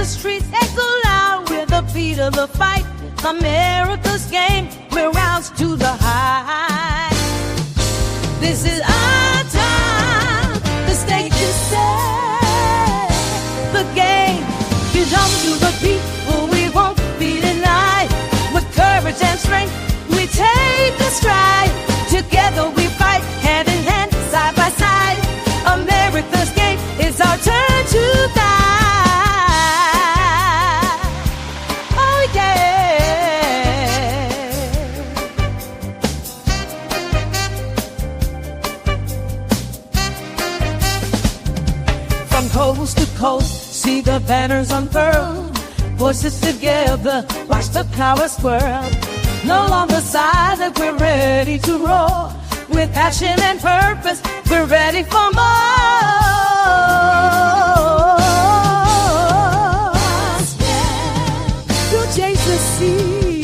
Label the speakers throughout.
Speaker 1: the streets echo loud with the beat of the fight. America's game, we're roused to the high. This is our time, the stage is set. The game belongs to the people, we won't be denied. With courage and strength, we take a stride. Together we fight, hand in hand, side by side. America's game, it's our turn to guide. Oh yeah. From coast to coast, see the banners unfurled. Voices together, watch the power swirl. No longer silent, we're ready to roar. With passion and purpose, we're ready for more. To chase the sea.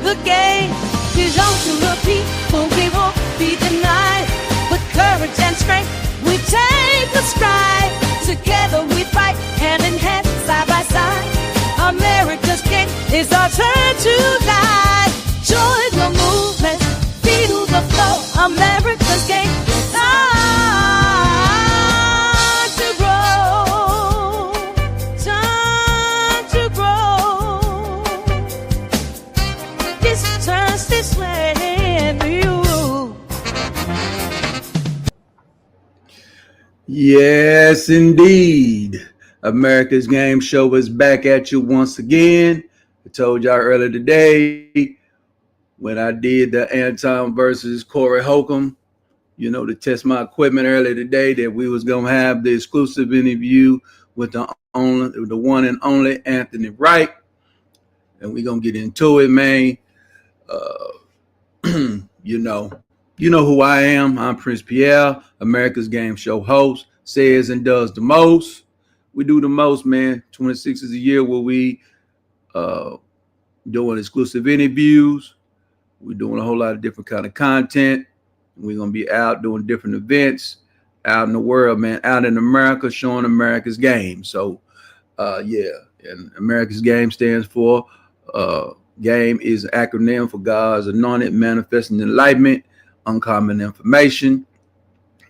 Speaker 1: The game belongs to the people, we won't be denied. With courage and strength, we take a stride. Together we fight, hand in hand, side by side. America's game is our turn to guide. Join the movement, feel the flow. America's game, time to grow, time to grow. This turns this way for you.
Speaker 2: Yes, indeed. America's Game Show is back at you once again. I told y'all earlier today when I did the Anton versus Corey Holcomb, you know, to test my equipment earlier today, that we was going to have the exclusive interview with the one and only Anthony Wright. And we're going to get into it, man. You know who I am. I'm Prince Pierre, America's Game Show host, says and does the most. We do the most, man. 26 is a year where we doing exclusive interviews. We're doing a whole lot of different kind of content. We're going to be out doing different events out in the world, man, out in America, showing America's game. So, yeah, and America's game stands for, game is an acronym for God's anointed, manifesting enlightenment, uncommon information,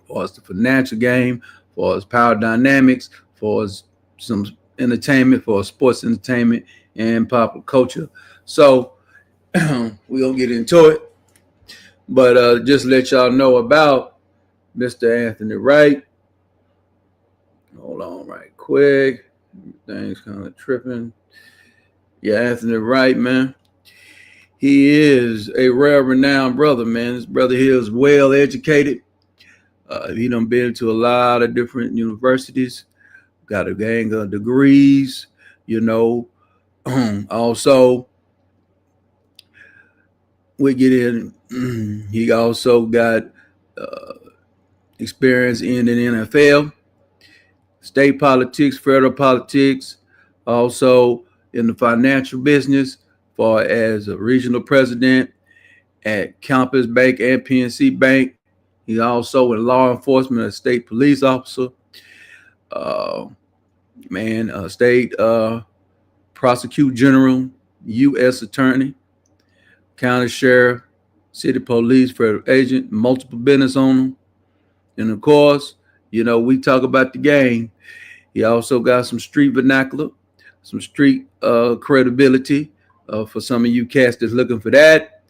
Speaker 2: for us the financial game, for us power dynamics, for us some entertainment, for sports entertainment and popular culture. So we're going to get into it. But just let y'all know about Mr. Anthony Wright. Hold on right quick. Everything's kind of tripping. Yeah, Anthony Wright, man. He is a rare-renowned brother, man. This brother here is well-educated. He done been to a lot of different universities. Got a gang of degrees, you know. Also, we get in. He also got experience in the NFL, state politics, federal politics, also in the financial business, far as a regional president at Campus Bank and PNC Bank. He's also in law enforcement, a state police officer. State prosecutor general, U.S. attorney, county sheriff, city police, federal agent, multiple business owner. And of course, you know, we talk about the game. He also got some street vernacular, some street credibility for some of you cats that's looking for that.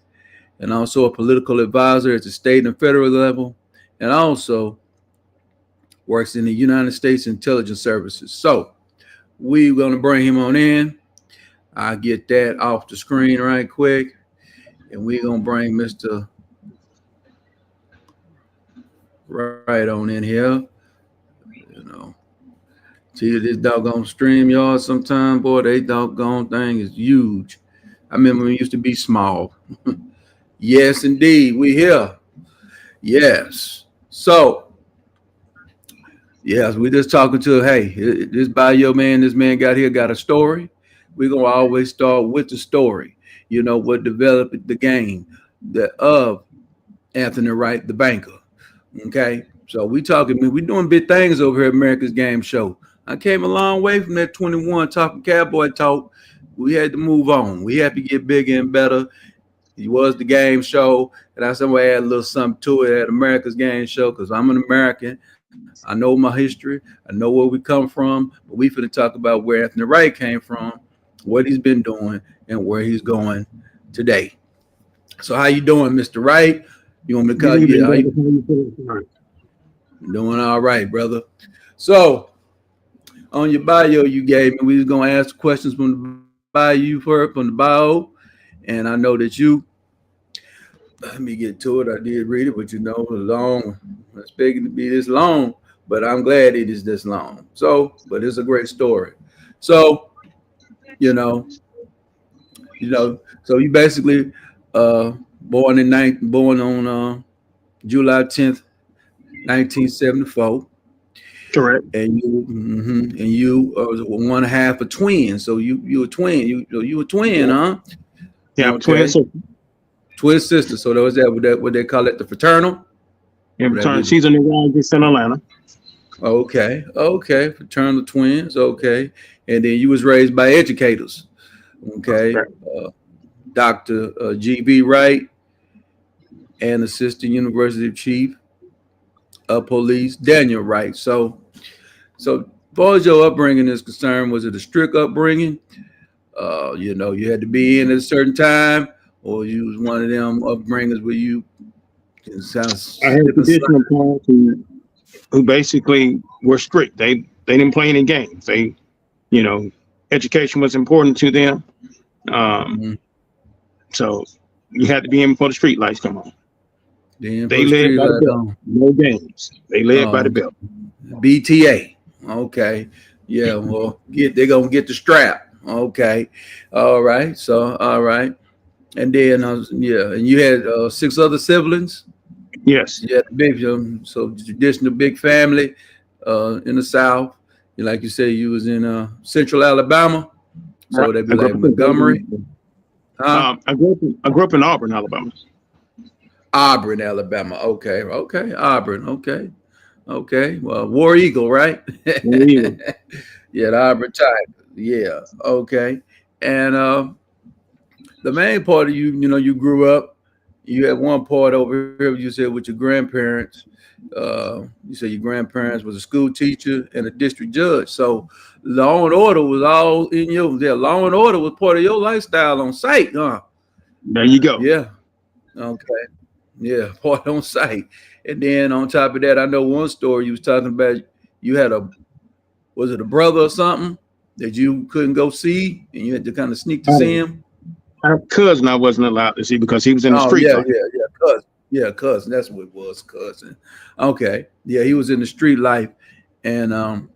Speaker 2: And also a political advisor at the state and federal level. And also works in the United States Intelligence Services. So we're going to bring him on in. I'll get that off the screen right quick. And we're going to bring Mr. Wright on in here. You know, see this doggone stream, y'all, sometime, boy, they doggone thing is huge. I remember when it used to be small. Yes, indeed. We here. Yes. So, yes, we just talking to, hey, this bio man, this man got here, got a story. We're going to always start with the story. You know, what developed the game of Anthony Wright, the banker. Okay. So we doing big things over here at America's Game Show. I came a long way from that 21 talking cowboy talk. We had to move on. We had to get bigger and better. It was the game show, and I somewhere add a little something to it at America's Game Show because I'm an American. I know my history. I know where we come from. But we finna talk about where Anthony Wright came from, what he's been doing, and where he's going today. So how you doing, Mr. Wright? You want me to call you? Yeah, how you doing? All right, brother. So on your bio you gave me, we was gonna ask questions from the bio first, from the bio, and I know that you. Let me get to it. I did read it, but you know, long. I'm expecting to be this long, but I'm glad it is this long. So, but it's a great story. So, you know, so you basically born on July 10th, 1974.
Speaker 3: Correct.
Speaker 2: And you was one half a twin. So you a twin. You a twin, huh?
Speaker 3: Yeah,
Speaker 2: okay.
Speaker 3: twin sister.
Speaker 2: Twin sister. So that was what they call it, the fraternal?
Speaker 3: Yeah, fraternal. She's in the Wright in Atlanta.
Speaker 2: Okay. Fraternal twins. Okay. And then you was raised by educators. Okay. Dr. G.B. Wright and Assistant University Chief of Police Daniel Wright. So as far as your upbringing is concerned, was it a strict upbringing? You had to be in at a certain time, or you was one of them upbringers where you
Speaker 3: I had traditional parents who basically were strict. They didn't play any games. They, education was important to them. So you had to be in before the street lights come on. They led by the belt. No games. They led by the belt.
Speaker 2: BTA. Okay. Yeah. Well, they're gonna get the strap. Okay. All right. So all right. And then and you had 6 other siblings.
Speaker 3: Yes.
Speaker 2: You had a big, so traditional big family in the South. Like you say, you was in Central Alabama. So they'd be like Montgomery.
Speaker 3: I grew up in Auburn, Alabama.
Speaker 2: Auburn, Alabama. Okay. Auburn. Okay. Well, War Eagle, right?
Speaker 3: War Eagle.
Speaker 2: Yeah, the Auburn Tiger. Yeah. Okay. And the main part of you grew up. You had one part over here. You said with your grandparents. You said your grandparents was a school teacher and a district judge. So law and order was all in your. Yeah, law and order was part of your lifestyle on site, huh?
Speaker 3: There you go.
Speaker 2: Yeah. Okay. Yeah, part on site. And then on top of that, I know one story you was talking about. You had was it a brother or something that you couldn't go see, and you had to kind of sneak to see him?
Speaker 3: Our cousin I wasn't allowed to see because he was in the street.
Speaker 2: Cousin. That's what it was, cousin. Okay. Yeah, he was in the street life. And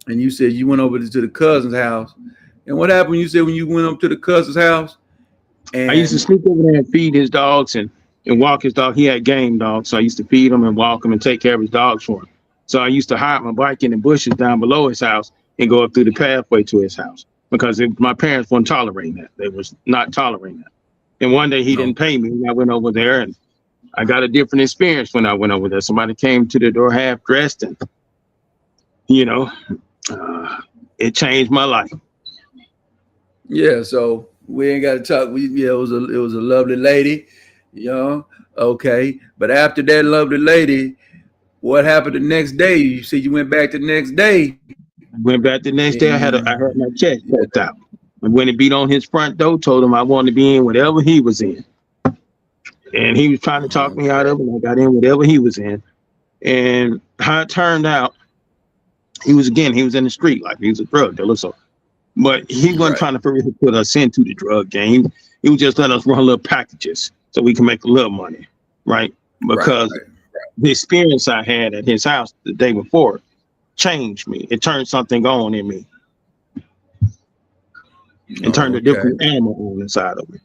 Speaker 2: you said you went over to the cousin's house. And what happened? You said when you went up to the cousin's house? And
Speaker 3: I used to sneak over there and feed his dogs and walk his dog. He had game dogs, so I used to feed him and walk him and take care of his dogs for him. So I used to hide my bike in the bushes down below his house and go up through the pathway to his house because my parents weren't tolerating that. They was not tolerating that. And one day he didn't pay me. I went over there and I got a different experience when I went over there. Somebody came to the door half dressed and, it changed my life.
Speaker 2: Yeah, so we ain't got to talk. It was a lovely lady, okay. But after that lovely lady, what happened the next day? You said you went back the next day.
Speaker 3: I went back the next day. I heard my check checked out. I went and beat on his front door, told him I wanted to be in whatever he was in. And he was trying to talk me out of it. And I got in whatever he was in. And how it turned out, he was in the street like he was a drug dealer. So, but he wasn't trying to put us into the drug game. He was just letting us run little packages so we can make a little money, right? Because the experience I had at his house the day before changed me. It turned something on in me. It turned a different animal on inside of me.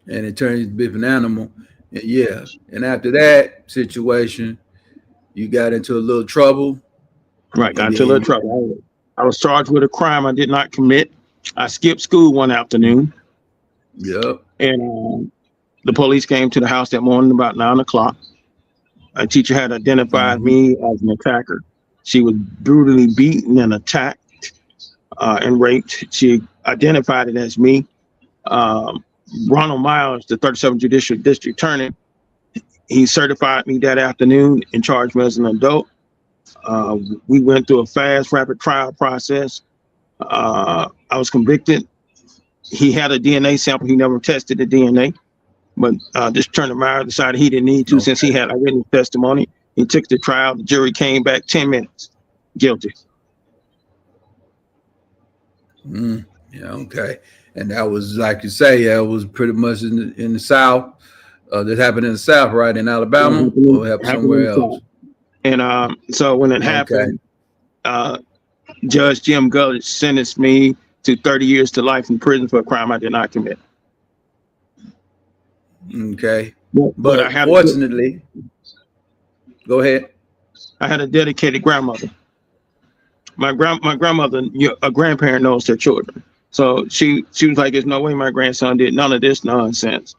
Speaker 2: And it turned a different animal. And yeah. And after that situation, you got into a little trouble.
Speaker 3: Right, got into a little trouble. I was charged with a crime I did not commit. I skipped school one afternoon.
Speaker 2: Yep.
Speaker 3: And the police came to the house that morning about 9 o'clock. A teacher had identified me as an attacker. She was brutally beaten and attacked and raped. She identified it as me. Ronald Miles, the 37th Judicial District Attorney, he certified me that afternoon and charged me as an adult. We went through a fast, rapid trial process. I was convicted. He had a DNA sample. He never tested the DNA, but this Attorney Miles decided he didn't need to since he had a written testimony. He took the trial. The jury came back 10 minutes. Guilty.
Speaker 2: Yeah, okay. And that was, like you say, it was pretty much in the South. That happened in the South, right? In Alabama, or happened somewhere else?
Speaker 3: And so when it happened, Judge Jim Gullich sentenced me to 30 years to life in prison for a crime I did not commit.
Speaker 2: Okay. But
Speaker 3: I had
Speaker 2: fortunately, go ahead.
Speaker 3: I had a dedicated grandmother. My grandmother, a grandparent knows their children. So she was like, there's no way my grandson did none of this nonsense.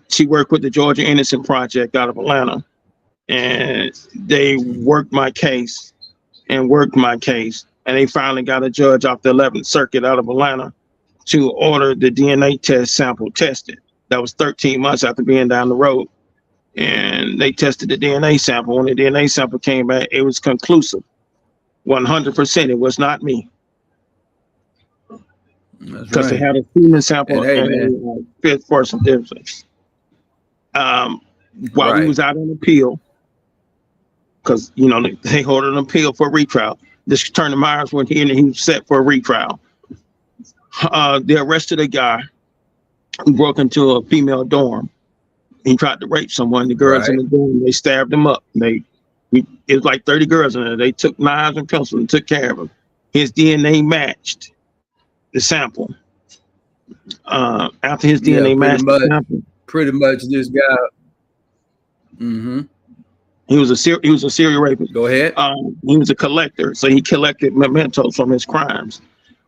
Speaker 3: She worked with the Georgia Innocent Project out of Atlanta, and they worked my case, and they finally got a judge off the 11th Circuit out of Atlanta to order the DNA test sample tested. That was 13 months after being down the road. And they tested the DNA sample. When the DNA sample came back, it was conclusive. 100%. It was not me. Because they had a human sample and a fifth person difference. While we was out on appeal, because they ordered an appeal for a retrial. This Attorney Myers went in and he was set for a retrial. They arrested a guy who broke into a female dorm. He tried to rape someone. The girls in the dorm, they stabbed him up. It was like 30 girls in there. They took knives and pencils and took care of him. His DNA matched the sample. After his DNA matched the sample,
Speaker 2: pretty much this guy.
Speaker 3: He was a serial rapist.
Speaker 2: Go ahead.
Speaker 3: He was a collector, so he collected mementos from his crimes.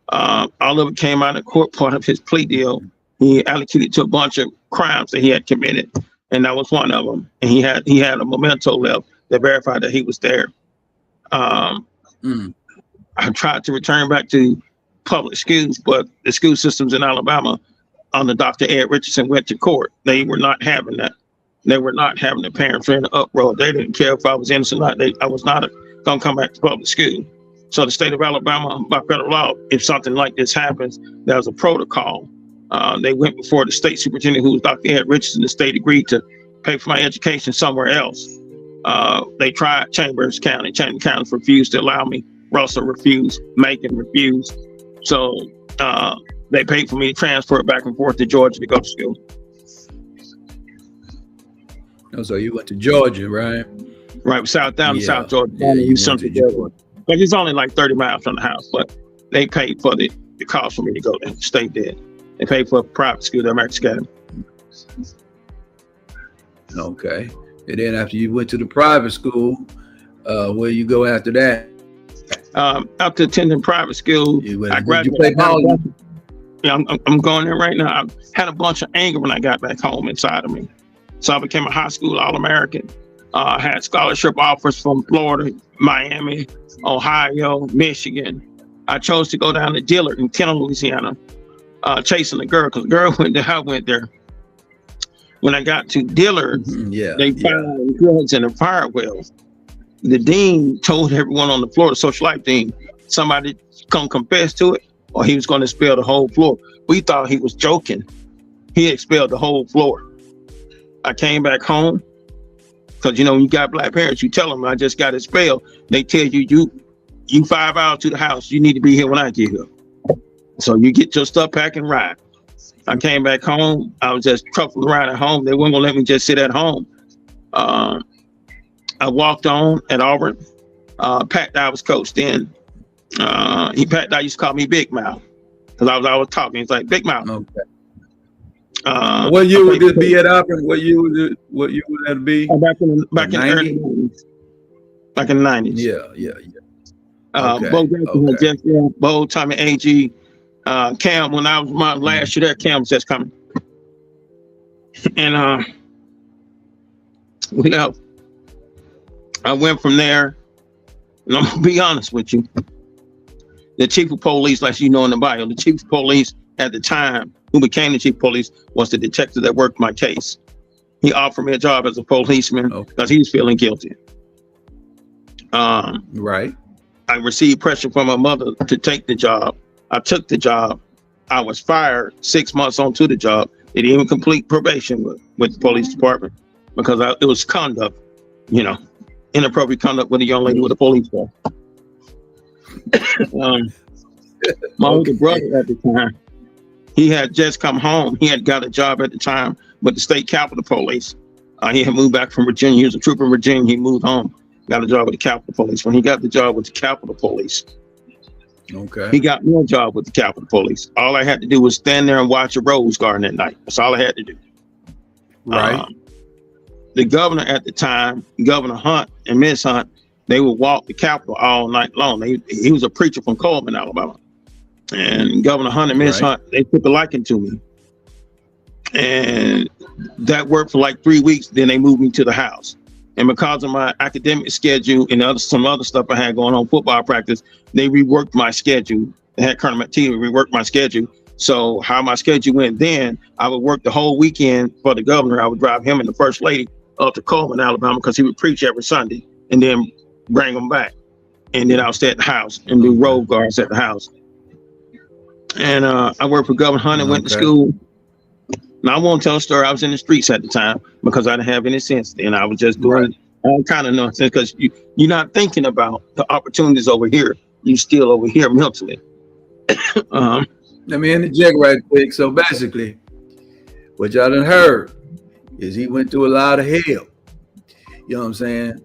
Speaker 3: All of it came out of court, part of his plea deal. He allocated to a bunch of crimes that he had committed, and that was one of them. And he had a memento left that verified that he was there. I tried to return back to public schools, but the school systems in Alabama under Dr. Ed Richardson went to court. They were not having that. They were not having the parents in an uproar. They didn't care if I was innocent or not. I was not going to come back to public school. So the state of Alabama, by federal law, if something like this happens, there was a protocol. They went before the state superintendent, who was Dr. Ed Richardson. The state agreed to pay for my education somewhere else. They tried Chambers County. Chambers County refused to allow me. Russell refused. Macon refused. So they paid for me to transfer back and forth to Georgia to go to school.
Speaker 2: Oh, so you went to Georgia, right?
Speaker 3: Right, South Georgia.
Speaker 2: Central
Speaker 3: Georgia. But it's only like 30 miles from the house, but they paid for the cost for me to go there. The state did. They paid for a private school, the American Academy.
Speaker 2: Okay. And then after you went to the private school, where you go after that?
Speaker 3: After attending private school, I graduated. I'm going there right now. I had a bunch of anger when I got back home inside of me. So I became a high school All-American. I had scholarship offers from Florida, Miami, Ohio, Michigan. I chose to go down to Dillard in Kenner, Louisiana, chasing a girl, because the girl went there, I went there. When I got to Dillard, they found drugs in a fire well. The dean told everyone on the floor, the social life dean, somebody come confess to it, or he was going to expel the whole floor. We thought he was joking. He expelled the whole floor. I came back home, because when you got black parents, you tell them I just got expelled. They tell you 5 hours to the house. You need to be here when I get here. So you get your stuff packed and ride. I came back home. I was just truffling around at home. They weren't gonna let me just sit at home. I walked on at Auburn. Pat Dye was coach then. Pat Dye used to call me Big Mouth, because I was always talking. He's like, Big Mouth.
Speaker 2: Okay. What year would this be at Auburn? What year would that be?
Speaker 3: Back in the early 90s. Back in the 90s.
Speaker 2: Yeah.
Speaker 3: Okay. Bo Jackson had just left. Bo, Tommy A.G., Cam. When I was my last year there, Cam was just coming. And we left. I went from there And I'm gonna be honest with you. The chief of police, like you know in the bio, the chief of police at the time, who became the chief of police, was the detective that worked my case. He offered me a job as a policeman because he was feeling guilty.
Speaker 2: Right.
Speaker 3: I received pressure from my mother to take the job. I took the job. I was fired 6 months onto the job. They didn't even complete probation with the police department because it was conduct, inappropriate conduct with a young lady with a police car. My older brother at the time, he had just come home. He had got a job at the time with the state Capitol Police. He had moved back from Virginia. He was a trooper in Virginia. He moved home, got a job with the Capitol Police. When he got the job with the Capitol Police, he got me a job with the Capitol Police. All I had to do was stand there and watch a rose garden at night. That's all I had to do.
Speaker 2: Right.
Speaker 3: The governor at the time, Governor Hunt and Miss Hunt, they would walk the Capitol all night long. He was a preacher from Coleman, Alabama. And Governor Hunt and Miss Hunt, they took a liking to me. And that worked for like 3 weeks. Then they moved me to the house. And because of my academic schedule and some other stuff I had going on, football practice, they reworked my schedule. They had Colonel McTee reworked my schedule. So how my schedule went then, I would work the whole weekend for the governor. I would drive him and the first lady up to Coleman, Alabama, because he would preach every Sunday and then bring them back. And then I would stay at the house and do road guards at the house. And I worked for Governor Hunt and went to school. Now, I won't tell a story. I was in the streets at the time because I didn't have any sense then. I was just doing all kind of nonsense because you're not thinking about the opportunities over here. You're still over here mentally.
Speaker 2: Let me interject right quick. So basically, what y'all done heard is he went through a lot of hell. You know what I'm saying?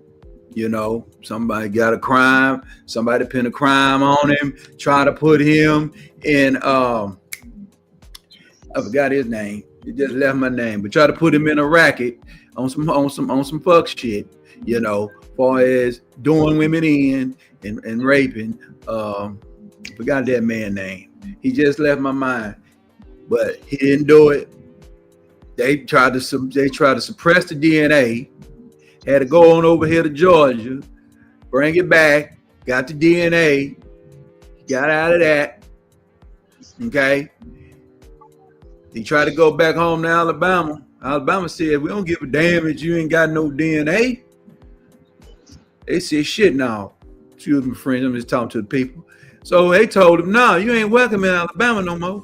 Speaker 2: Somebody got a crime, somebody pinned a crime on him, trying to put him in I forgot his name. It just left my name, but try to put him in a racket on some fuck shit, far as doing women in and raping. Forgot that man's name. He just left my mind, but he didn't do it. They tried to suppress the DNA. Had to go on over here to Georgia, bring it back, got the DNA, got out of that. Okay. He tried to go back home to Alabama. Alabama said, we don't give a damn if you ain't got no DNA. They said, shit, no. Excuse me, friends, I'm just talking to the people. So they told him, no, you ain't welcome in Alabama no more.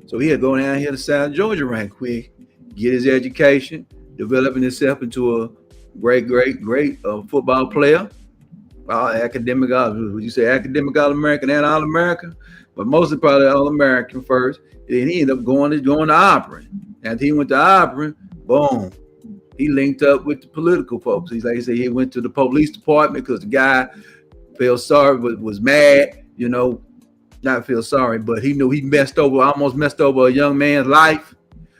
Speaker 2: So he had to go down here to South Georgia right quick, get his education, developing himself into a great football player. Academic, would you say academic All-American and All-American? But mostly probably All-American first. Then he ended up going to Auburn. After he went to Auburn, boom, he linked up with the political folks. He's like he said, he went to the police department because the guy felt sorry, was mad, not feel sorry, but he knew he almost messed over a young man's life.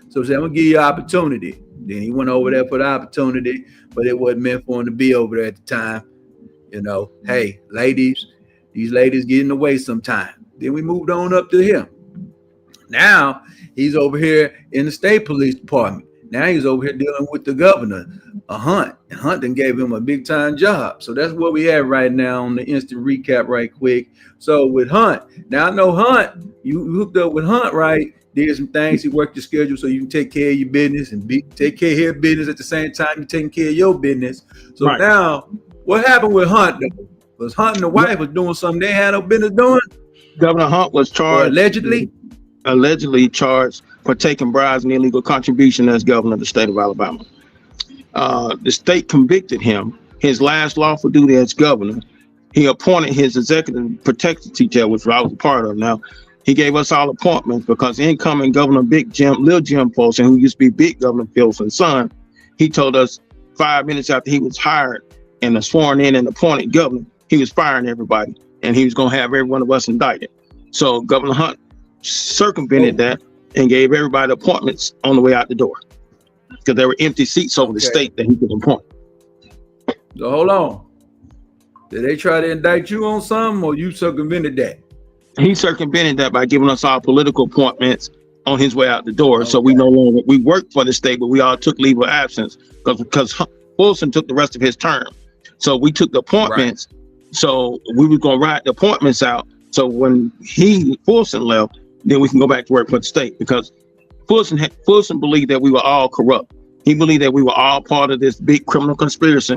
Speaker 2: So he said, I'm gonna give you an opportunity. Then he went over there for the opportunity, but it wasn't meant for him to be over there at the time. Hey, ladies, these ladies get in the way sometime. Then we moved on up to him. Now he's over here in the state police department. Now he's over here dealing with the governor, Hunt. And Hunt then gave him a big time job. So that's what we have right now on the instant recap right quick. So with Hunt, now I know Hunt, you hooked up with Hunt, right? Did some things. He worked your schedule so you can take care of your business and take care of his business at the same time you're taking care of your business. So now, what happened with Hunt though? Was Hunt and the wife was doing something they had no business doing?
Speaker 3: Governor Hunt was charged allegedly charged for taking bribes and illegal contribution as governor of the state of Alabama. The state convicted him. His last lawful duty as governor, he appointed his executive protective detail, which I was a part of now. He gave us all appointments because incoming Governor Lil Jim Folsom, who used to be Big Governor Folsom's son, he told us 5 minutes after he was hired and sworn in and appointed governor, he was firing everybody and he was going to have every one of us indicted. So Governor Hunt circumvented that and gave everybody appointments on the way out the door because there were empty seats over the state that he could appoint.
Speaker 2: So hold on. Did they try to indict you on something or you circumvented that?
Speaker 3: He circumvented that by giving us our political appointments on his way out the door. So we worked for the state, but we all took leave of absence because Folsom took the rest of his term. So we took the appointments So we were gonna write the appointments out. So when Fulson left, then we can go back to work for the state, because Fulson believed that we were all corrupt. He believed that we were all part of this big criminal conspiracy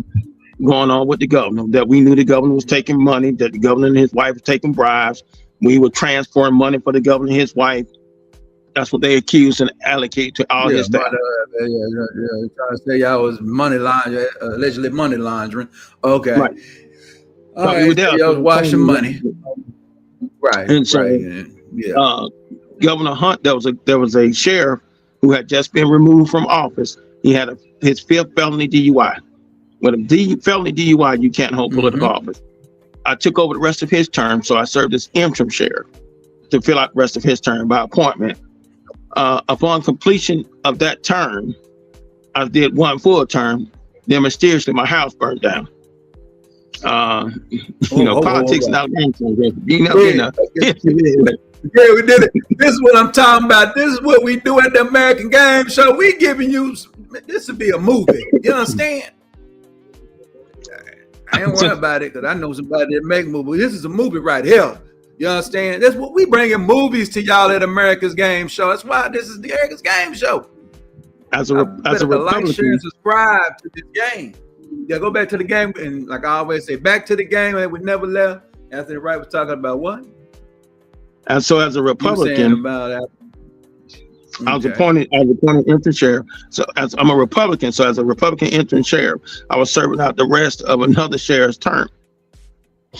Speaker 3: going on with the governor, that we knew the governor was taking money, that the governor and his wife were taking bribes. We were transferring money for the governor and his wife. That's what they accused and allocate to all his staff.
Speaker 2: Trying to say y'all was money laundering, allegedly money laundering. Okay.
Speaker 3: Right.
Speaker 2: All right. Y'all was washing money. Right.
Speaker 3: And so,
Speaker 2: right.
Speaker 3: Governor Hunt, there was a sheriff who had just been removed from office. He had his 5th felony DUI. With a felony DUI, you can't hold political office. I took over the rest of his term, so I served as interim sheriff to fill out the rest of his term by appointment. Upon completion of that term, I did 1 full term. Then mysteriously, my house burned down. Politics and Alabama.
Speaker 2: Yeah, we did it. This is what I'm talking about. This is what we do at the American Game Show. We giving you, this would be a movie. You understand? I ain't worried about it because I know somebody that make movies. This is a movie right here. You understand? That's what we bringing movies to y'all at America's Game Show. That's why this is the America's Game Show.
Speaker 3: As a Republican,
Speaker 2: like, share, and subscribe to this game. Yeah, go back to the game, and like I always say, back to the game that we never left. Anthony Wright was talking about what?
Speaker 3: And so, as a Republican, I was appointed interim sheriff. So, as I'm a Republican, so as a Republican interim sheriff, I was serving out the rest of another sheriff's term.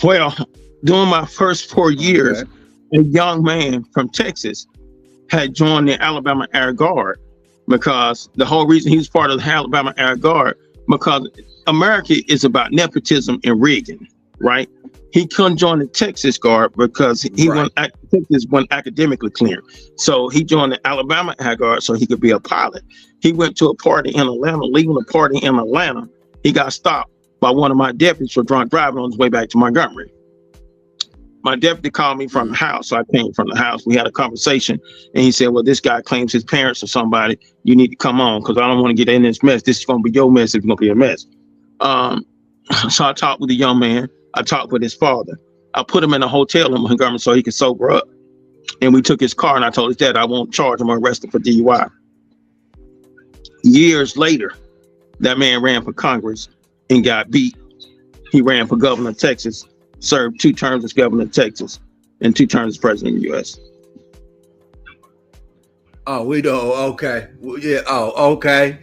Speaker 3: Well, during my first 4 years, a young man from Texas had joined the Alabama Air Guard, because the whole reason he was part of the Alabama Air Guard, because America is about nepotism and rigging, right? He couldn't join the Texas Guard because Texas wasn't academically clear. So he joined the Alabama Air Guard so he could be a pilot. He went to a party in Atlanta. Leaving a party in Atlanta, he got stopped by one of my deputies for drunk driving on his way back to Montgomery. My deputy called me from the house, so I came from the house. We had a conversation, and he said, well, this guy claims his parents or somebody. You need to come on, because I don't want to get in this mess. This is going to be your mess if it's going to be a mess. So I talked with the young man. I talked with his father. I put him in a hotel in Montgomery so he could sober up. And we took his car, and I told his dad I won't charge him or arrest him for DUI. Years later, that man ran for Congress and got beat. He ran for governor of Texas, served 2 terms as governor of Texas and 2 terms as president of the U.S.
Speaker 2: Oh, we do. Okay. Yeah. Oh, okay.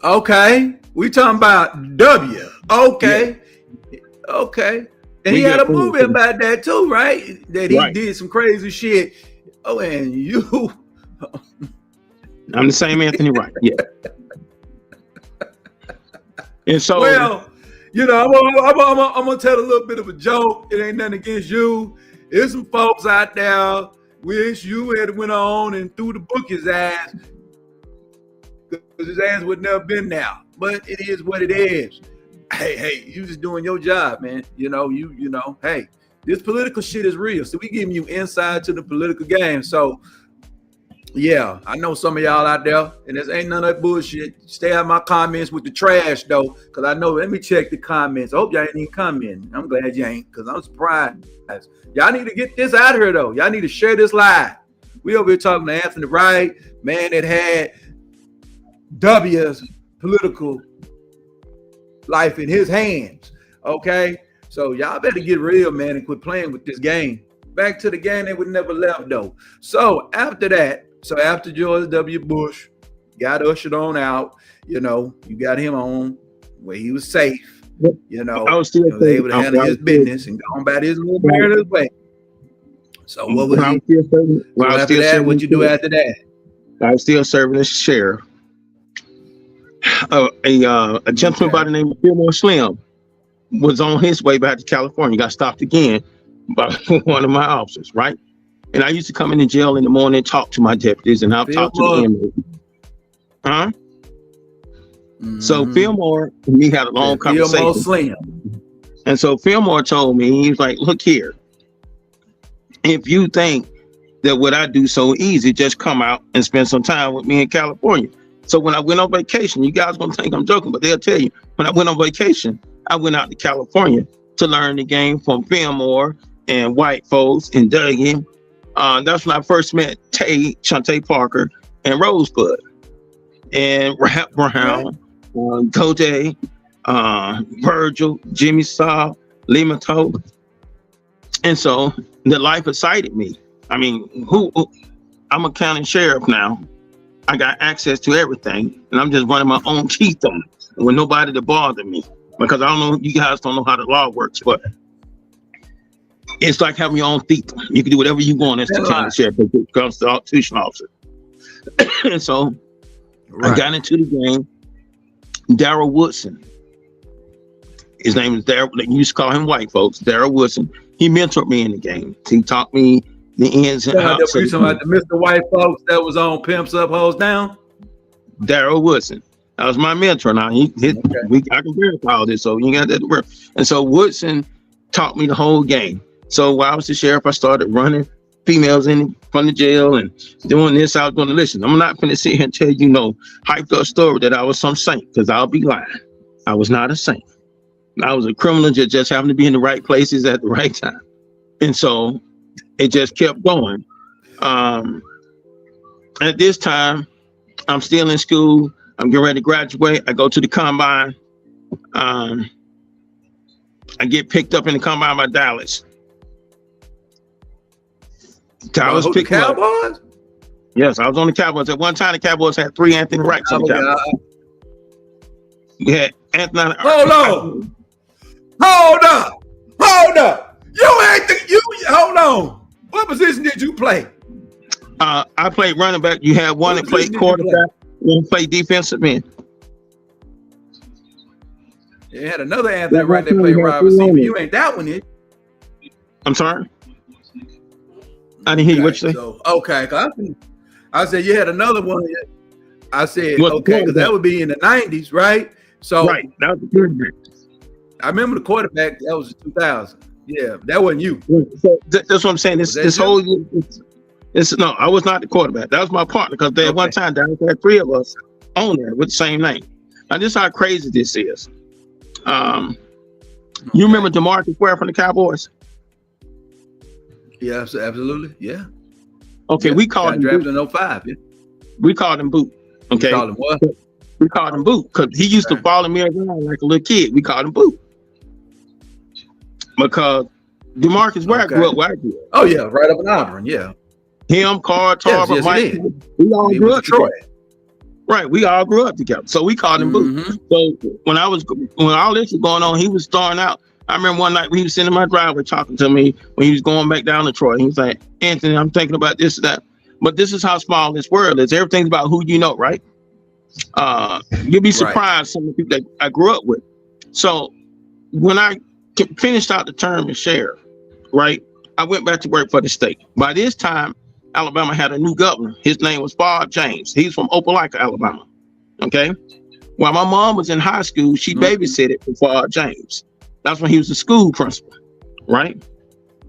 Speaker 2: Okay. We talking about W. Okay. Yeah. Okay. And he had a movie about that too, right? That he did some crazy shit. Oh, and you.
Speaker 3: I'm the same Anthony Wright. Yeah. And so,
Speaker 2: well, you know, I'm gonna tell a little bit of a joke. It ain't nothing against you. There's some folks out there wish you had went on and threw the book his ass, because his ass would never been there. But it is what it is. Hey, you just doing your job, man. You know, hey, this political shit is real. So we giving you insight to the political game. So yeah, I know some of y'all out there, and this ain't none of that bullshit. Stay out of my comments with the trash though, because I know. Let me check the comments. I hope y'all ain't even commenting. I'm glad you ain't, because I'm surprised. Y'all need to get this out here though. Y'all need to share this live. We over here talking to Anthony Wright, man that had W's political life in his hands. Okay, so y'all better get real, man, and quit playing with this game. Back to the game that we never left though. So after that, after George W. Bush got ushered on out, you know, you got him on where he was safe. You know,
Speaker 3: I was still
Speaker 2: able to handle his business and go about his little meritorious way. So what was he? After that, what you do after that?
Speaker 3: I was still serving as sheriff. A gentleman by the name of Fillmore Slim was on his way back to California. Got stopped again by one of my officers, right? And I used to come into jail in the morning and talk to my deputies, and I'll talk to the inmates. Huh? Mm-hmm. So Fillmore and me had a long conversation.
Speaker 2: Fillmore Slim.
Speaker 3: And so Fillmore told me, he was like, look here, if you think that what I do so easy, just come out and spend some time with me in California. So when I went on vacation, you guys gonna think I'm joking, but they'll tell you, when I went on vacation, I went out to California to learn the game from Fillmore and white folks and Duggan. That's when I first met Shantae Parker, and Rosebud, and Rap Brown, Kojay, Virgil, Jimmy Saw, Lima Toe. And so the life excited me. I mean, I'm a county sheriff now. I got access to everything, and I'm just running my own chiefdom with nobody to bother me, because I don't know, you guys don't know how the law works, but it's like having your own fiefdom. You can do whatever you want as the county sheriff when it comes to the institution officer. And so I got into the game. Daryl Woodson, his name is Daryl. They used to call him white folks. Daryl Woodson. He mentored me in the game. He taught me the ins and outs.
Speaker 2: You talking about the Mr. White folks that was on Pimps Up, Hoes Down?
Speaker 3: Daryl Woodson. That was my mentor. Now I can verify all this, so you got that to work. And so Woodson taught me the whole game. So while I was the sheriff, I started running females in from the jail and doing this. I was going to listen. I'm not going to sit here and tell you hyped up story that I was some saint, because I'll be lying. I was not a saint. I was a criminal just happened to be in the right places at the right time. And so it just kept going. At this time, I'm still in school. I'm getting ready to graduate. I go to the combine. I get picked up in the combine by Dallas. Dallas picked me up.
Speaker 2: Cowboys?
Speaker 3: Yes, I was on the Cowboys. At one time, the Cowboys had 3 Anthony Wrights on the Cowboys. Yeah, Anthony.
Speaker 2: Hold up. Hold on. What position did you play?
Speaker 3: I played running back. You had one that played quarterback, one played defensive end.
Speaker 2: You had another Anthony Wright that played wide receiver. You ain't that one, is you?
Speaker 3: I'm sorry? I didn't hear you. What you say?
Speaker 2: So, okay, I said you had another one. I said, okay, because that would be in the 90s, right? So
Speaker 3: right, that was the quarterback.
Speaker 2: I remember the quarterback. That was 2000. Yeah, that wasn't you.
Speaker 3: So that's what I'm saying. This whole no, I was not the quarterback. That was my partner, because at one time there had 3 of us on there with the same name. Now this is how crazy this is. You remember DeMarcus Ware from the Cowboys?
Speaker 2: Yeah, absolutely. Yeah.
Speaker 3: Okay, we called him
Speaker 2: drafted in 05. Yeah.
Speaker 3: We called him Boot. Okay.
Speaker 2: We called him what?
Speaker 3: We called him Boot because he used to follow me around like a little kid. We called him Boot because DeMarcus Ware grew up where I grew up.
Speaker 2: Oh yeah, right up in Auburn. Yeah.
Speaker 3: Him, Carl, Tarver, Mike. We all grew up together. Right, we all grew up together. So we called him Boot. So when all this was going on, he was starting out. I remember one night when he was sitting in my driveway talking to me when he was going back down to Troy. He was like, Anthony, I'm thinking about this and that. But this is how small this world is. Everything's about who you know, right? You'll be surprised some of the people that I grew up with. So when I finished out the term as sheriff, right, I went back to work for the state. By this time, Alabama had a new governor. His name was Bob James. He's from Opelika, Alabama. Okay? While my mom was in high school, she babysitted for Bob James. That's when he was the school principal, right?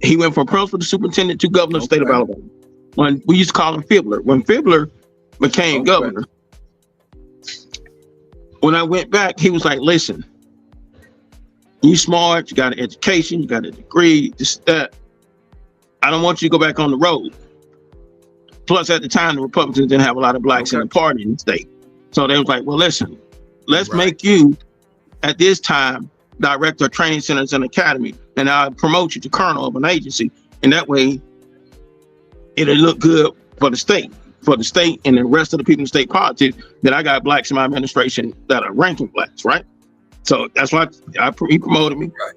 Speaker 3: He went from principal to superintendent to governor of the state of Alabama. When we used to call him Fibbler. When Fibbler became governor, when I went back, he was like, listen, you smart, you got an education, you got a degree, this, that. I don't want you to go back on the road. Plus, at the time, the Republicans didn't have a lot of blacks in the party in the state. So they was like, well, listen, let's make you, at this time, director of training centers and academy, and I'll promote you to colonel of an agency. And that way, it'll look good for the state and the rest of the people in state politics that I got blacks in my administration that are ranking blacks, right? So that's why he promoted me. Right.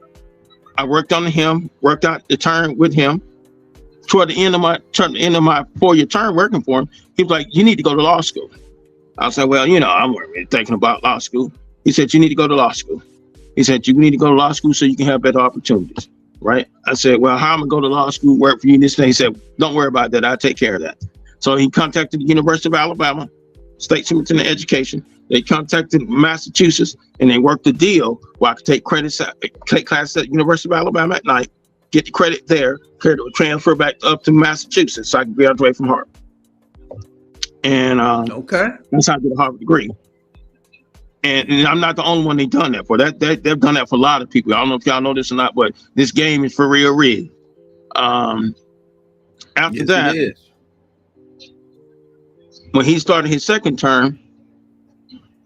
Speaker 3: I worked on him, worked out the term with him. Toward the end of my 4-year term working for him, he was like, you need to go to law school. I said, well, I'm really thinking about law school. He said, you need to go to law school. He said, you need to go to law school so you can have better opportunities, right? I said, well, how am I going to go to law school, work for you, this thing? He said, don't worry about that. I'll take care of that. So he contacted the University of Alabama, State Superintendent of Education. They contacted Massachusetts, and they worked a deal where I could take classes at the University of Alabama at night, get the credit there, transfer back up to Massachusetts so I could graduate from Harvard. And that's how I get a Harvard degree. And I'm not the only one they've done that for. They've done that for a lot of people. I don't know if y'all know this or not, but this game is for real rigged. After that,
Speaker 2: it is.
Speaker 3: when he started his second term,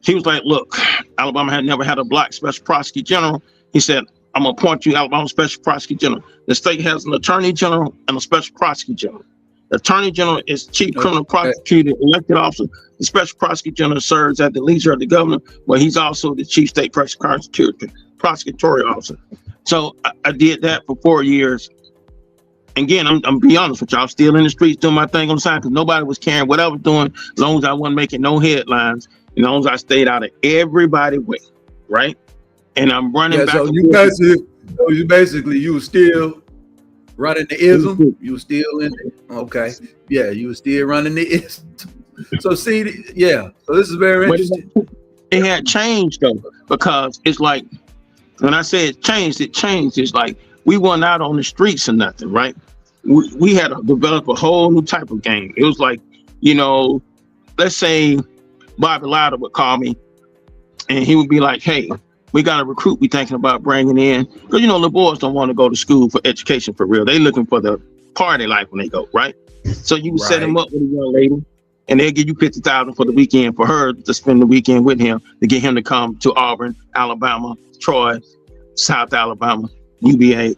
Speaker 3: he was like, look, Alabama had never had a black special prosecutor general. He said, I'm going to appoint you Alabama special prosecutor general. The state has an attorney general and a special prosecutor general. The attorney general is chief criminal prosecutor, elected officer. The special prosecutor general serves at the leisure of the governor, but he's also the chief state prosecutorial officer. So I did that for 4 years. Again, I'm be honest with y'all, still in the streets doing my thing on the side because nobody was caring what I was doing as long as I wasn't making no headlines, as long as I stayed out of everybody's way, right? And I'm running back.
Speaker 2: So you basically you were still running the ism. You were still in it. Okay. Yeah, you were still running the ism. So see, yeah. So this is very interesting.
Speaker 3: It had changed though, because it's like when I say it changed. It's like we weren't out on the streets or nothing, right? We had to develop a whole new type of game. It was like, let's say Bobby Louder would call me and he would be like, hey, we got a recruit we thinking about bringing in. Because, the boys don't want to go to school for education for real. They looking for the party life when they go, right? So you would set him up with a young lady and they'll give you $50,000 for the weekend for her to spend the weekend with him, to get him to come to Auburn, Alabama, Troy, South Alabama, UVA,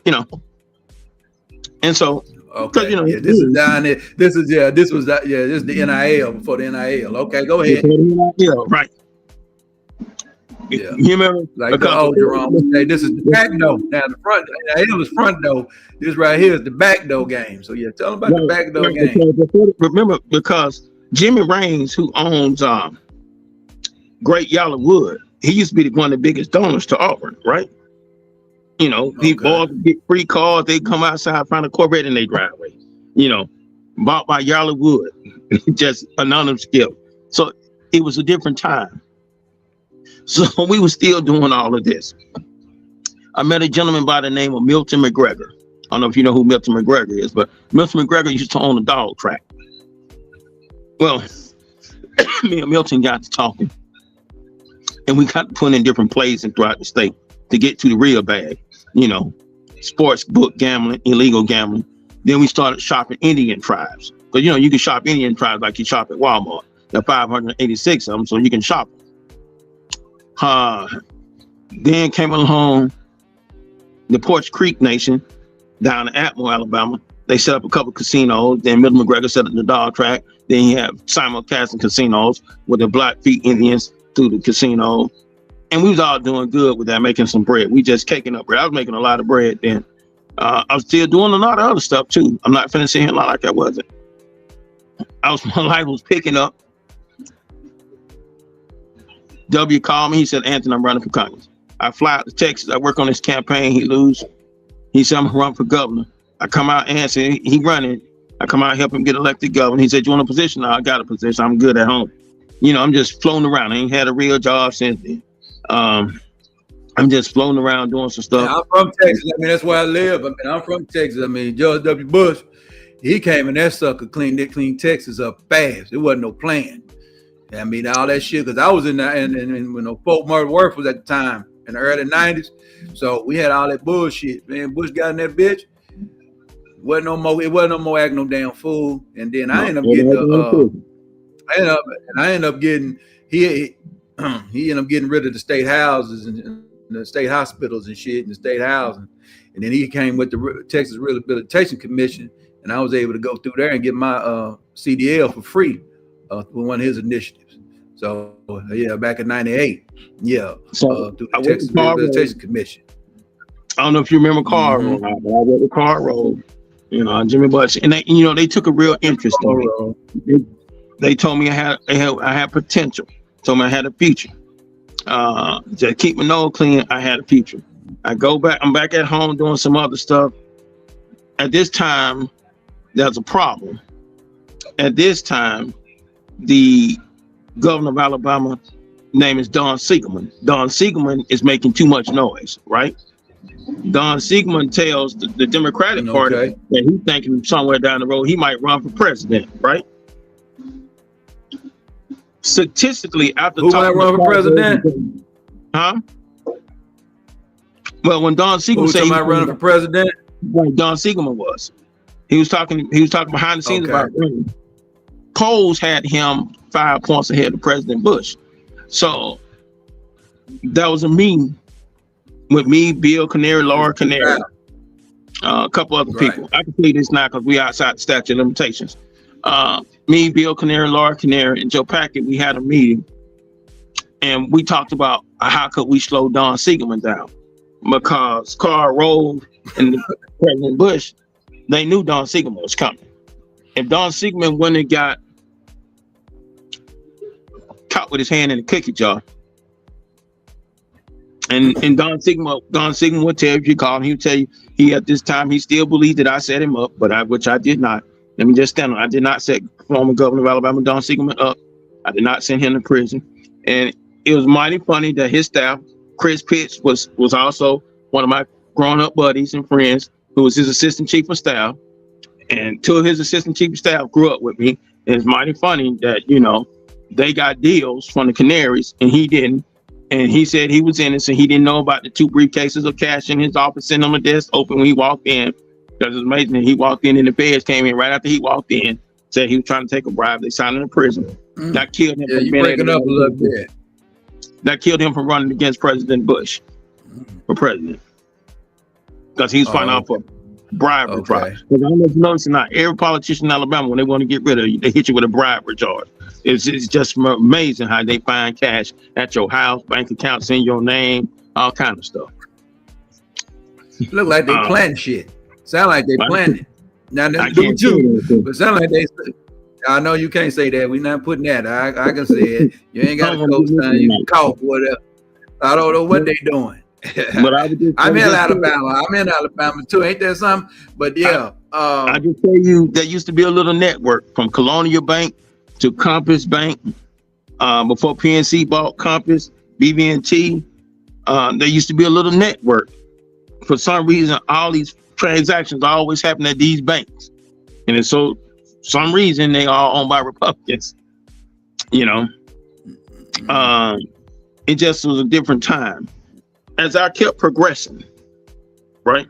Speaker 3: And so,
Speaker 2: okay, this is down there. This is the NIL before the NIL. Okay, go ahead.
Speaker 3: Right.
Speaker 2: Yeah.
Speaker 3: You remember?
Speaker 2: Like the old Jerome would say, this is the back door. Now the front, NIL is front door. This right here is the back door game. So yeah, tell them about the back door game.
Speaker 3: Remember, because Jimmy Raines, who owns Great Yellow Wood, he used to be one of the biggest donors to Auburn, right? People get free cars, they come outside, find a Corvette in their driveway, bought by Yellow Wood, just anonymous gift. So it was a different time. So we were still doing all of this. I met a gentleman by the name of Milton McGregor. I don't know if you know who Milton McGregor is, but Milton McGregor used to own a dog track. Well, me and Milton got to talking, and we got to put in different plays throughout the state to get to the real bag, sports book gambling, illegal gambling. Then we started shopping Indian tribes. But you can shop Indian tribes like you shop at Walmart. There are 586 of them, so you can shop them. Then came along the Porch Creek Nation down in Atmore, Alabama. They set up a couple casinos. Then Milton McGregor set up the dog track. Then you have simulcasting casinos with the Blackfeet Indians through the casino. And we was all doing good with that, making some bread. We just caking up bread. I was making a lot of bread then. I was still doing a lot of other stuff too. I'm not finna sit here like I wasn't. My life was picking up. W called me. He said, Anthony, I'm running for Congress. I fly out to Texas. I work on this campaign. He lose. He said, I'm gonna run for governor. I come out and answer. He running. I come out, help him get elected governor. He said, you want a position? No, I got a position. I'm good at home. I'm just floating around. I ain't had a real job since then. I'm just floating around doing some stuff.
Speaker 2: I'm from Texas. That's where I live. I'm from Texas. George W. Bush, he came and that sucker cleaned Texas up fast. It wasn't no plan. All that shit, because I was in there and when Fort Worth was at the time in the early 90s. So we had all that bullshit. Man, Bush got in that bitch. It wasn't no more acting no damn fool. And then I ended up getting he ended up getting rid of the state houses and the state hospitals and shit and the state housing. And then he came with the Texas Rehabilitation Commission, and I was able to go through there and get my CDL for free with one of his initiatives. So back in '98, through the Texas Rehabilitation Commission.
Speaker 3: I don't know if you remember Carl Road, but I went to Carl Road, Jimmy Butch, and they took a real interest in me. They told me I had potential. Told me I had a future. To keep my nose clean, I had a future. I'm back at home doing some other stuff. At this time, there's a problem. At this time, the governor of Alabama name is Don Siegelman. Don Siegelman is making too much noise, right? Don Siegelman tells the Democratic Party that he's thinking somewhere down the road he might run for president, right? statistically, after
Speaker 2: Who might run for president?
Speaker 3: Huh? Well, when Don Siegelman
Speaker 2: Who
Speaker 3: said he
Speaker 2: might run for president?
Speaker 3: Right, Don Siegelman was. He was talking behind the scenes about running. Polls had him 5 points ahead of President Bush. So that was a meeting with me, Bill Canary, Laura Canary, a couple other people. I can say this now because we outside the statute of limitations. Me, Bill Canary, Laura Canary, and Joe Packett, we had a meeting, and we talked about how could we slow Don Siegelman down, because Karl Rove and President Bush, they knew Don Siegelman was coming. If Don Siegelman wouldn't have got caught with his hand in the cookie jar, and Don Siegelman would tell you, if you call him, he would tell you he at this time he still believed that I set him up, which I did not. Let me just stand on. I did not set former governor of Alabama Don Siegelman up. I did not send him to prison, and it was mighty funny that his staff, Chris Pitts, was also one of my grown-up buddies and friends, who was his assistant chief of staff, and 2 of his assistant chief of staff grew up with me. And it's mighty funny that, you know, they got deals from the Canaries and he didn't. And he said he was innocent. He didn't know about the 2 briefcases of cash in his office sitting on the desk open when he walked in. Because it's amazing that he walked in and the feds came in right after he walked in, said he was trying to take a bribe. They signed him to prison. That killed him.
Speaker 2: Yeah, you breaking up a little bit.
Speaker 3: That killed him from running against President Bush for president. Because he was finding out for bribery. Because I don't know if you notice or not, every politician in Alabama, when they want to get rid of you, they hit you with a bribery charge. It's just amazing how they find cash at your house, bank accounts in your name, all kind of stuff.
Speaker 2: Look like they planning shit. Sound like they planning it. Now they do too, but sound like they. I know you can't say that. We're not putting that. I can say it. You ain't got to go sign. You can cough, whatever. I don't know what they doing. But I'm in Alabama. I'm in Alabama too. Ain't that something? But yeah.
Speaker 3: I just tell you, there used to be a little network from Colonial Bank to Compass Bank. Before PNC bought Compass, BB&T, there used to be a little network. For some reason, all these transactions always happen at these banks. And it's so some reason they are owned by Republicans. You know, it just was a different time. As I kept progressing, right?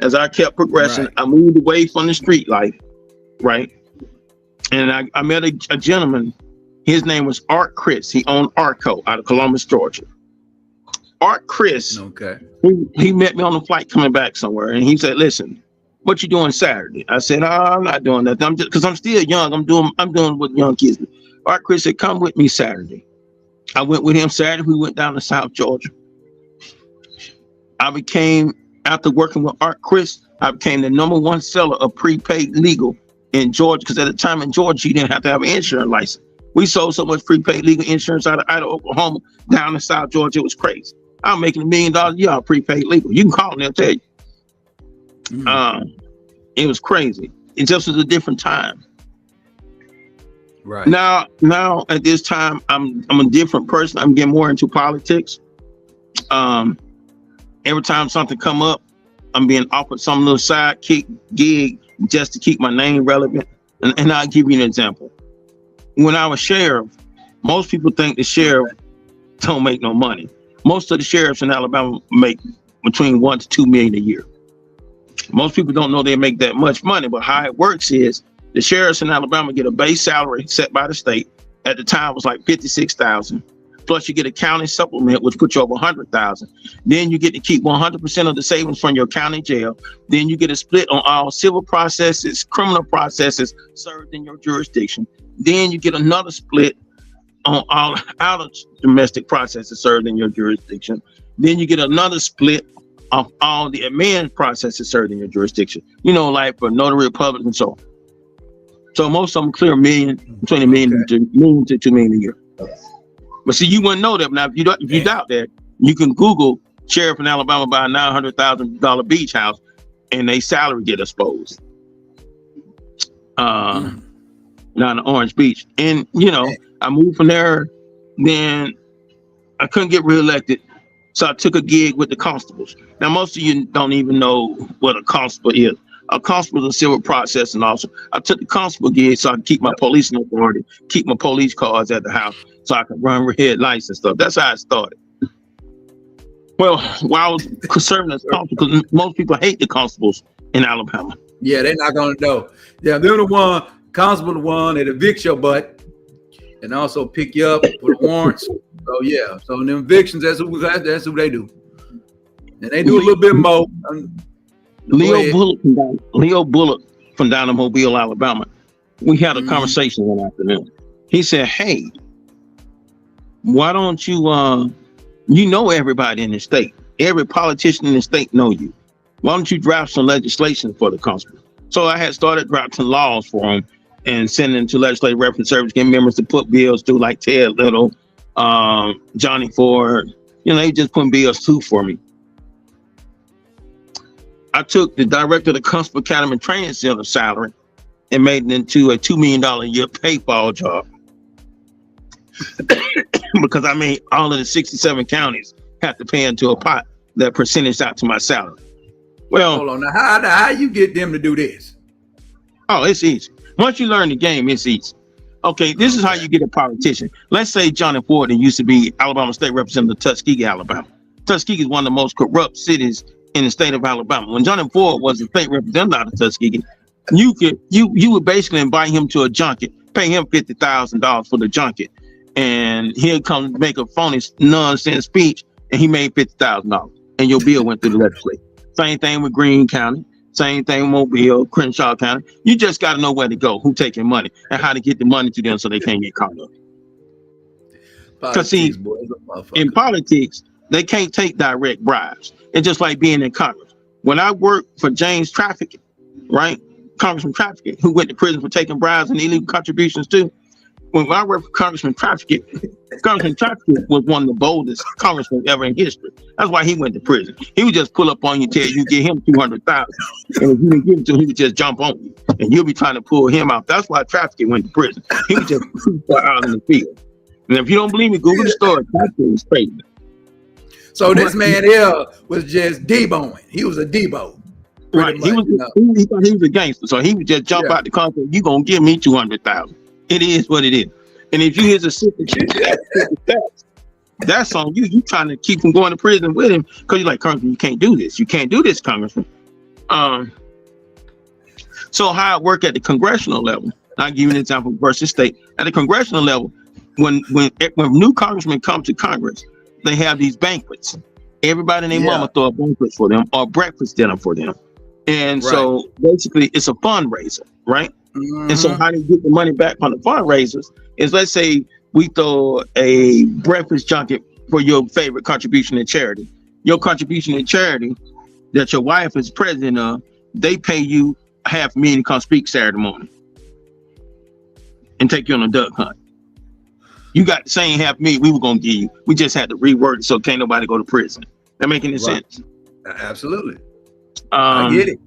Speaker 3: As I kept progressing, I moved away from the street life, right? And I met a gentleman. His name was Art Chris. He owned Arco out of Columbus, Georgia. Art Chris, he met me on the flight coming back somewhere, and he said, "Listen, what you doing Saturday?" I said, "Oh, I'm not doing nothing. I'm just because I'm still young. I'm doing what young kids do." Art Chris said, "Come with me Saturday." I went with him Saturday. We went down to South Georgia. After working with Art Chris, I became the #1 seller of prepaid legal in Georgia, because at the time in Georgia, you didn't have to have an insurance license. We sold so much prepaid legal insurance out of Oklahoma down in South Georgia, it was crazy. I'm making $1 million a year on prepaid legal. You can call them, they'll tell you. It was crazy. It just was a different time.
Speaker 2: Right.
Speaker 3: Now at this time, I'm a different person. I'm getting more into politics. Every time something come up, I'm being offered some little sidekick gig just to keep my name relevant. And I'll give you an example. When I was sheriff, most people think the sheriff don't make no money. Most of the sheriffs in Alabama make between $1 to $2 million a year. Most people don't know they make that much money, but how it works is the sheriffs in Alabama get a base salary set by the state. At the time, it was like $56,000. Plus you get a county supplement, which puts you over $100,000. Then you get to keep 100% of the savings from your county jail. Then you get a split on all civil processes, criminal processes served in your jurisdiction. Then you get another split on all out of domestic processes served in your jurisdiction. Then you get another split of all the admin processes served in your jurisdiction. You know, like for notary public and so on. So most of them clear between $1 million to $2 million a year. But see, you wouldn't know that. Now, if you doubt that, you can Google sheriff in Alabama buy a $900,000 beach house, and they salary get exposed. Down in Orange Beach, and you know, I moved from there. Then I couldn't get reelected, so I took a gig with the constables. Now, most of you don't even know what a constable is. A constable is a civil processing officer. I took the constable gig so I could keep my policing authority, keep my police cars at the house, so I could run red lights and stuff. That's how I started. Well, while I was serving as constable, because most people hate the constables in Alabama.
Speaker 2: Yeah, they're not gonna know. Yeah, they're the one, constable the one that evicts your butt and also pick you up for the warrants. So yeah, so in the evictions, that's who they do. And they do a little bit more.
Speaker 3: Leo Bullock from down in Mobile, Alabama. We had a conversation one afternoon. He said, "Hey, why don't you you know everybody in the state. Every politician in the state know you. Why don't you draft some legislation for the constable?" So I had started drafting laws for him and sending them to legislative reference service, getting members to put bills through, like Ted Little, Johnny Ford. You know, they just put bills through for me. I took the director of the Constable Academy Training Center salary and made it into a $2 million a year paywall job. Because I mean, all of the 67 counties have to pay into a pot that percentage out to my salary. Well,
Speaker 2: hold on. Now, how you get them to do this?
Speaker 3: Oh, it's easy. Once you learn the game, it's easy. Okay, this is how you get a politician. Let's say Johnny Ford used to be Alabama State Representative of Tuskegee, Alabama. Tuskegee is one of the most corrupt cities in the state of Alabama. When Johnny Ford was the state representative out of Tuskegee, you would basically invite him to a junket, pay him $50,000 for the junket, and he'll come make a phony nonsense speech, and he made $50,000, and your bill went through the legislature. Same thing with Greene County, same thing with Mobile, Crenshaw County. You just got to know where to go, who taking money, and how to get the money to them so they can't get caught up. Because see, in politics, they can't take direct bribes. It's just like being in Congress. When I worked for James Trafficking, right? Congressman Trafficking, who went to prison for taking bribes and illegal contributions too. When I worked for Congressman Trafficking was one of the boldest congressmen ever in history. That's why he went to prison. He would just pull up on you, tell you give him $200,000, and if you didn't give it to him, he would just jump on you, and you'll be trying to pull him out. That's why Trafficking went to prison. He was just out in the field. And if you don't believe me, Google the story. Trafficking was crazy.
Speaker 2: So this man here was just Deboing. He was a Debo.
Speaker 3: Right. He thought he was a gangster. So he would just jump out the car and say, "You gonna give me $200,000. It is what it is." And if you hear the that's on you. You trying to keep him going to prison with him because you're like, "Congressman, you can't do this. You can't do this, Congressman." So how it work at the congressional level? I'll give you an example versus state. At the congressional level, when new congressmen come to Congress, they have these banquets. Everybody and their mama throw a banquet for them or breakfast dinner for them. And so basically it's a fundraiser, right? Mm-hmm. And so how do you get the money back on the fundraisers is, let's say we throw a breakfast junket for your favorite contribution to charity. Your contribution to charity that your wife is president of, they pay you $500,000 to come speak Saturday morning and take you on a duck hunt. You got the same $500,000 we were gonna give you. We just had to rework it so can't nobody go to prison. That make any sense?
Speaker 2: Absolutely. I get it.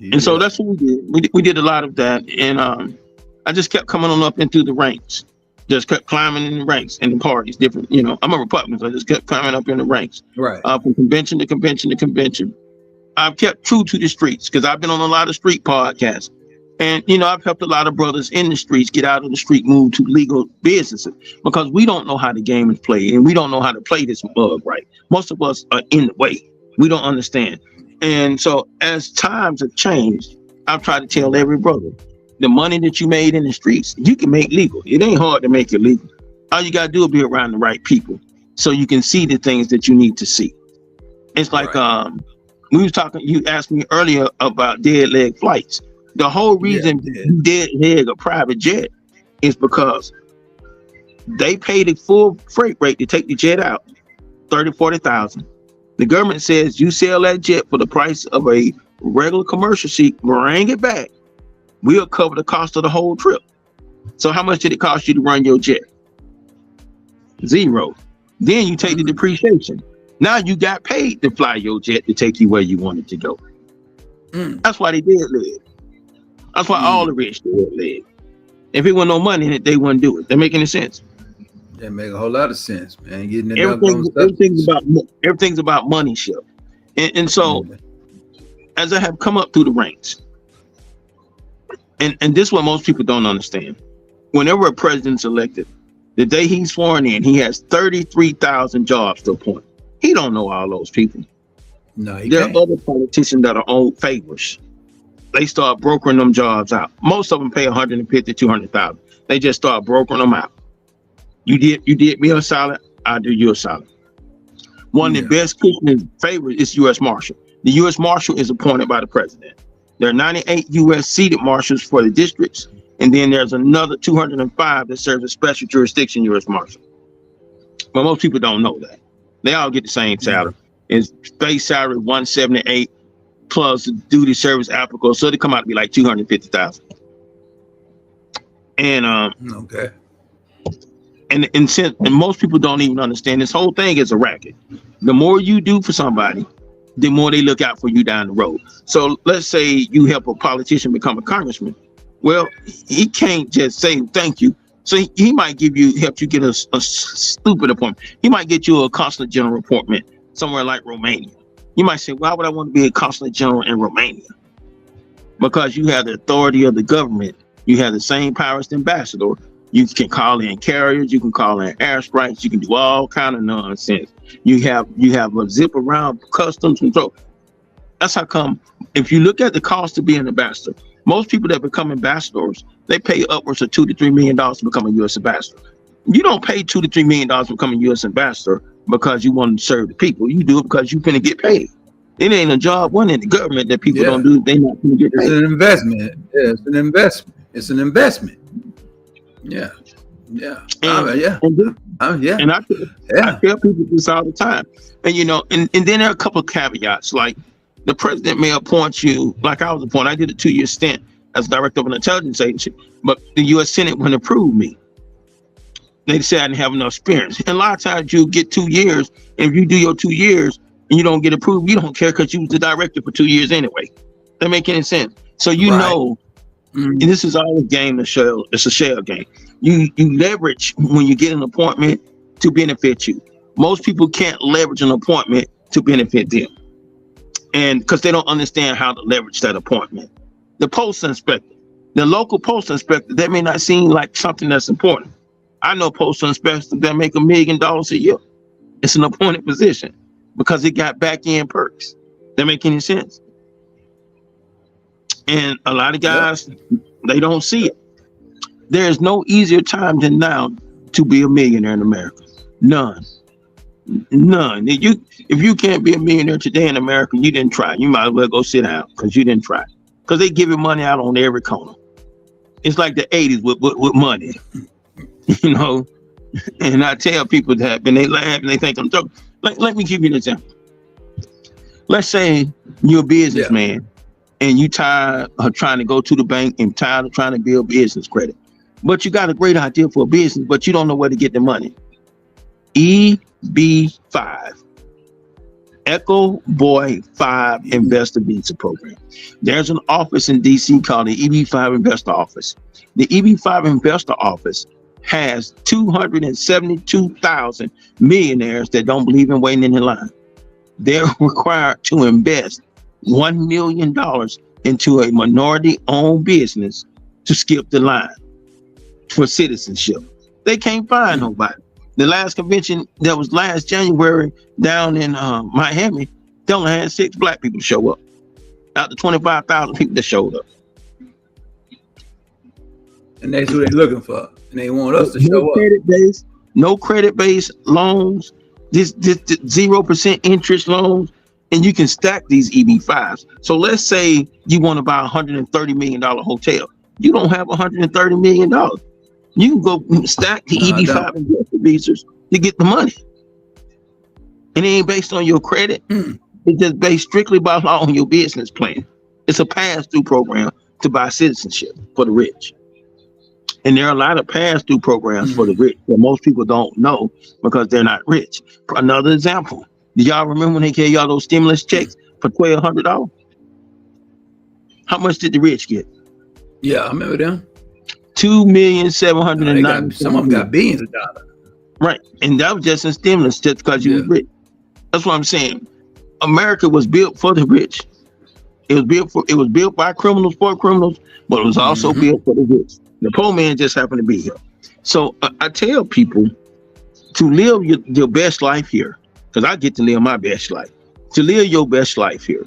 Speaker 3: And so that's what we did. We did a lot of that, and I just kept coming on up into the ranks. Just kept climbing in the ranks and the parties. Different, you know. I'm a Republican, so I just kept climbing up in the ranks.
Speaker 2: Right.
Speaker 3: From convention to convention to convention. I've kept true to the streets because I've been on a lot of street podcasts. And, you know, I've helped a lot of brothers in the streets get out of the street, move to legal businesses because we don't know how the game is played and we don't know how to play this mug right. Most of us are in the way. We don't understand. And so as times have changed, I've tried to tell every brother, the money that you made in the streets, you can make legal. It ain't hard to make it legal. All you got to do is be around the right people so you can see the things that you need to see. It's like we was talking, you asked me earlier about dead leg flights. The whole reason you dead leg a private jet is because they pay the full freight rate to take the jet out, 30, 40,000. The government says you sell that jet for the price of a regular commercial seat, bring it back. We'll cover the cost of the whole trip. So how much did it cost you to run your jet? Zero. Then you take the depreciation. Now you got paid to fly your jet to take you where you wanted to go. That's why they dead leg. That's why all the rich dead leg. If it wasn't no money in it, they wouldn't do it. That make any sense?
Speaker 2: That make a whole lot of sense, man. Getting it
Speaker 3: everything's about money, Shep. And so as I have come up through the ranks, and this is what most people don't understand. Whenever a president's elected, the day he's sworn in, he has 33,000 jobs to appoint. He don't know all those people.
Speaker 2: No,
Speaker 3: there are other politicians that are on favors. They start brokering them jobs out. Most of them pay 150, 200,000. They just start brokering them out. You did me a solid, I'll do you a solid. One of the best Christian favorites is U.S. Marshal. The U.S. Marshal is appointed by the president. There are 98 U.S. seated marshals for the districts, and then there's another 205 that serves a special jurisdiction U.S. Marshal. But most people don't know that. They all get the same salary. It's base salary 178 plus duty service applicable, so they come out to be like 250,000. And
Speaker 2: okay.
Speaker 3: And most people don't even understand this whole thing is a racket. The more you do for somebody, the more they look out for you down the road. So let's say you help a politician become a congressman. Well, he can't just say thank you. So he might help you get a stupid appointment. He might get you a consular general appointment somewhere like Romania. You might say, why would I want to be a consular general in Romania? Because you have the authority of the government. You have the same power as the ambassador. You can call in carriers. You can call in airstrikes. You can do all kind of nonsense. You have a zip around customs control. That's how come, if you look at the cost to be an ambassador, most people that become ambassadors, they pay upwards of $2 to $3 million to become a U.S. ambassador. You don't pay $2 to $3 million to become a U.S. ambassador because you want to serve the people. You do it because you're going to get paid. It ain't a job one in the government that people don't do. They not going to get paid.
Speaker 2: It's an investment. Yeah, it's an investment. It's an investment. Yeah. Yeah.
Speaker 3: And I tell people this all the time. And and then there are a couple of caveats. Like the president may appoint you, like I was appointed. I did a 2-year stint as director of an intelligence agency, but the U.S. Senate wouldn't approve me. They said I didn't have enough experience. And a lot of times you get 2 years, and if you do your 2 years and you don't get approved, you don't care because you was the director for 2 years anyway. That make any sense? So and this is all a game. It's a shell game. You leverage when you get an appointment to benefit you. Most people can't leverage an appointment to benefit them, and because they don't understand how to leverage that appointment. The postal inspector, the local postal inspector, that may not seem like something that's important. I know postal inspectors that make $1 million a year. It's an appointed position because it got back end perks. That make any sense? And a lot of guys, they don't see it. There is no easier time than now to be a millionaire in America. None. If you can't be a millionaire today in America, you didn't try. You might as well go sit down because you didn't try. Because they give you money out on every corner. It's like the 80s with money, And I tell people that, and they laugh and they think I'm joking. Let me give you an example. Let's say you're a businessman. And you tired of trying to go to the bank and tired of trying to build business credit. But you got a great idea for a business, but you don't know where to get the money. EB5, Echo Boy 5 Investor Visa Program. There's an office in DC called the EB5 Investor Office. The EB5 Investor Office has 272,000 millionaires that don't believe in waiting in the line. They're required to invest $1 million into a minority-owned business to skip the line for citizenship. They can't find nobody. The last convention that was last January down in Miami, they only had 6 black people show up out of 25,000 people that showed up.
Speaker 2: And that's who they're looking for. And they want us to show up.
Speaker 3: No credit-based loans, this 0% interest loans. And you can stack these EB5s. So let's say you want to buy a $130 million hotel. You don't have $130 million. You can go stack the EB5 investor visas to get the money. And it ain't based on your credit. It's just based strictly by law on your business plan. It's a pass-through program to buy citizenship for the rich. And there are a lot of pass-through programs for the rich that most people don't know because they're not rich. Another example. Do y'all remember when they gave y'all those stimulus checks for $1,200? How much did the rich get?
Speaker 2: Yeah, I remember them.
Speaker 3: $2,790,000.
Speaker 2: Some of them got billions of dollars.
Speaker 3: Right, and that was just in stimulus, just because you was rich. That's what I'm saying. America was built for the rich. It was built by criminals for criminals, but it was also built for the rich. The poor man just happened to be here. So I tell people to live your best life here, because I get to live my best life. To live your best life here,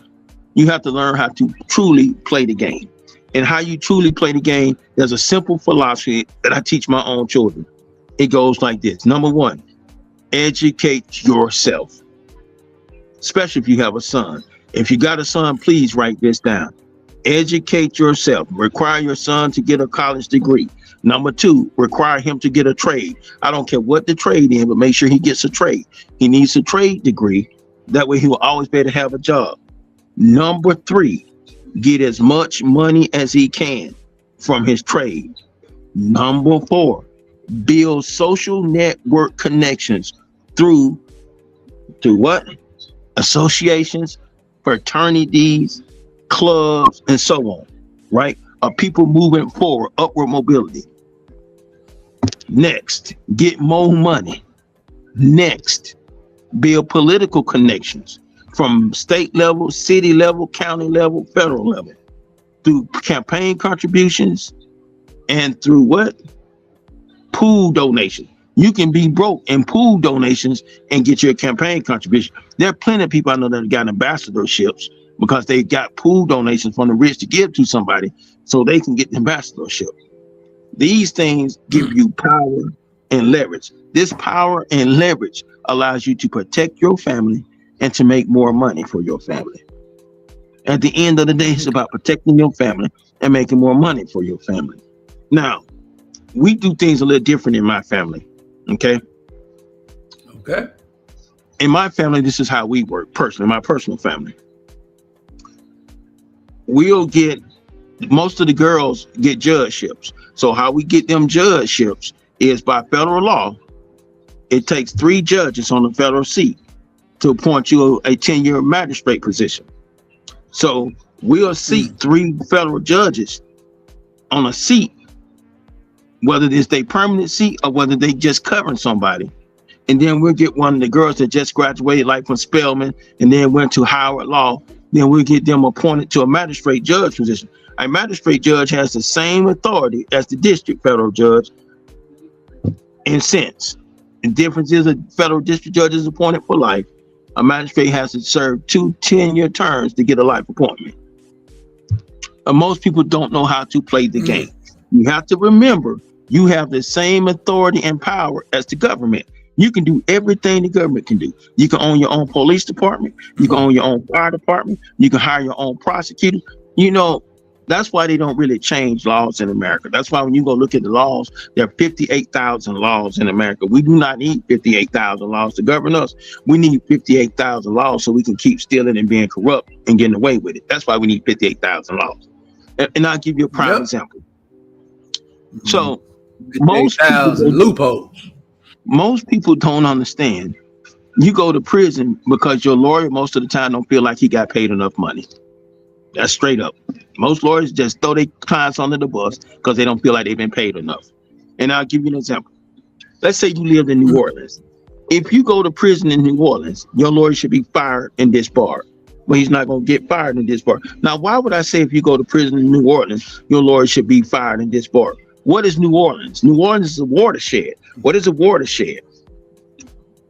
Speaker 3: you have to learn how to truly play the game. And how you truly play the game, there's a simple philosophy that I teach my own children. It goes like this. Number one, educate yourself, especially if you have a son. If you got a son, please write this down. Educate yourself. Require your son to get a college degree. Number two, require him to get a trade. I don't care what the trade is, but make sure he gets a trade. He needs a trade degree. That way he will always be able to have a job. Number three, get as much money as he can from his trade. Number four, build social network connections through what? Associations, fraternities, clubs, and so on, right? Of people moving forward, upward mobility. Next, get more money. Next, build political connections from state level, city level, county level, federal level, through campaign contributions and through what? Pool donation. You can be broke in pool donations and get your campaign contribution. There are plenty of people I know that have got ambassadorships because they got pool donations from the rich to give to somebody so they can get the ambassadorship. These things give you power and leverage. This power and leverage allows you to protect your family and to make more money for your family. At the end of the day, it's about protecting your family and making more money for your family. Now, we do things a little different in my family, okay?
Speaker 2: Okay.
Speaker 3: In my family, this is how we work personally, my personal family. Most of the girls get judgeships. So how we get them judgeships is by federal law. It takes 3 judges on the federal seat to appoint you a 10-year magistrate position. So we'll seat 3 federal judges on a seat, whether it's their permanent seat or whether they just covering somebody. And then we'll get one of the girls that just graduated, like from Spelman, and then went to Howard Law. Then we'll get them appointed to a magistrate judge position. A magistrate judge has the same authority as the district federal judge in sense. The difference is a federal district judge is appointed for life. A magistrate has to serve 2 10-year terms to get a life appointment. And most people don't know how to play the game. You have to remember, you have the same authority and power as the government. You can do everything the government can do. You can own your own police department. You can own your own fire department. You can hire your own prosecutor. You know, that's why they don't really change laws in America. That's why when you go look at the laws, there are 58,000 laws in America. We do not need 58,000 laws to govern us. We need 58,000 laws so we can keep stealing and being corrupt and getting away with it. That's why we need 58,000 laws. And I'll give you a prime example. So most people don't understand. You go to prison because your lawyer most of the time don't feel like he got paid enough money. That's straight up. Most lawyers just throw their clients under the bus because they don't feel like they've been paid enough. And I'll give you an example. Let's say you lived in New Orleans. If you go to prison in New Orleans, your lawyer should be fired and disbarred. Well, he's not going to get fired and disbarred. Now, why would I say if you go to prison in New Orleans, your lawyer should be fired and disbarred? What is New Orleans? New Orleans is a watershed. What is a watershed?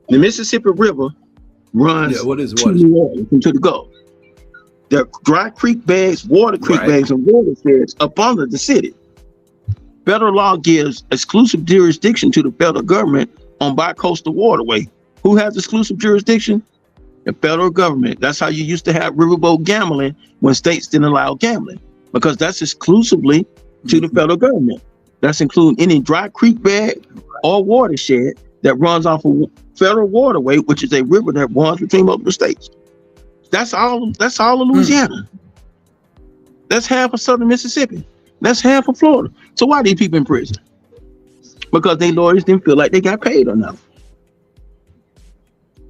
Speaker 3: The Mississippi River runs to New Orleans into the Gulf. There are dry creek beds, water creek beds, and watersheds up under the city. Federal law gives exclusive jurisdiction to the federal government on bi-coastal waterway. Who has exclusive jurisdiction? The federal government. That's how you used to have riverboat gambling when states didn't allow gambling, because that's exclusively to the federal government. That's including any dry creek bed or watershed that runs off a federal waterway, which is a river that runs between multiple states. That's all of Louisiana. That's half of southern Mississippi. That's half of Florida. So why are these people in prison? Because their lawyers didn't feel like they got paid enough.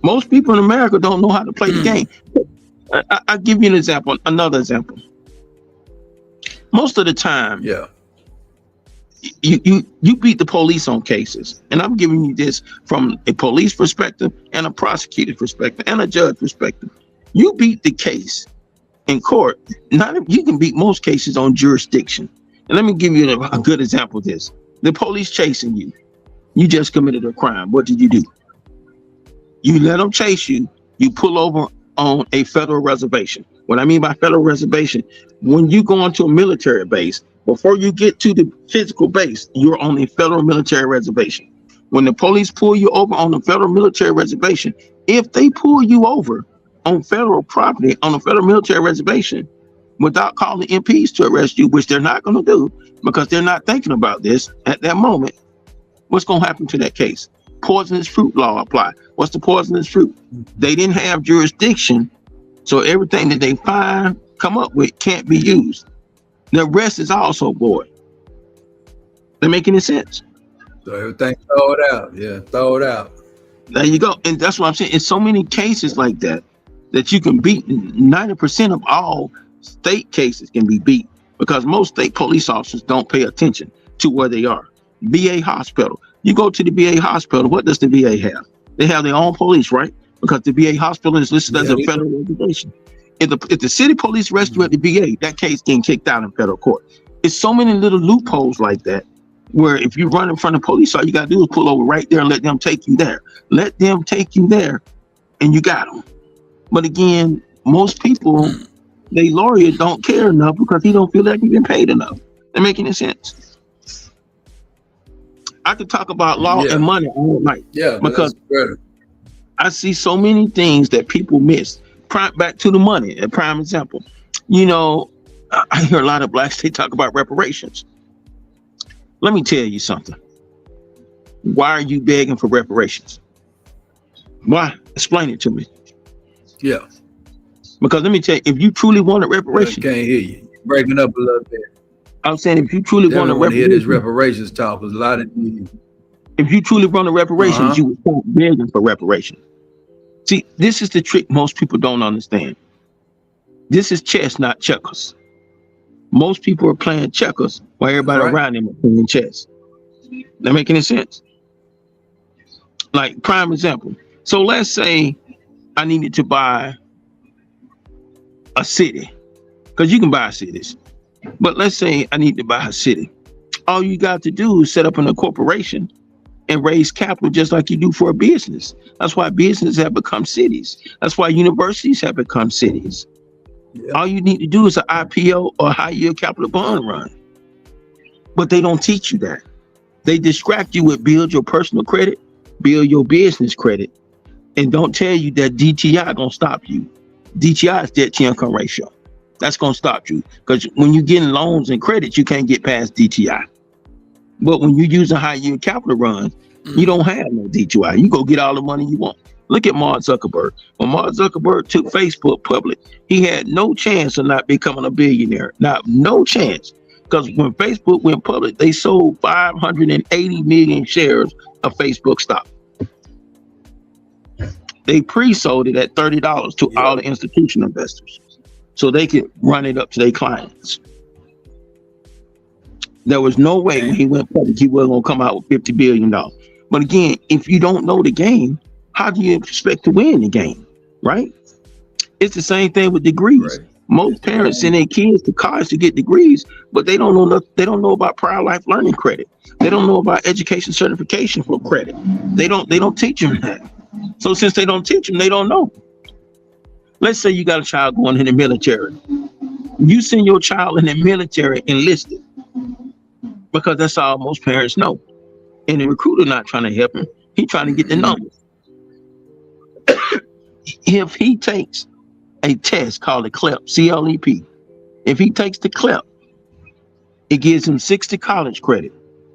Speaker 3: Most people in America don't know how to play the game. I'll give you an example, another example. Most of the time, you beat the police on cases. And I'm giving you this from a police perspective and a prosecutor perspective and a judge perspective. You beat the case in court, you can beat most cases on jurisdiction. And let me give you a good example of this. The police chasing you. You just committed a crime. What did you do? You let them chase you. You pull over on a federal reservation. What I mean by federal reservation, when you go onto a military base, before you get to the physical base, you're on a federal military reservation. When the police pull you over on the federal military reservation, if they pull you over on federal property, on a federal military reservation, without calling MPs to arrest you, which they're not going to do because they're not thinking about this at that moment, what's going to happen to that case? Poisonous fruit law apply. What's the poisonous fruit? They didn't have jurisdiction, so everything that they come up with can't be used. The rest is also void. That make any sense?
Speaker 2: So everything throw it out. Yeah, throw it out.
Speaker 3: There you go. And that's what I'm saying. In so many cases like that you can beat. 90% of all state cases can be beat because most state police officers don't pay attention to where they are. VA hospital. You go to the VA hospital, what does the VA have? They have their own police, right? Because the VA hospital is listed as a federal organization. If the city police arrest you at the VA, that case getting kicked out in federal court. It's so many little loopholes like that, where if you run in front of police, all you got to do is pull over right there and let them take you there. Let them take you there, and you got them. But again, most people, they lawyer don't care enough because he don't feel like he's been paid enough. That make any sense? I could talk about law and money all night.
Speaker 2: Yeah,
Speaker 3: because I see so many things that people miss. Back to the money, a prime example. You know, I hear a lot of blacks, they talk about reparations. Let me tell you something. Why are you begging for reparations? Why? Explain it to me.
Speaker 2: Yeah.
Speaker 3: Because let me tell you, if you truly wanted reparations.
Speaker 2: I can't hear you. You're breaking up a little bit.
Speaker 3: I'm saying if you truly wanted reparations.
Speaker 2: Hear this reparations talk. There's a lot of
Speaker 3: if you truly wanted reparations, you would start begging for reparations. See, this is the trick most people don't understand. This is chess, not checkers. Most people are playing checkers while everybody around them are playing chess. That make any sense? Like, prime example. So let's say I needed to buy a city, because you can buy cities. But let's say I need to buy a city. All you got to do is set up a corporation and raise capital just like you do for a business. That's why businesses have become cities. That's why universities have become cities. Yeah. All you need to do is an IPO or high yield capital bond run. But they don't teach you that. They distract you with build your personal credit, build your business credit, and don't tell you that DTI gonna stop you. DTI is debt to income ratio. That's gonna stop you because when you're getting loans and credits, you can't get past DTI. But when you're using high yield capital runs, you don't have no DTI. You go get all the money you want. Look at Mark Zuckerberg. When Mark Zuckerberg took Facebook public, he had no chance of not becoming a billionaire. Now, no chance. Because when Facebook went public, they sold 580 million shares of Facebook stock. They pre-sold it at $30 to all the institutional investors so they could run it up to their clients. There was no way when he went public, he wasn't going to come out with $50 billion. But again, if you don't know the game, how do you expect to win the game, right? It's the same thing with degrees. Right. Most parents send their kids to college to get degrees, but they don't know they don't know about prior life learning credit. They don't know about education certification for credit. They don't teach them that. So since they don't teach them, they don't know. Let's say you got a child going in the military. You send your child in the military enlisted because that's all most parents know. And the recruiter not trying to help him. He's trying to get the numbers. If he takes a test called a CLEP, C-L-E-P, if he takes the CLEP, it gives him 60 college credit.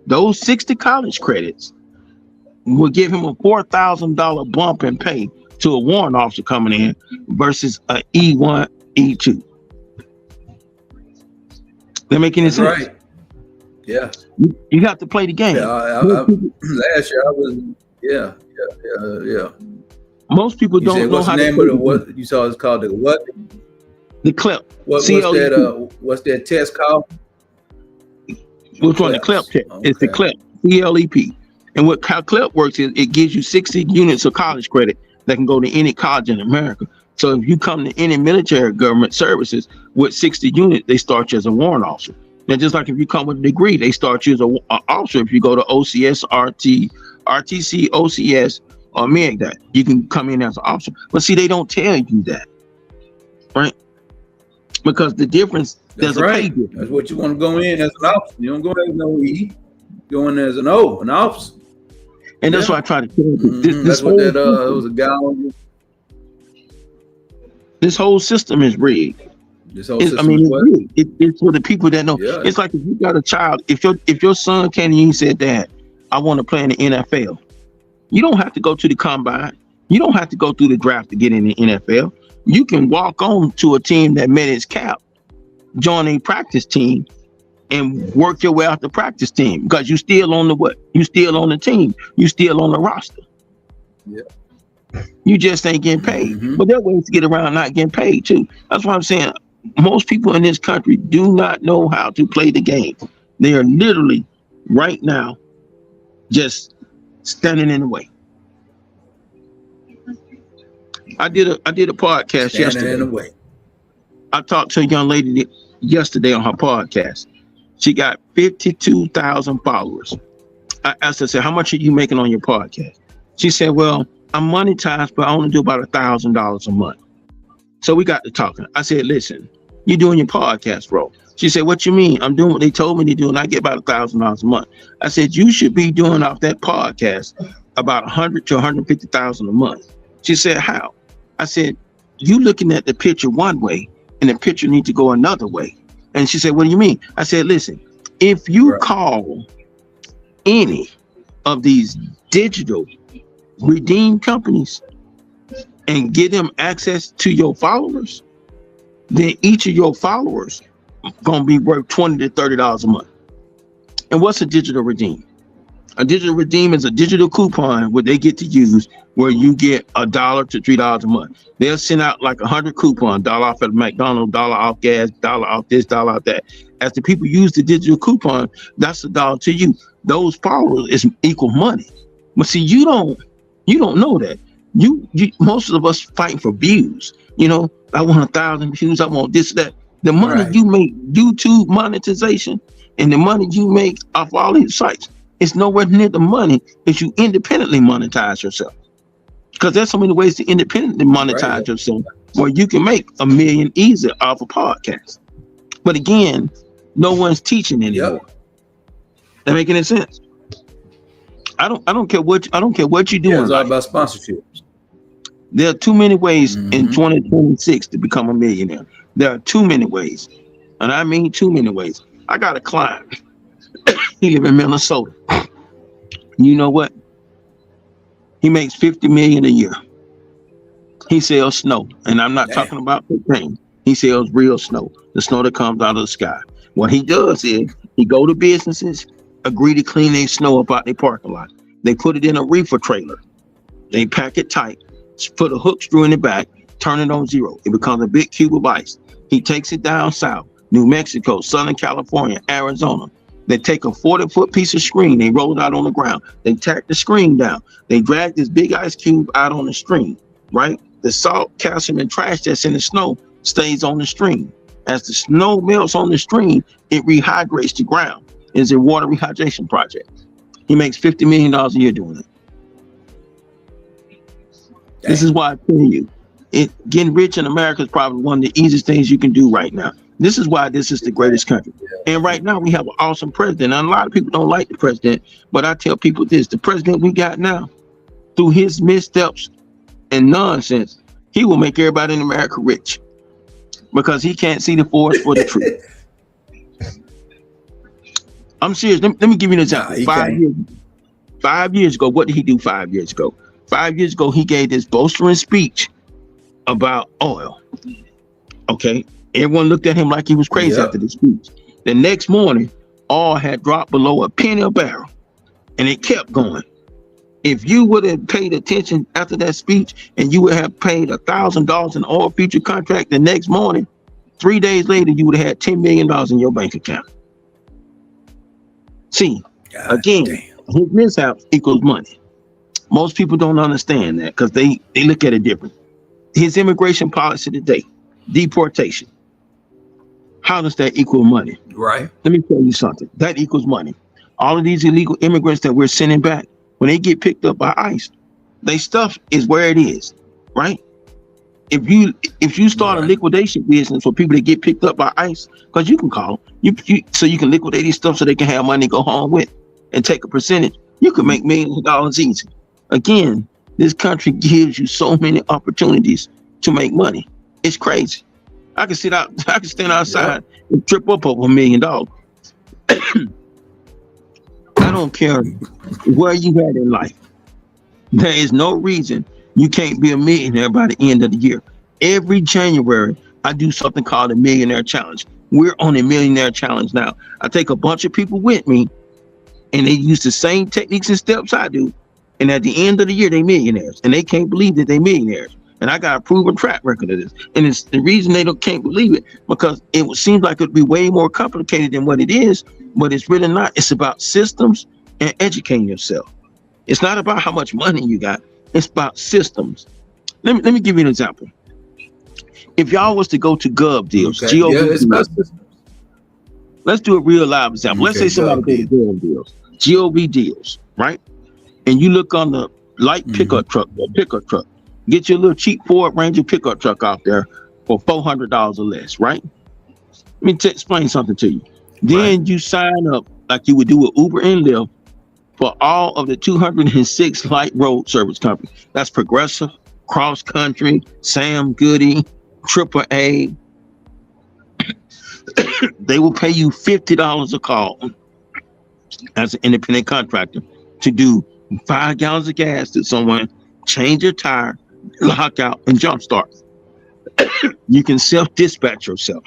Speaker 3: Those 60 college credits will give him a $4,000 bump in pay to a warrant officer coming in versus a E1, E2. That make any sense? Right.
Speaker 2: Yeah.
Speaker 3: You have to play the game.
Speaker 2: Yeah, last year I was, yeah.
Speaker 3: Most people don't know how to play. What's the name of
Speaker 2: what you saw? It's called the what?
Speaker 3: The CLEP.
Speaker 2: What's that test called?
Speaker 3: Which one? The CLEP test. Okay. It's the CLEP, C-L-E-P. And how CLEP works is it gives you 60 units of college credit that can go to any college in America. So if you come to any military government services with 60 units, they start you as a warrant officer. Now, just like if you come with a degree, they start you as a officer. If you go to OCS, RTC, OCS, or MEG, that you can come in as an officer. But see, they don't tell you that, right? Because the difference, there's a pay difference.
Speaker 2: That's what you want to go in as an officer. You don't go in as no E. Go in as an officer.
Speaker 3: And that's why I try to tell you.
Speaker 2: That's what that it was a guy on.
Speaker 3: This whole system is rigged.
Speaker 2: This whole system
Speaker 3: it's rigged. It's for the people that know. Yeah. It's like if you got a child, if your son came and said, "Dad, I want to play in the NFL," you don't have to go to the combine. You don't have to go through the draft to get in the NFL. You can walk on to a team that met its cap, join a practice team, and work your way out the practice team because you still on the what? You still on the team. You still on the roster.
Speaker 2: Yeah.
Speaker 3: You just ain't getting paid. But there are ways to get around not getting paid too. That's why I'm saying most people in this country do not know how to play the game. They are literally right now just standing in the way. I did a podcast yesterday.
Speaker 2: In the way.
Speaker 3: I talked to a young lady yesterday on her podcast. She got 52,000 followers. I asked her, I said, "How much are you making on your podcast?" She said, "Well, I'm monetized, but I only do about $1,000 a month." So we got to talking. I said, "Listen, you're doing your podcast, bro." She said, "What you mean? I'm doing what they told me to do, and I get about $1,000 a month." I said, "You should be doing off that podcast about 100 to 150,000 a month." She said, "How?" I said, "You looking at the picture one way, and the picture needs to go another way." And she said, "What do you mean?" I said, "Listen, if you call any of these digital redeem companies and get them access to your followers, then each of your followers gonna be worth $20 to $30 a month." And what's a digital redeem? A digital redeem is a digital coupon where they get to use where you get $1 to $3 a month. They'll send out like 100 coupons, $1 off at McDonald's, $1 off gas, $1 off this, $1 off that. As the people use the digital coupon, that's $1 to you. Those followers is equal money. But see, you don't know that. You most of us fighting for views. You know, I want 1,000 views, I want this, that. The money you make YouTube monetization and the money you make off all these sites, it's nowhere near the money that you independently monetize yourself. Because there's so many ways to independently monetize yourself where you can make $1 million easy off a podcast. But again, no one's teaching anymore. That make any sense? I don't care what you're doing.
Speaker 2: It's all about sponsorships.
Speaker 3: There are too many ways in 2026 to become a millionaire. There are too many ways. And I mean too many ways. I got a client. He live in Minnesota. You know what? He makes $50 million a year. He sells snow. And I'm not talking about rain. He sells real snow. The snow that comes out of the sky. What he does is he go to businesses, agree to clean their snow up out their parking lot. They put it in a reefer trailer. They pack it tight, put a hook screw in the back, turn it on zero. It becomes a big cube of ice. He takes it down south, New Mexico, Southern California, Arizona. They take a 40-foot piece of screen, they roll it out on the ground. They tack the screen down. They drag this big ice cube out on the stream, right? The salt, calcium, and trash that's in the snow stays on the stream. As the snow melts on the stream, it rehydrates the ground. It's a water rehydration project. He makes $50 million a year doing it. This is why I tell you, getting rich in America is probably one of the easiest things you can do right now. This is why this is the greatest country. And right now we have an awesome president. And a lot of people don't like the president, but I tell people this, the president we got now, through his missteps and nonsense, he will make everybody in America rich because he can't see the forest for the tree. I'm serious. Let me give you an example. 5 years ago, what did he do 5 years ago? 5 years ago, he gave this bolstering speech about oil. Okay. Everyone looked at him like he was crazy after the speech. The next morning, oil had dropped below a penny a barrel, and it kept going. If you would have paid attention after that speech, and you would have paid $1,000 in oil future contract the next morning, 3 days later, you would have had $10 million in your bank account. See, his mishaps equals money. Most people don't understand that because they look at it different. his immigration policy today, deportation. How does that equal money?
Speaker 2: Right.
Speaker 3: Let me tell you something. That equals money. All of these illegal immigrants that we're sending back, when they get picked up by ICE, they stuff is where it is, right? If you start a liquidation business for people that get picked up by ICE, because you can call so you can liquidate these stuff so they can have money to go home with and take a percentage, you can make millions of dollars easy. Again, this country gives you so many opportunities to make money. It's crazy. I can stand outside and trip up over $1 million. I don't care where you at in life. There is no reason you can't be a millionaire by the end of the year. Every January, I do something called a millionaire challenge. We're on a millionaire challenge now. I take a bunch of people with me, and they use the same techniques and steps I do. And at the end of the year, they millionaires, and they can't believe that they millionaires. And I got a proven track record of this. And it's the reason they can't believe it, because it seems like it'd be way more complicated than what it is, but it's really not. It's about systems and educating yourself. It's not about how much money you got. It's about systems. Let me give you an example. If y'all was to go to Gov Deals, let's do a real live example. Let's say somebody go to Gov Deals, GOV Deals, right? And you look on the light pickup truck, get your little cheap Ford Ranger pickup truck out there for $400 or less, right? Let me explain something to you. Then you sign up like you would do with Uber and Lyft for all of the 206 light road service companies. That's Progressive, Cross Country, Sam Goody, AAA. They will pay you $50 a call as an independent contractor to do 5 gallons of gas to someone, change your tire, lock out, and jump start. You can self-dispatch yourself.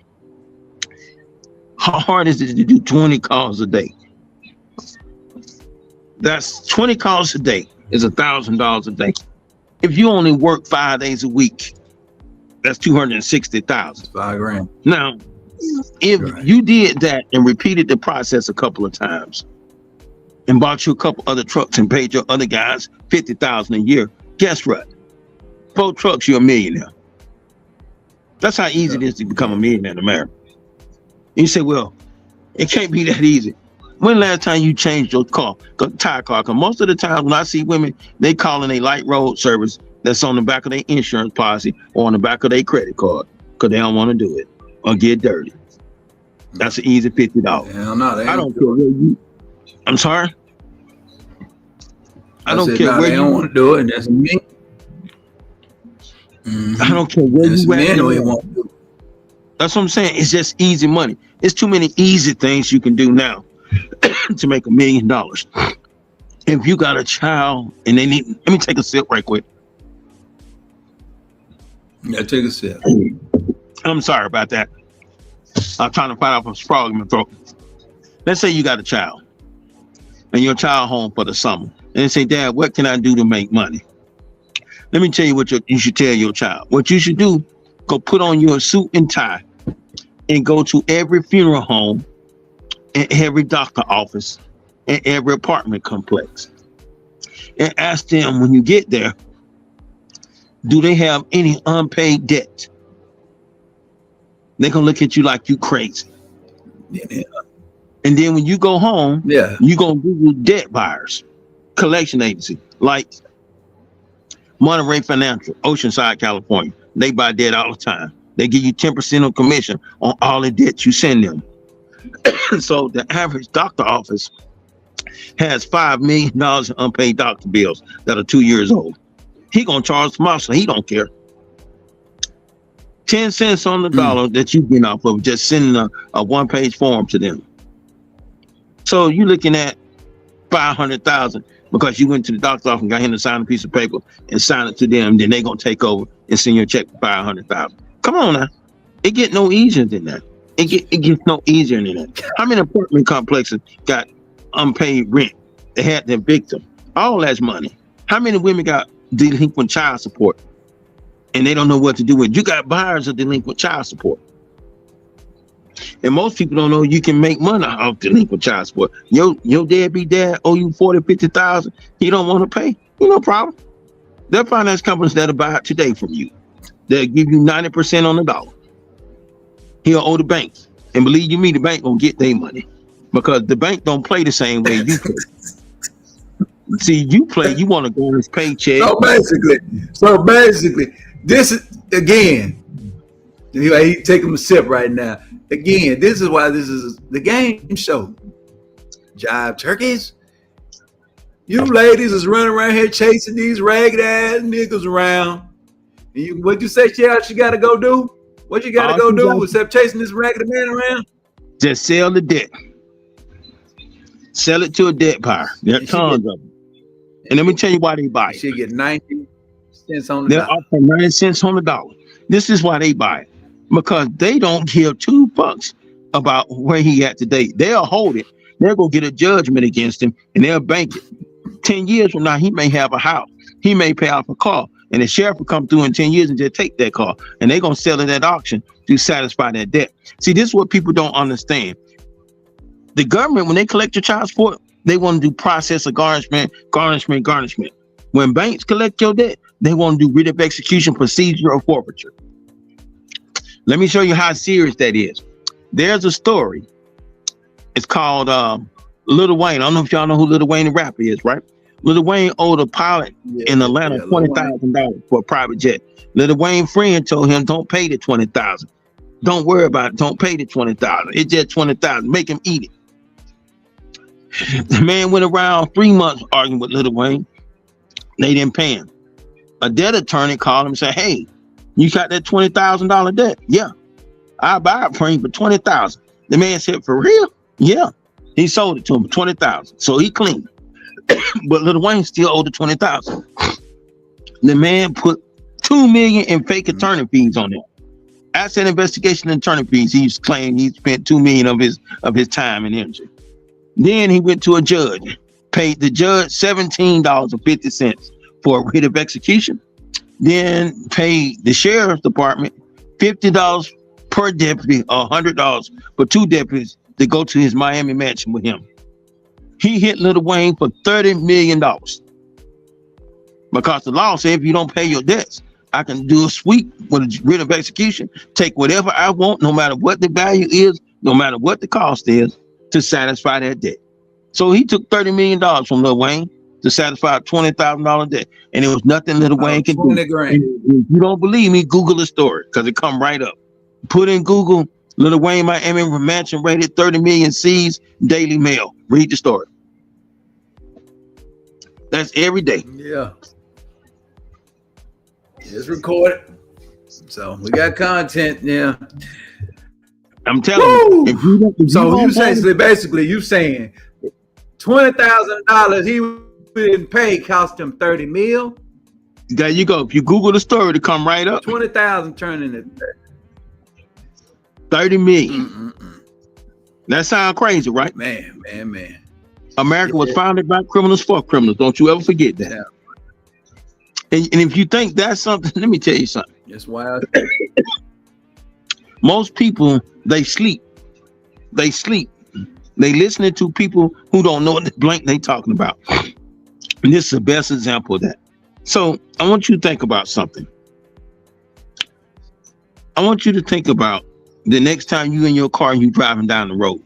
Speaker 3: How hard is it to do 20 calls a day? That's 20 calls a day is $1,000 a day. If you only work 5 days a week, that's $260,000.
Speaker 2: $5,000.
Speaker 3: Now, if you did that and repeated the process a couple of times and bought you a couple other trucks and paid your other guys $50,000 a year, guess what? 4 trucks, you're a millionaire. That's how easy it is to become a millionaire in America. And you say, well, it can't be that easy. When last time you changed your tire car? Because most of the time when I see women, they calling a light road service that's on the back of their insurance policy or on the back of their credit card because they don't want to do it or get dirty. That's an easy $50.
Speaker 2: Hell no,
Speaker 3: I don't care where you. I'm sorry. I don't care where
Speaker 2: they don't want to do it, and that's me.
Speaker 3: I don't care where you at. That's what I'm saying. It's just easy money. It's too many easy things you can do now to make $1 million. If you got a child and they need, let me take a sip right quick.
Speaker 2: Yeah, take a sip.
Speaker 3: I'm sorry about that. I'm trying to fight off a frog in my throat. Let's say you got a child and your child home for the summer. And they say, Dad, what can I do to make money? Let me tell you what you should tell your child. What you should do, go put on your suit and tie and go to every funeral home and every doctor office and every apartment complex and ask them when you get there, do they have any unpaid debt? They're gonna look at you like you crazy.
Speaker 2: Yeah.
Speaker 3: And then when you go home, you're gonna Google debt buyers, collection agency like Monterey Financial, Oceanside, California. They buy debt all the time. They give you 10% of commission on all the debt you send them. So the average doctor office has $5 million in unpaid doctor bills that are 2 years old. He gonna charge them off, so he don't care. 10 cents on the dollar that you get off of just sending a one-page form to them. So you're looking at $500,000 because you went to the doctor's office and got him to sign a piece of paper and sign it to them. Then they gonna take over and send you a check for $500,000. Come on now, it get no easier than that. It gets no easier than that. How many apartment complexes got unpaid rent? They had their victim. All that's money. How many women got delinquent child support and they don't know what to do with it? You got buyers of delinquent child support. And most people don't know you can make money off delinquent child support. Your deadbeat dad owe you $40,000, $50,000. He don't want to pay. No problem. There are finance companies that'll buy it today from you. They'll give you 90% on the dollar. He'll owe the banks. And believe you me, the bank gonna get their money. Because the bank don't play the same way you play. See, you want to go on his paycheck.
Speaker 2: So basically, this is, again, he take him a sip right now. Again, this is why this is the game show. Jive turkeys. You ladies is running around here chasing these ragged ass niggas around. And what'd you say she got to go do? What you got to go do except chasing this ragged man around?
Speaker 3: Just sell the debt. Sell it to a debt buyer. There are tons of them. And let me tell you why they buy it.
Speaker 2: She get 90 cents on the
Speaker 3: They're
Speaker 2: dollar.
Speaker 3: offering 90 cents on the dollar. This is why they buy it. Because they don't give 2 bucks about where he at today. They'll hold it. They'll go get a judgment against him and they'll bank it. 10 years from now, he may have a house. He may pay off a car. And the sheriff will come through in 10 years and just take that car. And they're going to sell it at auction to satisfy that debt. See, this is what people don't understand. The government, when they collect your child support, they want to do process of garnishment. When banks collect your debt, they want to do writ of execution, procedure, or forfeiture. Let me show you how serious that is. There's a story. It's called Lil Wayne. I don't know if y'all know who Lil Wayne the rapper is, right? Lil Wayne owed a pilot in Atlanta $20,000 for a private jet. Lil Wayne friend told him, don't pay the $20,000. Don't worry about it. Don't pay the $20,000. It's just $20,000. Make him eat it. The man went around 3 months arguing with Lil Wayne. They didn't pay him. A debt attorney called him and said, hey, you got that $20,000 debt? Yeah. I'll buy it for you for $20,000. The man said, for real? Yeah. He sold it to him for $20,000. So he cleaned. But Lil Wayne still owed the $20,000. The man put $2 million in fake attorney fees on it. Asset investigation and attorney fees. He's claimed he spent $2 million of his time and energy. Then he went to a judge, paid the judge $17.50 for a writ of execution. Then paid the sheriff's department $50 per deputy or $100 for 2 deputies to go to his Miami mansion with him. He hit Lil Wayne for $30 million. Because the law said if you don't pay your debts, I can do a sweep with a writ of execution, take whatever I want, no matter what the value is, no matter what the cost is, to satisfy that debt. So he took $30 million from Lil Wayne to satisfy a $20,000 debt. And there was nothing Lil Wayne can do. If you don't believe me, Google the story, because it come right up. Put in Google, Lil Wayne Miami mansion rated 30 million C's, Daily Mail. Read the story. That's every day.
Speaker 2: Yeah. It's recorded. So we got content. Yeah.
Speaker 3: I'm telling you.
Speaker 2: You saying $20,000 he didn't pay cost him 30 mil.
Speaker 3: There you go. If you Google the story, to come right up.
Speaker 2: 20,000 turning into
Speaker 3: 30 million. That sounds crazy, right?
Speaker 2: Man.
Speaker 3: America was founded by criminals for criminals. Don't you ever forget that.
Speaker 2: Yeah.
Speaker 3: And if you think that's something, let me tell you something.
Speaker 2: That's wild.
Speaker 3: Most people, they sleep. They listening to people who don't know what the blank they talking about. And this is the best example of that. So I want you to think about something. I want you to think about the next time you in your car and you driving down the road.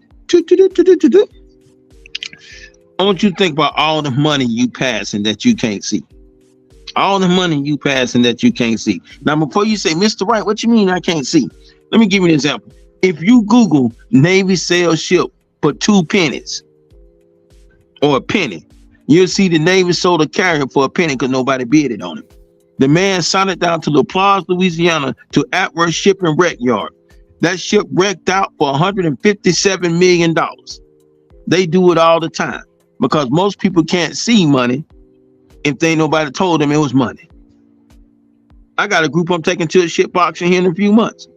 Speaker 3: I want you to think about all the money you passing that you can't see. All the money you passing that you can't see. Now, before you say, Mr. Wright, what you mean I can't see? Let me give you an example. If you Google Navy sales ship for 2 pennies or a penny, you'll see the Navy sold a carrier for a penny because nobody bid it on it. The man signed it down to La Plaza, Louisiana to Atworth Ship and Wreck Yard. That ship wrecked out for $157 million. They do it all the time because most people can't see money if they ain't nobody told them it was money. I got a group I'm taking to a ship auction here in a few months.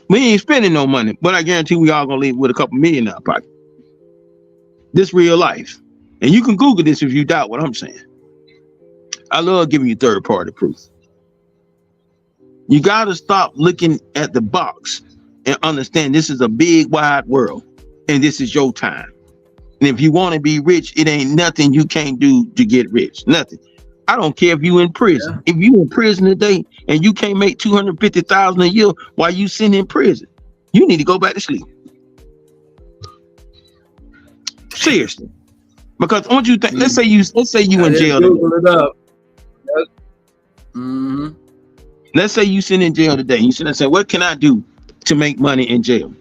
Speaker 3: We ain't spending no money, but I guarantee we all gonna leave with a couple million in our pocket. This real life. And you can Google this if you doubt what I'm saying. I love giving you third-party proof. You gotta stop looking at the box and understand this is a big, wide world, and this is your time. And if you want to be rich, it ain't nothing you can't do to get rich. Nothing. I don't care if you in prison.
Speaker 2: Yeah.
Speaker 3: If you in prison today and you can't make $250,000 a year while you sitting in prison, you need to go back to sleep. Seriously. Because what you think? Let's say you in jail today.
Speaker 2: Google it up. Mm-hmm.
Speaker 3: Let's say you sit in jail today. You sit and say, what can I do to make money in jail?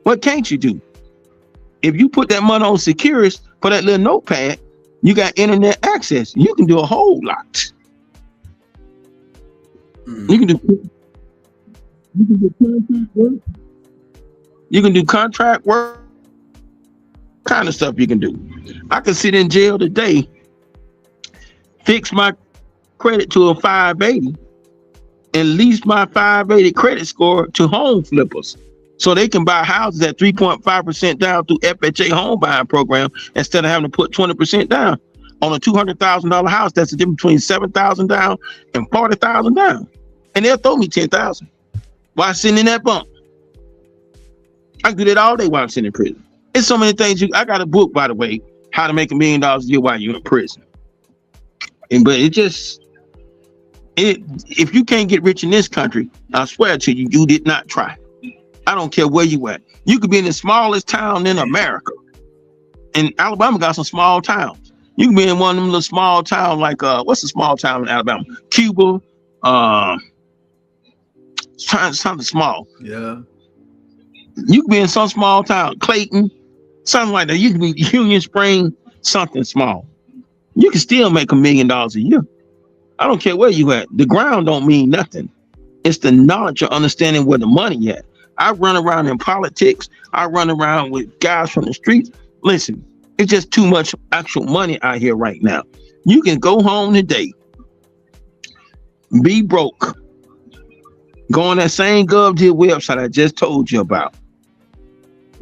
Speaker 3: What can't you do? If you put that money on Securus for that little notepad, you got internet access. You can do a whole lot.
Speaker 2: Mm-hmm.
Speaker 3: You can do contract work. You can do contract work. Kind of stuff you can do. I can sit in jail today, fix my credit to a 580, and lease my 580 credit score to home flippers, so they can buy houses at 3.5% down through FHA home buying program instead of having to put 20% down on a $200,000 house. That's the difference between $7,000 down and $40,000 down, and they'll throw me $10,000 while sitting in that bunk. I can do that all day while I'm sitting in prison. It's so many things. I got a book, by the way, How to Make $1 Million a Year While You're in Prison. But if you can't get rich in this country, I swear to you, you did not try. I don't care where you at. You could be in the smallest town in America. And Alabama got some small towns. You can be in one of them little small towns like what's the small town in Alabama? Cuba. Something small.
Speaker 2: Yeah.
Speaker 3: You can be in some small town, Clayton, something like that. You can be Union Spring, something small. You can still make $1 million a year. I don't care where you at. The ground don't mean nothing. It's the knowledge of understanding where the money at. I run around in politics. I run around with guys from the streets. Listen, it's just too much actual money out here right now. You can go home today, be broke, go on that same GovDeal website I just told you about,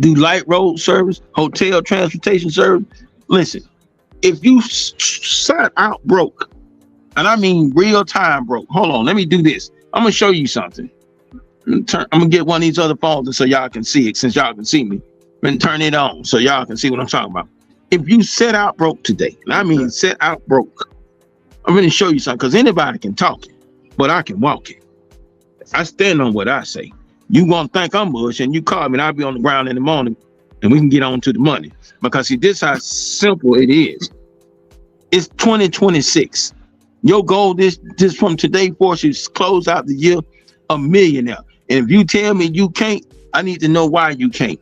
Speaker 3: do light road service, hotel transportation service. Listen, if you sat out broke, and I mean real time broke. Hold on, let me do this. I'm gonna show you something. I'm gonna get one of these other phones so y'all can see it, since y'all can see me. And turn it on so y'all can see what I'm talking about. If you set out broke today, and I mean set out broke, I'm gonna show you something, because anybody can talk it, but I can walk it. I stand on what I say. You gonna think I'm bush, and you call me, and I'll be on the ground in the morning, and we can get on to the money. Because see, this how simple it is. It's 2026. Your goal this from today forward is close out the year a millionaire. And if you tell me you can't, I need to know why you can't.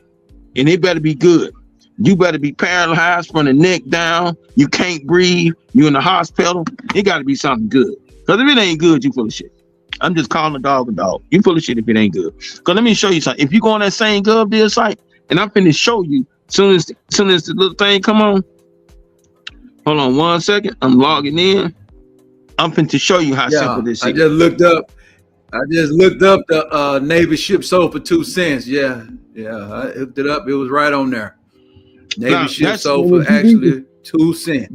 Speaker 3: And it better be good. You better be paralyzed from the neck down. You can't breathe. You in the hospital. It got to be something good. Because if it ain't good, you full of shit. I'm just calling a dog a dog. You full of shit if it ain't good. Because let me show you something. If you go on that same GovDeal site, and I'm finna show you, soon as the little thing come on. Hold on 1 second. I'm logging in. I'm finna show you how simple this is.
Speaker 2: I just looked up the Navy ship sold for 2 cents. Yeah. I hooked it up. It was right on there. Navy ship sold for actually 2 cents.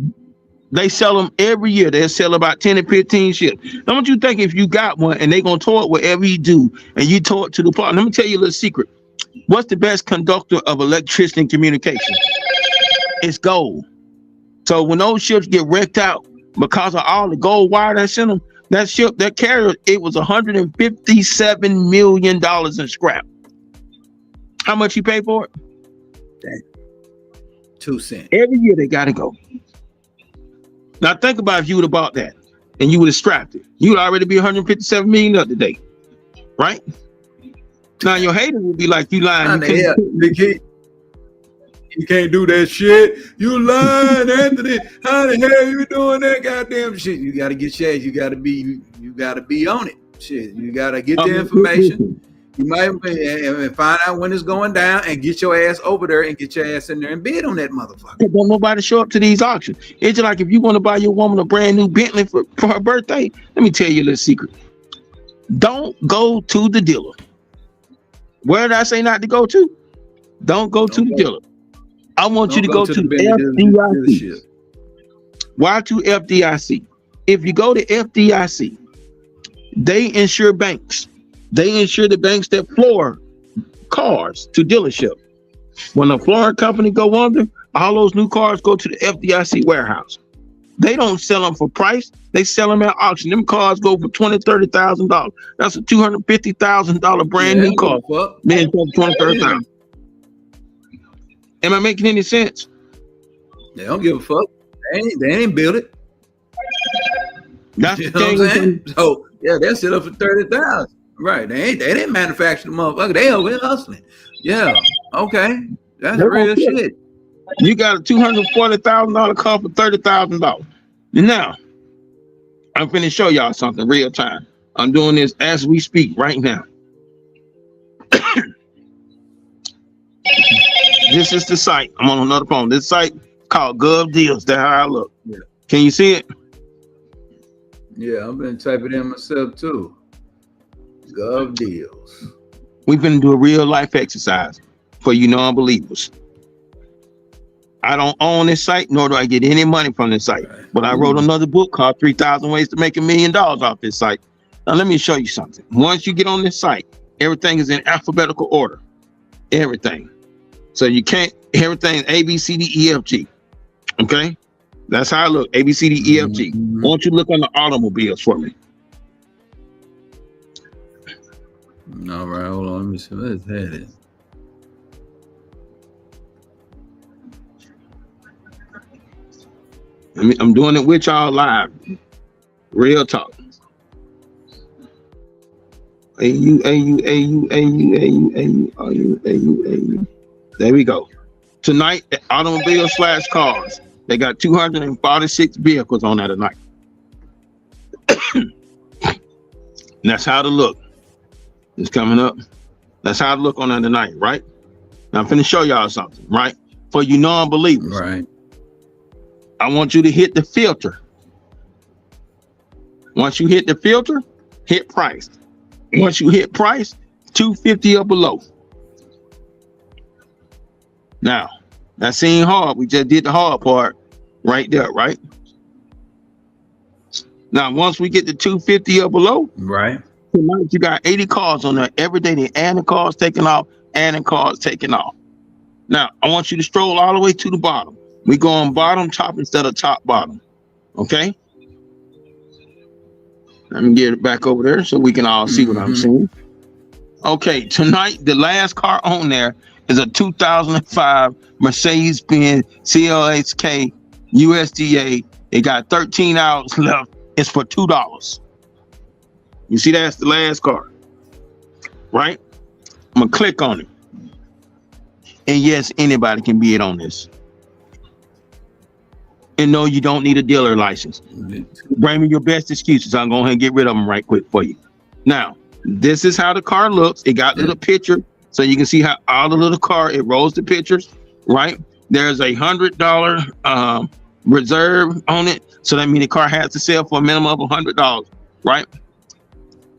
Speaker 3: They sell them every year. They sell about 10 to 15 ships. Now, what you think if you got one and they gonna tow it wherever you do, and you tow it to the park? Let me tell you a little secret. What's the best conductor of electricity and communication? It's gold. So when those ships get wrecked out because of all the gold wire that's in them, that ship, that carrier, it was $157 million in scrap. How much you pay for it?
Speaker 2: 2 cents.
Speaker 3: Every year they gotta go. Now think about if you would have bought that and you would have strapped it. You would already be $157 million up today, right? Now your haters would be like, you lying.
Speaker 2: You can't do that shit. You lying, Anthony. How the hell you doing that goddamn shit? You gotta get your ass. You gotta be on it. Shit. You gotta get the information. You might find out when it's going down and get your ass over there and get your ass in there and bid on that motherfucker.
Speaker 3: Don't nobody show up to these auctions. It's just like if you want to buy your woman a brand new Bentley for her birthday. Let me tell you a little secret. Don't go to the dealer. Where did I say not to go to? Don't go to the dealer. I want you to go to the FDIC. Why to FDIC? If you go to FDIC, they insure banks. They insure the banks that floor cars to dealership. When a flooring company go under, all those new cars go to the FDIC warehouse. They don't sell them for price. They sell them at auction. Them cars go for $20,000-$30,000. That's a $250,000 brand new car. Man, $20,000-$30,000. Am I making any sense?
Speaker 2: They don't give a fuck. They ain't build it.
Speaker 3: That's
Speaker 2: you
Speaker 3: the
Speaker 2: know
Speaker 3: thing.
Speaker 2: what I'm saying? So yeah, they'll sell up for 30,000. Right. They didn't manufacture the motherfucker. They over here hustling. Yeah. Okay. That's real shit.
Speaker 3: You got a $240,000 car for $30,000. Now, I'm finna show y'all something real time. I'm doing this as we speak right now. This is the site. I'm on another phone. This site called Gov Deals. That's how I look.
Speaker 2: Yeah.
Speaker 3: Can you see it?
Speaker 2: Yeah, I've been typing in myself too. Gov Deals.
Speaker 3: We've been do a real life exercise for you non-believers. I don't own this site, nor do I get any money from this site.
Speaker 2: Right.
Speaker 3: But I wrote another book called 3,000 Ways to Make $1 Million off this site. Now, let me show you something. Once you get on this site, everything is in alphabetical order. Everything. So you can't, everything A, B, C, D, E, F, G. Okay? That's how I look. A, B, C, D, E, F, G.
Speaker 2: Mm-hmm.
Speaker 3: Why don't you look on the automobiles for me?
Speaker 2: All right, hold on. Let me see. Where's that at?
Speaker 3: I'm doing it with y'all live. Real talk. A-U. There we go. Tonight, automobile / cars. They got 246 vehicles on that tonight. And that's how to look. It's coming up. That's how to look on that tonight, right? Now I'm finna show y'all something, right? For you non-believers.
Speaker 2: Right.
Speaker 3: I want you to hit the filter. Once you hit the filter, hit price. Once you hit price, 250 or below. Now, that seemed hard. We just did the hard part right there, right? Now, once we get to 250 or below,
Speaker 2: right,
Speaker 3: tonight you got 80 cars on there. Every day they adding cars taking off, adding cars taking off. Now, I want you to stroll all the way to the bottom. We go on bottom top instead of top bottom. Okay? Let me get it back over there so we can all see what I'm seeing. Okay, tonight the last car on there is a 2005 Mercedes-Benz CLSK USDA. It got 13 hours left. It's for $2. You see, that's the last car, right? I'm gonna click on it. And yes, anybody can be it on this. And no, you don't need a dealer license. Bring me your best excuses. I'm going to get rid of them right quick for you. Now, this is how the car looks. It got a little picture, so you can see how all the little car, it rolls the pictures, right? There's a $100 reserve on it. So that means the car has to sell for a minimum of $100, right?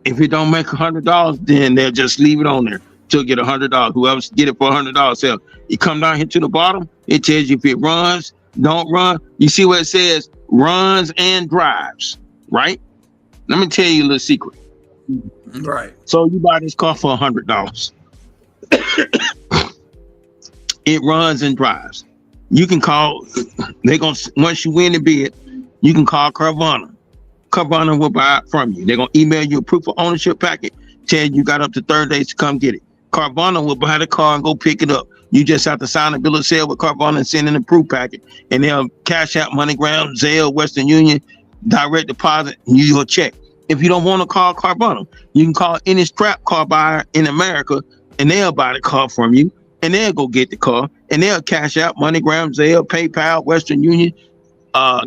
Speaker 3: If it don't make $100, then they'll just leave it on there till get $100. Whoever get it for $100 sell. You come down here to the bottom, it tells you if it runs, don't run. You see what it says? Runs and drives, right? Let me tell you a little secret.
Speaker 2: Right.
Speaker 3: So you buy this car for $100. It runs and drives. You can call, once you win the bid, you can call Carvana. Carvana will buy it from you. They're going to email you a proof of ownership packet, tell you got up to 30 days to come get it. Carvana will buy the car and go pick it up. You just have to sign a bill of sale with Carvana and send in a proof packet, and they'll cash out MoneyGram, Zelle, Western Union, direct deposit, and you a check. If you don't want to call Carvana, you can call any scrap car buyer in America, and they'll buy the car from you, and they'll go get the car, and they'll cash out MoneyGram, Zelle, PayPal, Western Union,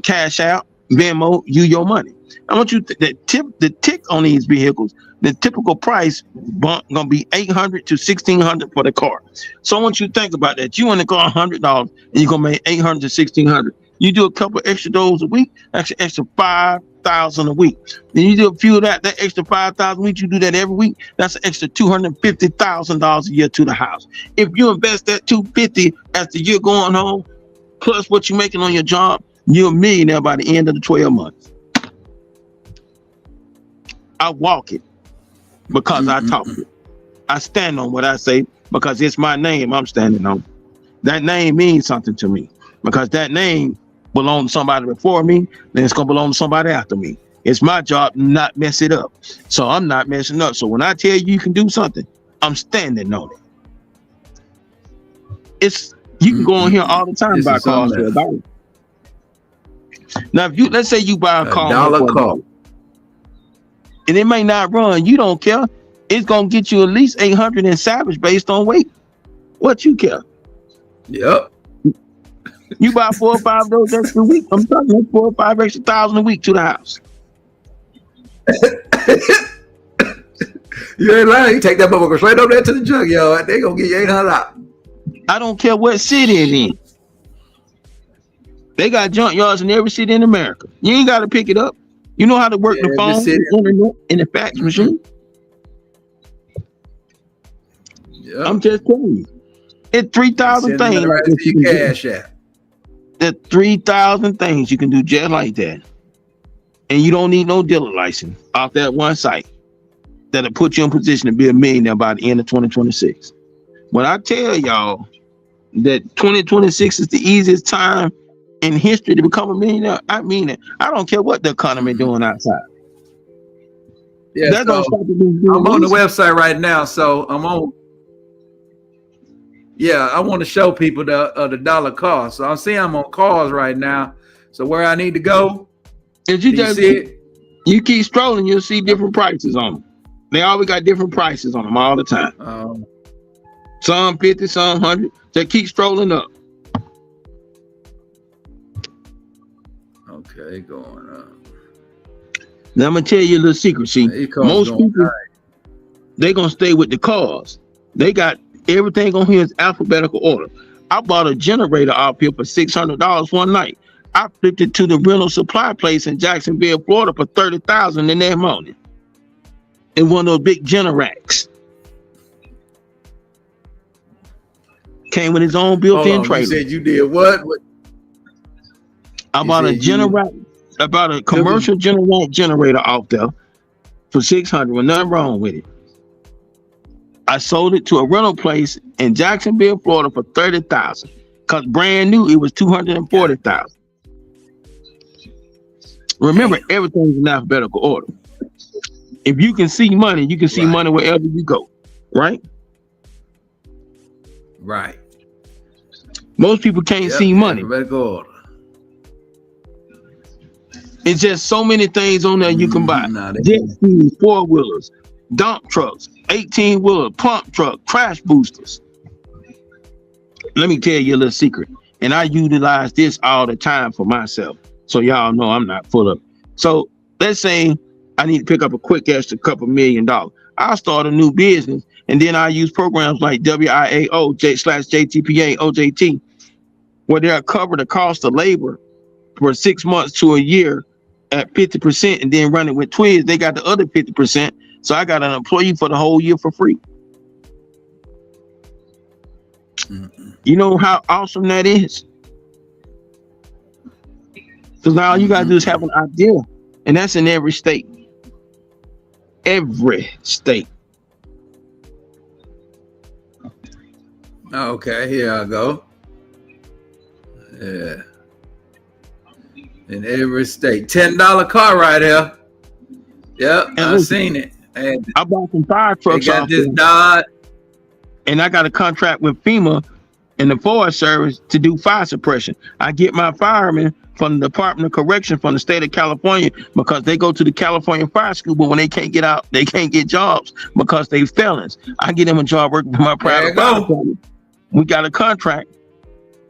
Speaker 3: cash out, Venmo, you your money. I want you the tick on these vehicles. The typical price gonna be $800 to $1,600 for the car. So I want you to think about that. You want to car $100 and you're gonna make $800 to $1,600. You do a couple extra those a week, actually extra $5,000 a week. Then you do a few of that extra $5,000 a week. You do that every week. That's an extra $250,000 a year to the house. If you invest that $250 as the year going on, plus what you're making on your job, you're a millionaire by the end of the 12 months. I walk it because I talk it. I stand on what I say because it's my name I'm standing on. That name means something to me because that name belong to somebody before me, then it's gonna belong to somebody after me. It's my job to not mess it up. So I'm not messing up. So when I tell you can do something, I'm standing on it. It's you can go on here all the time and buy cars for $1. Now, if let's say you buy a car for $1, and it may not run, you don't care. It's gonna get you at least 800 in salvage based on weight. What you care?
Speaker 2: Yep.
Speaker 3: You buy 4 or 5 of those extra a week. I'm telling you, 4 or 5 extra thousand a week to the house.
Speaker 2: You ain't lying. You take that motherfucker straight over there to the junkyard. They gonna get you $800.
Speaker 3: I don't care what city it in. They got junkyards in every city in America. You ain't got to pick it up. You know how to work the phone, the internet, and the fax machine. Yep. I'm just telling you. It's 3,000 things.
Speaker 2: Right to your cash app.
Speaker 3: There's 3,000 things you can do just like that. And you don't need no dealer license off that one site that'll put you in position to be a millionaire by the end of 2026. When I tell y'all that 2026 is the easiest time in history to become a millionaire, I mean it. I don't care what the economy doing outside.
Speaker 2: Yeah, I'm on the website right now, so I'm on. Yeah, I want to show people the dollar car. So I'm seeing I'm on cars right now. So where I need to go?
Speaker 3: If you just see it, you keep strolling, you'll see different prices on them. They always got different prices on them all the time. Some 50, some 100. Just keep strolling up.
Speaker 2: Okay, going up.
Speaker 3: Now I'm gonna tell you a little secret. See, most people they gonna stay with the cars. They got everything on here is alphabetical order. I bought a generator out here for $600 one night. I flipped it to the rental supply place in Jacksonville, Florida for $30,000 in that morning. In one of those big Generacs. Came with his own built-in trailer.
Speaker 2: You said you did what?
Speaker 3: I bought a Generac. I bought a commercial Generac generator out there for $600 with nothing wrong with it. I sold it to a rental place in Jacksonville, Florida for $30,000. Cause brand new, it was $240,000. Remember, everything's in alphabetical order. If you can see money, you can see money wherever you go, right?
Speaker 2: Right.
Speaker 3: Most people can't see money.
Speaker 2: Alphabetical order.
Speaker 3: It's just so many things on there you can buy. Jet skis, 4-wheelers, dump trucks, 18-wheeler, pump truck, crash boosters. Let me tell you a little secret. And I utilize this all the time for myself. So y'all know I'm not full of it. So let's say I need to pick up a quick extra couple $1 million. I'll start a new business and then I use programs like WIAO/JTPA OJT, where they'll cover the cost of labor for 6 months to a year at 50% and then run it with Twiz. They got the other 50%. So I got an employee for the whole year for free. You know how awesome that is? Because now all you gotta do is have an idea, and that's in every state. Every state.
Speaker 2: Okay, here I go. Yeah. In every state. $10 car right here. Yep, I've seen it. And
Speaker 3: I bought some fire trucks.
Speaker 2: They got this Dodge.
Speaker 3: And I got a contract with FEMA and the Forest Service to do fire suppression. I get my firemen from the Department of Correction from the state of California because they go to the California Fire School, but when they can't get out, they can't get jobs because they felons. I get them a job working for my private fire department. We got a contract.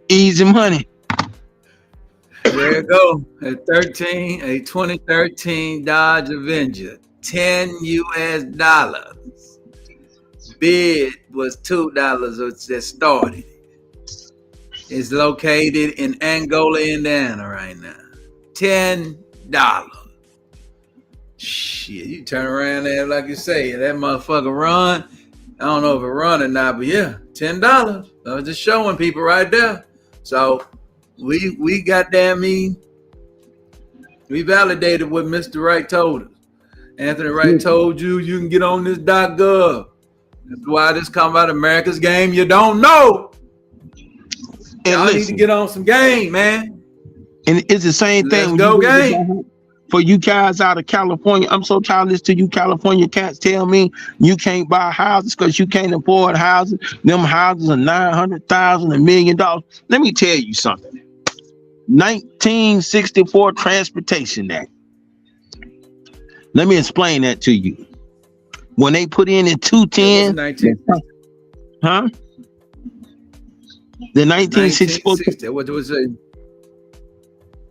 Speaker 3: Easy money.
Speaker 2: There you go. A 2013 Dodge Avenger, $10 US. Bid was $2 that started. It's located in Angola, Indiana right now. $10. Shit, you turn around there like you say, that motherfucker run. I don't know if it run or not, but yeah, $10. I was just showing people right there. So we validated what Mr. Wright told us. Anthony Wright told you can get on this .gov. That's why this come out America's game you don't know. Y'all need to get on some game, man.
Speaker 3: And it's the same
Speaker 2: Let's
Speaker 3: thing.
Speaker 2: go, gang.
Speaker 3: For you guys out of California, I'm so tired of you California cats tell me you can't buy houses because you can't afford houses. Them houses are $900,000, $1 million. Let me tell you something. 1964 Transportation Act. Let me explain that to you. When they put in 210, huh? The 1964
Speaker 2: what was it?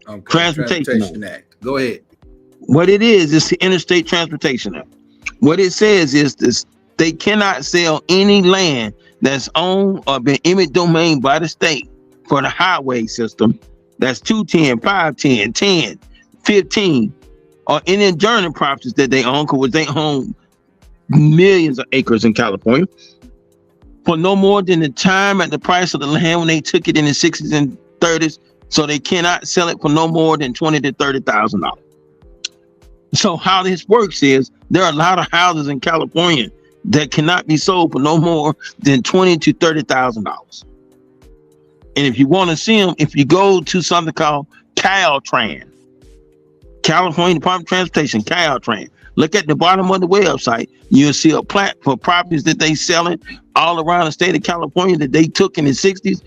Speaker 2: Okay,
Speaker 3: Transportation
Speaker 2: Act. Go ahead.
Speaker 3: What it is the Interstate Transportation Act. What it says is this: they cannot sell any land that's owned or been eminent domain by the state for the highway system. That's 210, 510, 10, 15, or any adjoining properties that they own, because they own millions of acres in California, for no more than the time at the price of the land when they took it in the 60s and 30s. So they cannot sell it for no more than $20,000 to $30,000. So how this works is there are a lot of houses in California that cannot be sold for no more than $20,000 to $30,000. And if you want to see them, if you go to something called Caltrans, California Department of Transportation, Caltrans, look at the bottom of the website, you'll see a plat for properties that they selling all around the state of California that they took in the 60s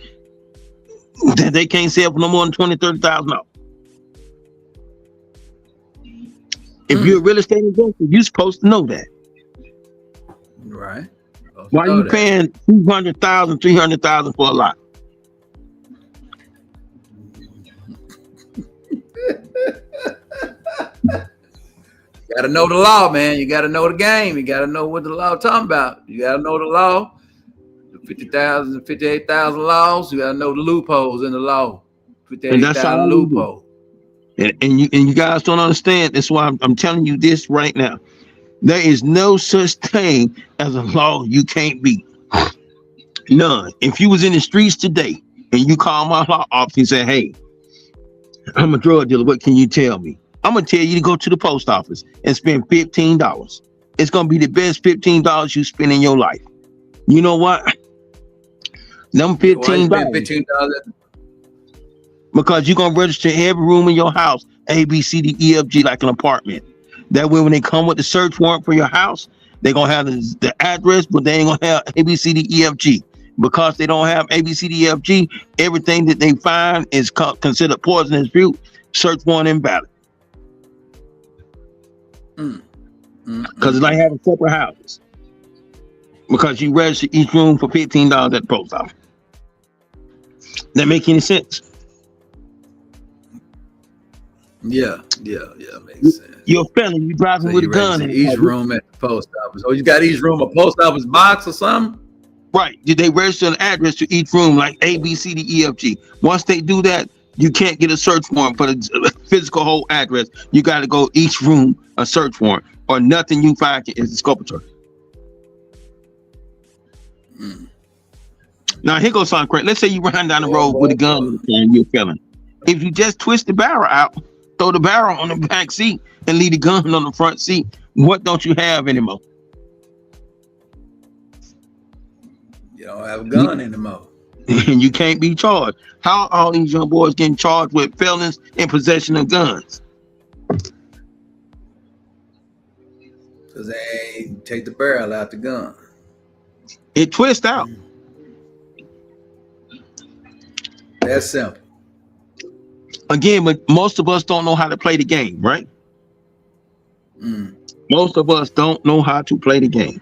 Speaker 3: that they can't sell for no more than $20,000, $30,000. If you're a real estate investor, you're supposed to know that.
Speaker 2: Right.
Speaker 3: Why are you paying $200,000, $300,000 for a lot?
Speaker 2: You gotta know the law, man. You gotta know the game. You gotta know what the law talking about. You gotta know the law. The 50,000, 58,000 laws. You gotta know the loopholes in the law. 58,000 loopholes.
Speaker 3: And you guys don't understand. That's why I'm telling you this right now. There is no such thing as a law you can't beat. None. If you was in the streets today and you call my law office and say, hey, I'm a drug dealer, what can you tell me? I'm going to tell you to go to the post office and spend $15. It's going to be the best $15 you spend in your life. You know what? Them $15. Because you're going to register every room in your house, A, B, C, D, E, F, G, like an apartment. That way, when they come with the search warrant for your house, they're going to have the address, but they ain't going to have A, B, C, D, E, F, G. Because they don't have A, B, C, D, E, F, G, everything that they find is considered poisonous fruit, search warrant invalid. Because it's like having separate houses. Because you register each room for $15 at the post office. That make any sense?
Speaker 2: Yeah, makes sense.
Speaker 3: You're a felon, you driving with a gun in
Speaker 2: each room at the post office. Oh, you got each room a post office box or something?
Speaker 3: Right. Did they register an address to each room like A, B, C, D, E, F, G? Once they do that, you can't get a search warrant for the physical whole address. You got to go each room a search warrant, or nothing you find is exculpatory. Now here goes something correct. Let's say you run down the road with a gun and you're a felon. If you just twist the barrel out, throw the barrel on the back seat and leave the gun on the front seat, what don't you have anymore?
Speaker 2: You don't have a gun anymore.
Speaker 3: And you can't be charged. How are all these young boys getting charged with felons in possession of guns?
Speaker 2: Because they ain't take the barrel out the gun.
Speaker 3: It twists out.
Speaker 2: That's simple.
Speaker 3: Again, but most of us don't know how to play the game, right? Most of us don't know how to play the game.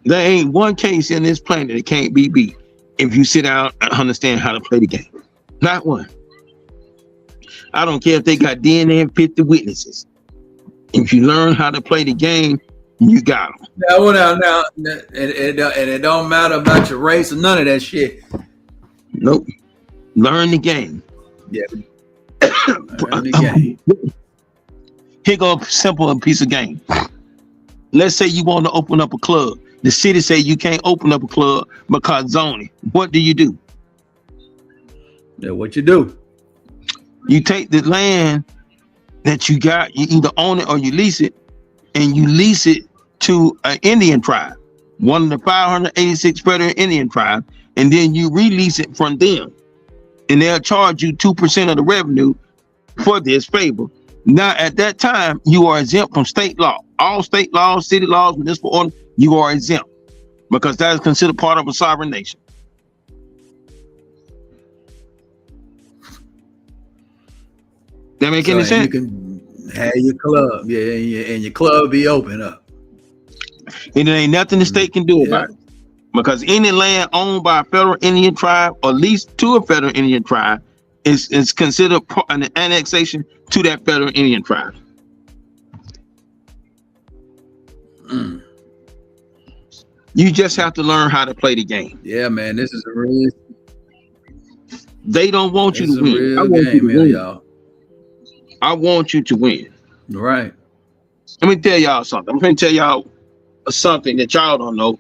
Speaker 3: There ain't one case in this planet that can't be beat if you sit down and understand how to play the game. Not one. I don't care if they got DNA and 50 witnesses. If you learn how to play the game, you got them.
Speaker 2: Now, and it don't matter about your race or none of that shit.
Speaker 3: Nope. Learn the game.
Speaker 2: Yeah. Learn the game.
Speaker 3: Here go a simple piece of game. Let's say you want to open up a club. The city say you can't open up a club because zoning. What do?
Speaker 2: Yeah, what you do?
Speaker 3: You take the land that you got, you either own it or you lease it, and you lease it to an Indian tribe, one of the 586 federal Indian tribes, and then you release it from them. and they'll charge you 2% of the revenue for this favor. Now, at that time, you are exempt from state law. All state laws, city laws, municipal order, you are exempt because that is considered part of a sovereign nation. That make any sense?
Speaker 2: You can have your club, and your club be open up.
Speaker 3: And there ain't nothing the state can do about it. Because any land owned by a federal Indian tribe, or leased to a federal Indian tribe, is considered an annexation to that federal Indian tribe. You just have to learn how to play the game.
Speaker 2: Yeah, man, this is a real.
Speaker 3: They don't want you to win. I want you to win, y'all. I want you to win.
Speaker 2: Right.
Speaker 3: Let me tell y'all something. I'm going to tell y'all something that y'all don't know.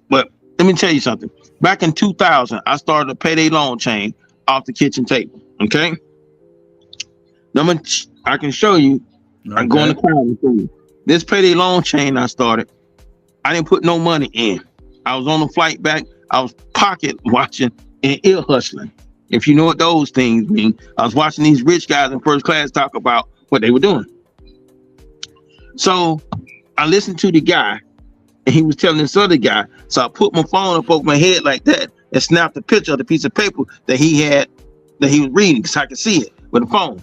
Speaker 3: But let me tell you something. Back in 2000, I started a payday loan chain off the kitchen table. Okay. Now I can show you. Okay. I can go in the cloud and show you. This payday loan chain I started, I didn't put no money in. I was on the flight back. I was pocket watching and ear hustling. If you know what those things mean, I was watching these rich guys in first class talk about what they were doing. So I listened to the guy, and he was telling this other guy. So I put my phone up over my head like that and snapped a picture of the piece of paper that he had, that he was reading, so I could see it with the phone.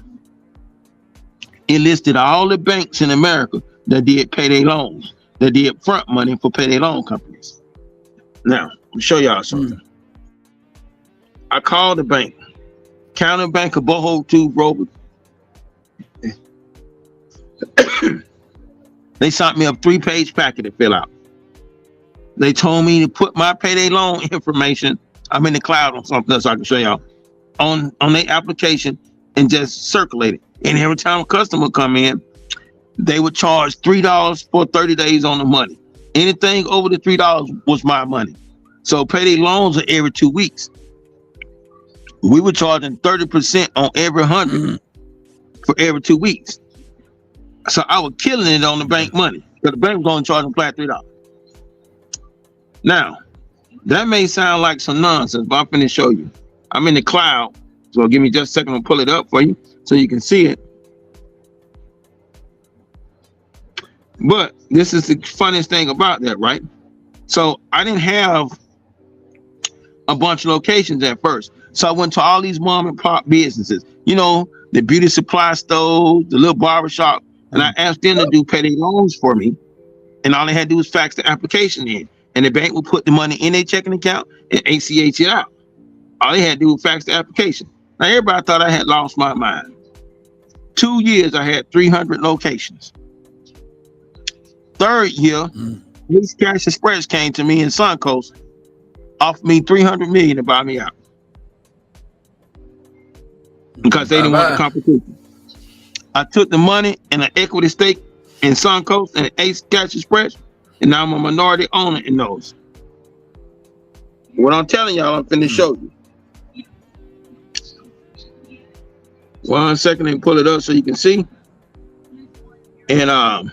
Speaker 3: It listed all the banks in America that did payday loans, that did front money for payday loan companies. Now, I'll show y'all something. I called the bank, County Bank of Boho 2 Robert. They sent me a 3-page packet to fill out. They told me to put my payday loan information, I'm in the cloud on something else I can show y'all, on their application and just circulate it. And every time a customer come in, they would charge $3 for 30 days on the money. Anything over the $3 was my money. So payday loans are every 2 weeks. We were charging 30% on every 100 for every 2 weeks. So I was killing it on the bank money because the bank was only charging flat $3. Now, that may sound like some nonsense, but I'm finna show you. I'm in the cloud, so give me just a second to pull it up for you so you can see it. But this is the funniest thing about that, right? So I didn't have a bunch of locations at first. So I went to all these mom and pop businesses, you know, the beauty supply stores, the little barbershop, and I asked them to do payday loans for me. And all they had to do was fax the application in. And the bank would put the money in their checking account and ACH it out. All they had to do was fax the application. Now, everybody thought I had lost my mind. 2 years, I had 300 locations. Third year, these Cash Express came to me in Suncoast, offered me $300 million to buy me out. Because they didn't want the competition. I took the money and an equity stake in Suncoast and Ace Cash Express, and now I'm a minority owner in those. What I'm telling y'all, I'm finna show you. 1 second and pull it up so you can see. And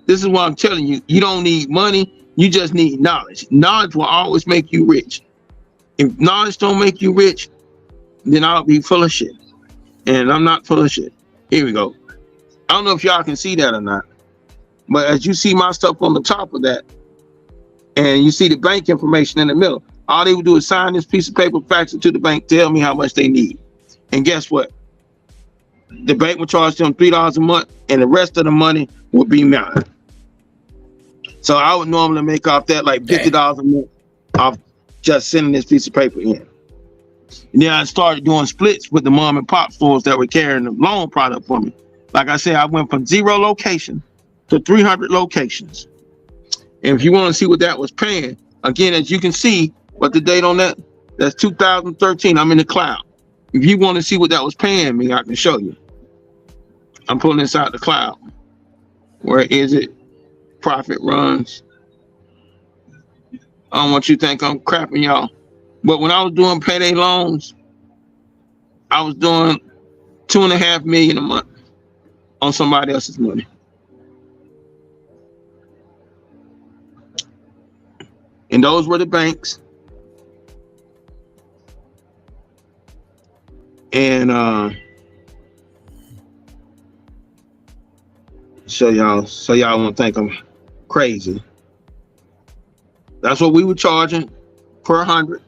Speaker 3: this is what I'm telling you. You don't need money. You just need knowledge. Knowledge will always make you rich. If knowledge don't make you rich, then I'll be full of shit. And I'm not full of shit. Here we go. I don't know if y'all can see that or not. But as you see my stuff on the top of that, and you see the bank information in the middle, all they would do is sign this piece of paper, fax it to the bank, tell me how much they need. And guess what? The bank would charge them $3 a month, and the rest of the money would be mine. So I would normally make off that like $50 a month off just sending this piece of paper in. And then I started doing splits with the mom and pop stores that were carrying the loan product for me. Like I said, I went from 0 location to 300 locations. And if you want to see what that was paying, again, as you can see, what the date on that, that's 2013. I'm in the cloud. If you want to see what that was paying me, I can show you. I'm pulling this out the cloud. Where is it? Profit runs. I don't want you to think I'm crapping y'all. But when I was doing payday loans, I was doing $2.5 million a month on somebody else's money. And those were the banks. And so y'all won't think I'm crazy. That's what we were charging per 100.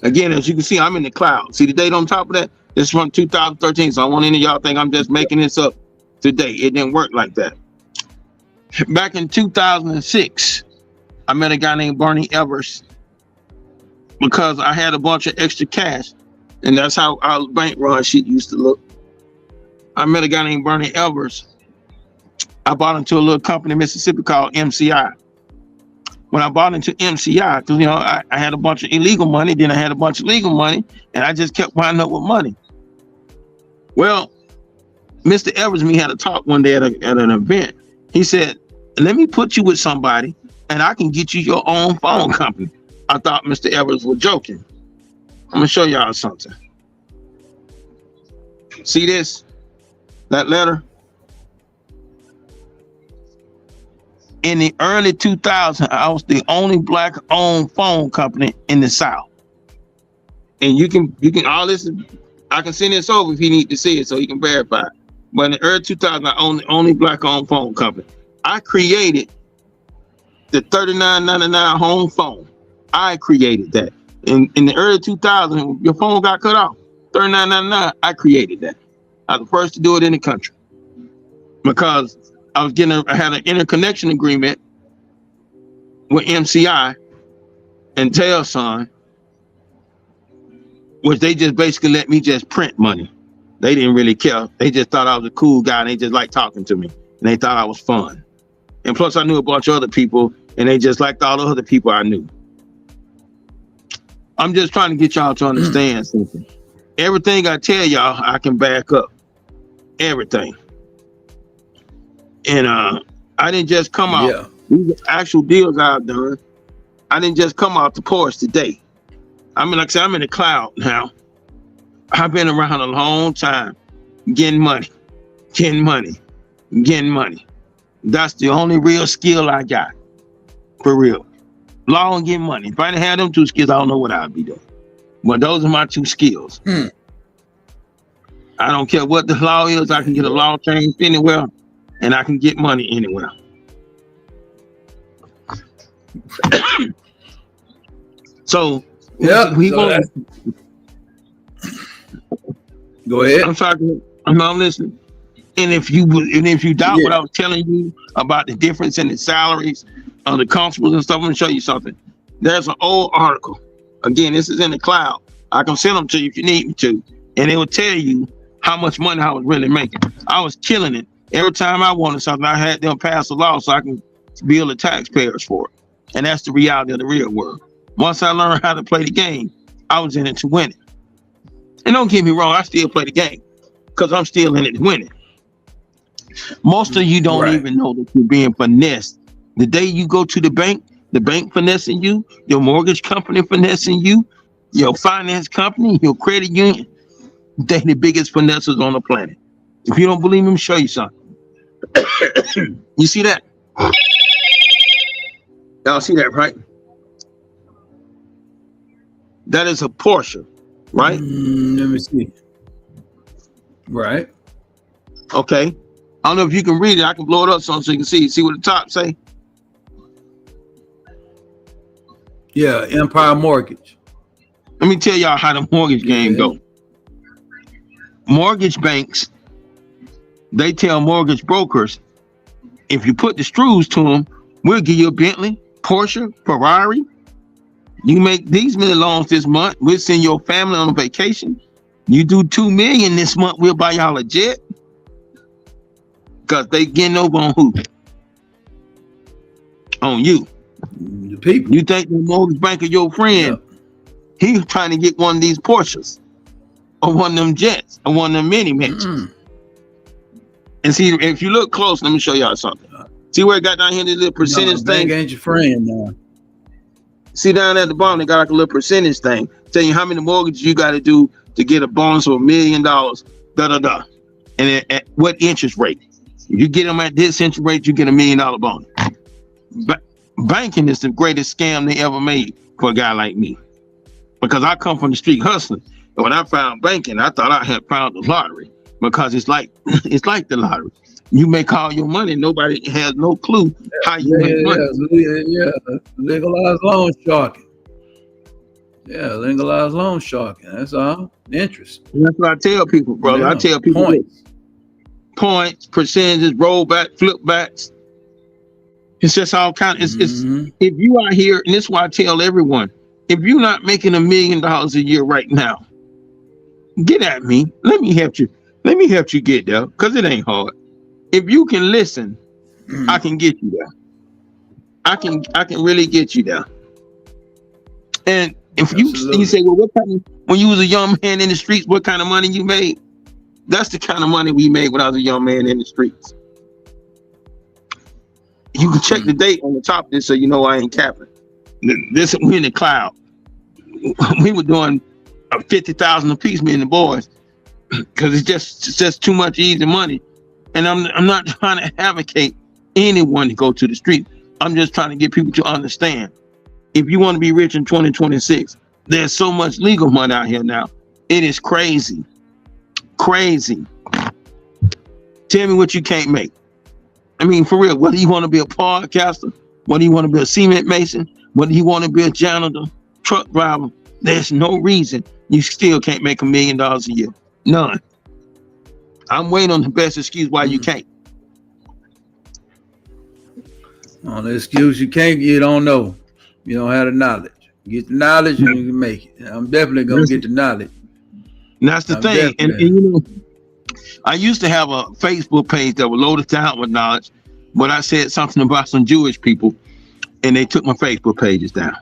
Speaker 3: Again, as you can see, I'm in the cloud. See the date on top of that? This is from 2013. So I want any of y'all think I'm just making this up today. It didn't work like that. Back in 2006, I met a guy named Bernie Evers because I had a bunch of extra cash, and that's how our bank run shit used to look. I met a guy named Bernie Evers. I bought into a little company in Mississippi called MCI. When I bought into MCI, because I had a bunch of illegal money, then I had a bunch of legal money, and I just kept winding up with money. Well, Mr. Evers and me had a talk one day at an event. He said, "Let me put you with somebody, and I can get you your own phone company." I thought Mr. Evers was joking. I'm gonna show y'all something. See this? That letter? In the early 2000s, I was the only black-owned phone company in the South. And you can all this. I can send this over if you need to see it, so you can verify. But in the early 2000s, I owned the only black-owned phone company. I created the $39.99 home phone. I created that. In the early 2000s, your phone got cut off. $39.99. I created that. I was the first to do it in the country because I had an interconnection agreement with MCI and Telson, which they just basically let me just print money. They didn't really care. They just thought I was a cool guy, and they just liked talking to me, and they thought I was fun. And plus, I knew a bunch of other people, and they just liked all the other people I knew. I'm just trying to get y'all to understand something. Everything I tell y'all, I can back up. Everything. And I didn't just come out. Yeah. These are actual deals I've done. I didn't just come out the porch today. I mean, like I said, I'm in the cloud now. I've been around a long time, getting money. That's the only real skill I got, for real. Law and getting money. If I didn't have them two skills, I don't know what I'd be doing. But those are my two skills. I don't care what the law is. I can get a law changed anywhere, and I can get money anywhere. So,
Speaker 2: yeah, go ahead.
Speaker 3: I'm talking. I'm listening. And if you doubt what I was telling you about the difference in the salaries of the constables and stuff, I'm gonna show you something. There's an old article. Again, this is in the cloud. I can send them to you if you need me to, and it will tell you how much money I was really making. I was killing it. Every time I wanted something, I had them pass a law so I can bill the taxpayers for it. And that's the reality of the real world. Once I learned how to play the game, I was in it to win it. And don't get me wrong, I still play the game because I'm still in it to win it. Most of you don't even know that you're being finessed. The day you go to the bank finessing you, your mortgage company finessing you, your finance company, your credit union, they're the biggest finessers on the planet. If you don't believe me, let me show you something. You see that? Y'all see that, right? That is a Porsche, right?
Speaker 2: Let me see. Right.
Speaker 3: Okay. I don't know if you can read it. I can blow it up so you can see. See what the top say?
Speaker 2: Yeah, Empire Mortgage.
Speaker 3: Let me tell y'all how the mortgage game go. Mortgage banks, they tell mortgage brokers, if you put the screws to them, we'll give you a Bentley, Porsche, Ferrari. You make these many loans this month, we'll send your family on a vacation. You do $2 million this month, we'll buy y'all a jet. Because they getting over on who? On you.
Speaker 2: The people.
Speaker 3: You think the mortgage banker, your friend, he's trying to get one of these Porsches or one of them jets or one of them mini mansions. And see, if you look close, let me show y'all something. See where it got down here, this little percentage thing?
Speaker 2: Ain't your friend now.
Speaker 3: See down at the bottom, they got like a little percentage thing. Tell you how many mortgages you got to do to get a bonus of $1 million, And at what interest rate? If you get them at this interest rate, you get $1 million bonus. Banking is the greatest scam they ever made for a guy like me. because I come from the street hustling. And when I found banking, I thought I had found the lottery, because it's like the lottery. You make all your money, nobody has no clue how you make money.
Speaker 2: Yeah. Legalized loan sharking. Yeah, legalized loan sharking. That's all. Interest.
Speaker 3: And that's what I tell people, brother.
Speaker 2: Yeah.
Speaker 3: I tell people points, percentages, rollback, flip backs. It's just all kind of, it's if you are here, and this is why I tell everyone, if you're not making $1 million a year right now, get at me. Let me help you. Let me help you get there, because it ain't hard. If you can listen, I can get you there. I can really get you there. And if you say, well, what kind of, when you was a young man in the streets, what kind of money you made? That's the kind of money we made when I was a young man in the streets. You can check the date on the top of this, so you know I ain't capping. This, we in the cloud. We were doing 50,000 a piece, me and the boys, because it's just too much easy money. And I'm not trying to advocate anyone to go to the street. I'm just trying to get people to understand. If you want to be rich in 2026, there's so much legal money out here now. It is crazy. Crazy. Tell me what you can't make. I mean, for real, whether you want to be a podcaster, whether you want to be a cement mason, whether you want to be a janitor, truck driver, there's no reason you still can't make $1 million a year. None. I'm waiting on the best excuse why you can't.
Speaker 2: On the excuse you can't, you don't know. You don't have the knowledge. Get the knowledge and you can make it. I'm definitely going to get the knowledge.
Speaker 3: And that's the thing. And you know, I used to have a Facebook page that was loaded down with knowledge, but I said something about some Jewish people, and they took my Facebook pages down.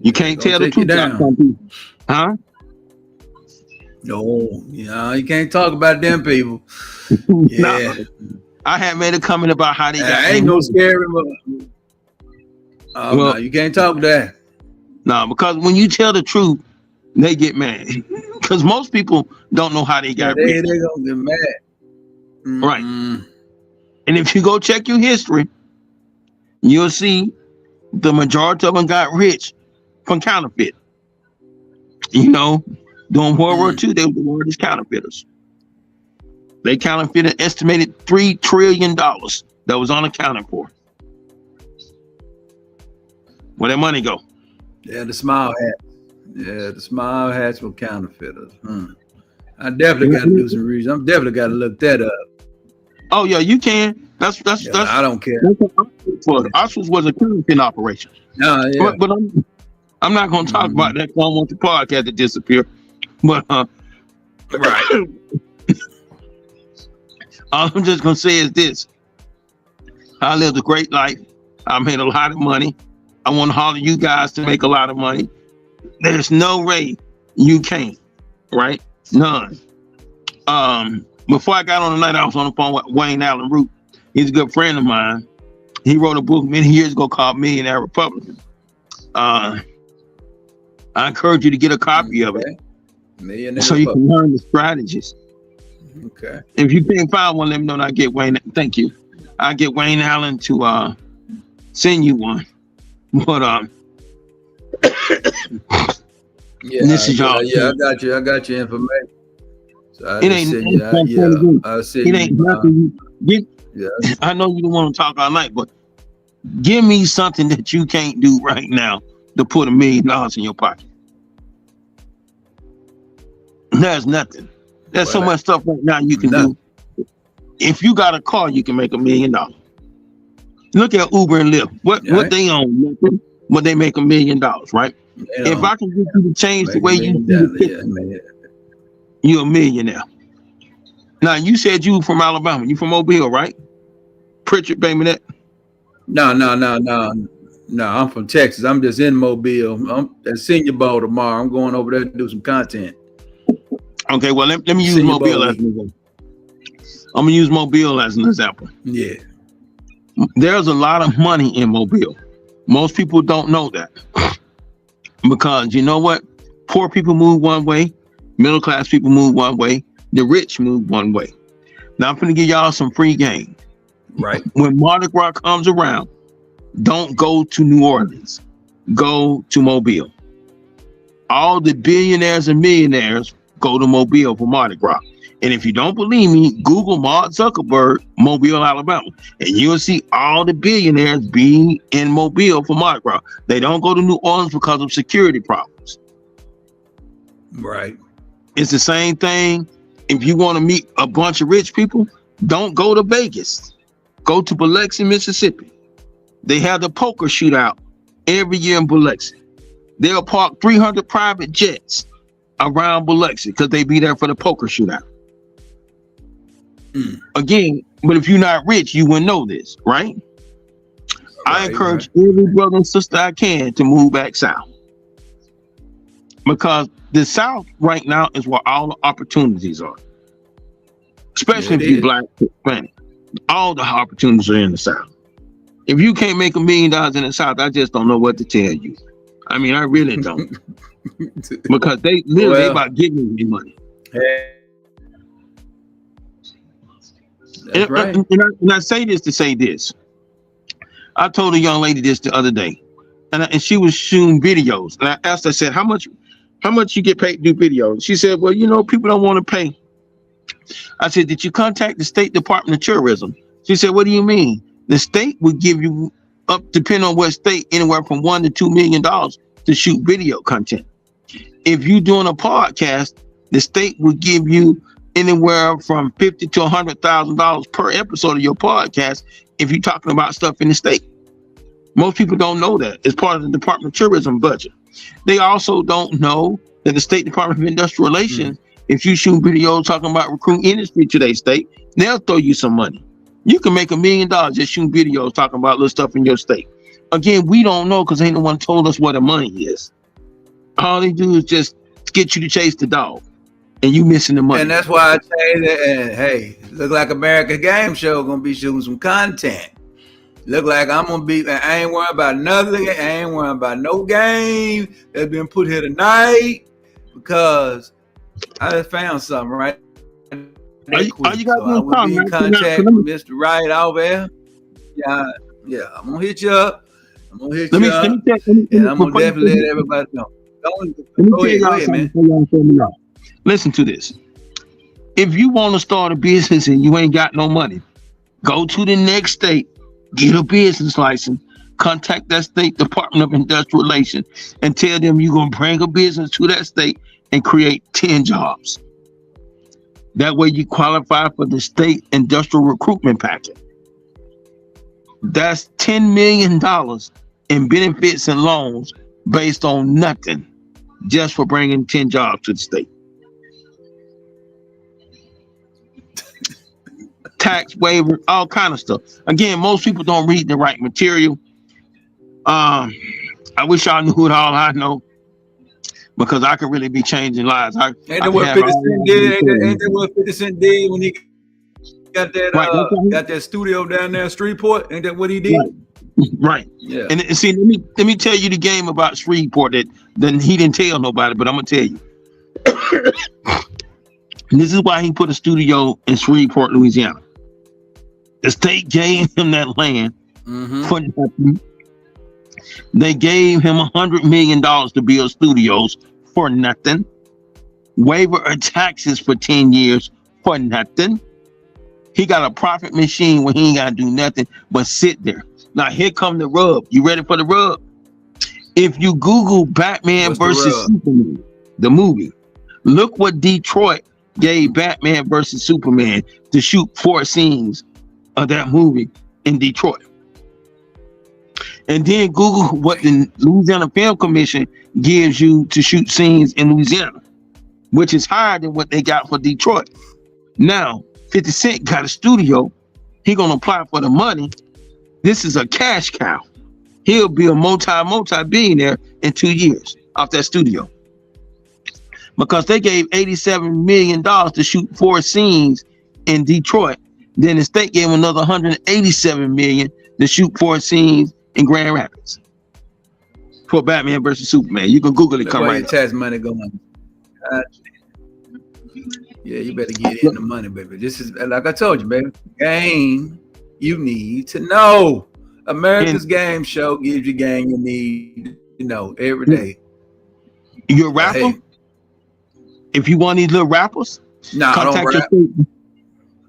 Speaker 3: You can't tell the truth about some people. Huh?
Speaker 2: No, you can't talk about them people. Yeah.
Speaker 3: No. I had made a comment about how they got.
Speaker 2: Ain't no scary. No, you can't talk that.
Speaker 3: No, because when you tell the truth, they get mad. Because most people don't know how they got rich.
Speaker 2: They're gonna get mad.
Speaker 3: Right. And if you go check your history, you'll see the majority of them got rich from counterfeit. You know, during World War II, they were the largest counterfeiters. They counterfeited estimated $3 trillion that was unaccounted for. Where that money go?
Speaker 2: Yeah, the smile hats. Yeah, the smile hats were counterfeiters. I definitely got to do some research. I'm definitely got to look that up.
Speaker 3: Oh yeah, you can. That's.
Speaker 2: I don't care.
Speaker 3: Ours was a counterfeit operation.
Speaker 2: No, yeah.
Speaker 3: But I'm not going to talk about that. 'Cause I don't want the podcast to disappear. But
Speaker 2: right.
Speaker 3: All I'm just going to say is this. I lived a great life. I made a lot of money. I want all of you guys to make a lot of money. There's no way you can't, right? None. Before I got on tonight, I was on the phone with Wayne Allen Root. He's a good friend of mine. He wrote a book many years ago called Millionaire Republican. I encourage you to get a copy of it.
Speaker 2: Millionaire
Speaker 3: so you can learn the strategies.
Speaker 2: Okay.
Speaker 3: If you can't find one, let me know and I get Wayne. Thank you. I get Wayne Allen to send you one. But
Speaker 2: yeah,
Speaker 3: this is y'all.
Speaker 2: Yeah, I got your information. So
Speaker 3: it ain't nothing. I know you don't want to talk all night, but give me something that you can't do right now to put $1 million in your pocket. There's nothing. There's so much stuff right now you can do. If you got a car, you can make $1 million. Look at Uber and Lyft. What they own? Nothing. But they make $1 million, right? If I can get you to change the way you do it, you're a millionaire. Now you said you from Alabama. You from Mobile, right? Pritchard, baby, that.
Speaker 2: No. I'm from Texas. I'm just in Mobile. I'm at Senior Bowl tomorrow. I'm going over there to do some content.
Speaker 3: Okay, well let me use Mobile as an example. I'm gonna use Mobile as an example.
Speaker 2: Yeah.
Speaker 3: There's a lot of money in Mobile. Most people don't know that. Because you know what? Poor people move one way, middle class people move one way, the rich move one way. Now I'm gonna give y'all some free game.
Speaker 2: Right.
Speaker 3: When Mardi Gras comes around, don't go to New Orleans. go to Mobile. All the billionaires and millionaires go to Mobile for Mardi Gras. And if you don't believe me, Google Mark Zuckerberg, Mobile, Alabama, and you'll see all the billionaires being in Mobile for Mardi Gras. They don't go to New Orleans because of security problems.
Speaker 2: Right.
Speaker 3: It's the same thing. If you want to meet a bunch of rich people, don't go to Vegas. Go to Biloxi, Mississippi. They have the poker shootout every year in Biloxi. They'll park 300 private jets around Biloxi because they be there for the poker shootout. Again, but if you're not rich, you wouldn't know this, right? I encourage every brother and sister I can to move back south, because the South right now is where all the opportunities are, especially if you're Black, Hispanic. All the opportunities are in the South. If you can't make $1 million in the South, I just don't know what to tell you. I mean, I really don't, because they literally about giving you money.
Speaker 2: That's right.
Speaker 3: And I say this to say this. I told a young lady this the other day, and she was shooting videos. And I asked her, I said, how much you get paid to do videos? She said, well, people don't want to pay. I said, did you contact the State Department of Tourism? She said, what do you mean? The state would give you up, depending on what state, anywhere from $1 to $2 million to shoot video content. If you're doing a podcast, the state would give you anywhere from $50,000 to $100,000 per episode of your podcast if you're talking about stuff in the state. Most people don't know that. It's part of the Department of Tourism budget. They also don't know that the State Department of Industrial Relations, if you shoot videos talking about recruiting industry to their state, they'll throw you some money. You can make $1 million just shooting videos talking about little stuff in your state. Again, we don't know because ain't no one told us what the money is. All they do is just get you to chase the dog, and you missing the money.
Speaker 2: And that's why I say that, and hey, look like America's Game Show gonna be shooting some content. Look like I'm gonna be, I ain't worrying about nothing. I ain't worrying about no game that's been put here tonight, because I just found something right.
Speaker 3: Are you guys
Speaker 2: so I will be in contact with Mr. Wright over there. Yeah, I'm gonna hit you up. I'm gonna definitely let everybody know. Go ahead, man.
Speaker 3: Listen to this. If you want to start a business and you ain't got no money, go to the next state, get a business license, contact that State Department of Industrial Relations, and tell them you're going to bring a business to that state and create 10 jobs. That way you qualify for the state industrial recruitment packet. That's $10 million in benefits and loans based on nothing, just for bringing 10 jobs to the state. Tax waiver, all kind of stuff. Again, most people don't read the right material. I wish I knew it all I know, because I could really be changing lives.
Speaker 2: Ain't that what 50 Cent did? Ain't that what 50 Cent did when he got that got that studio down there in Shreveport? Ain't that what he did?
Speaker 3: Right.
Speaker 2: Yeah.
Speaker 3: And see, let me tell you the game about Shreveport that then he didn't tell nobody, but I'm gonna tell you. And this is why he put a studio in Shreveport, Louisiana. The state gave him that land for nothing. They gave him $100 million to build studios for nothing. Waiver of taxes for 10 years for nothing. He got a profit machine where he ain't got to do nothing but sit there. Now here come the rub. You ready for the rub? If you Google Batman versus Superman, the movie, look what Detroit gave Batman versus Superman to shoot 4 scenes of that movie in Detroit. And then Google what the Louisiana Film Commission gives you to shoot scenes in Louisiana, which is higher than what they got for Detroit. Now, 50 Cent got a studio. He gonna apply for the money. This is a cash cow. He'll be a multi-billionaire in 2 years off that studio, because they gave $87 million to shoot 4 scenes in Detroit. Then the state gave him another $187 million to shoot 4 scenes in Grand Rapids for Batman versus Superman. You can Google it. Come right.
Speaker 2: Tax money going. Yeah, you better get in the money, baby. This is, like I told you, baby. Game you need to know. America's Game Show gives you game you need every day.
Speaker 3: You're a rapper?
Speaker 2: Hey.
Speaker 3: If you want these little rappers,
Speaker 2: No, I don't
Speaker 3: contact your
Speaker 2: rap.
Speaker 3: state.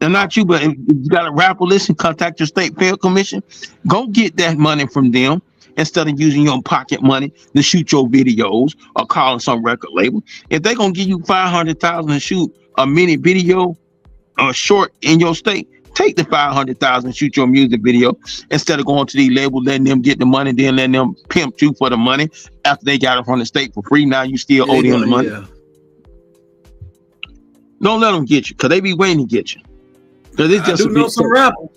Speaker 3: And not you, but if you got a rapper, listen, contact your state fair commission. Go get that money from them instead of using your pocket money to shoot your videos or calling some record label. If they're going to give you $500,000 to shoot a mini video or short in your state, take the $500,000 and shoot your music video instead of going to the label, letting them get the money, then letting them pimp you for the money after they got it from the state for free. Now you still owe them the money.
Speaker 2: Yeah.
Speaker 3: Don't let them get you, because they be waiting to get you. Because it's just
Speaker 2: I do know some rappers.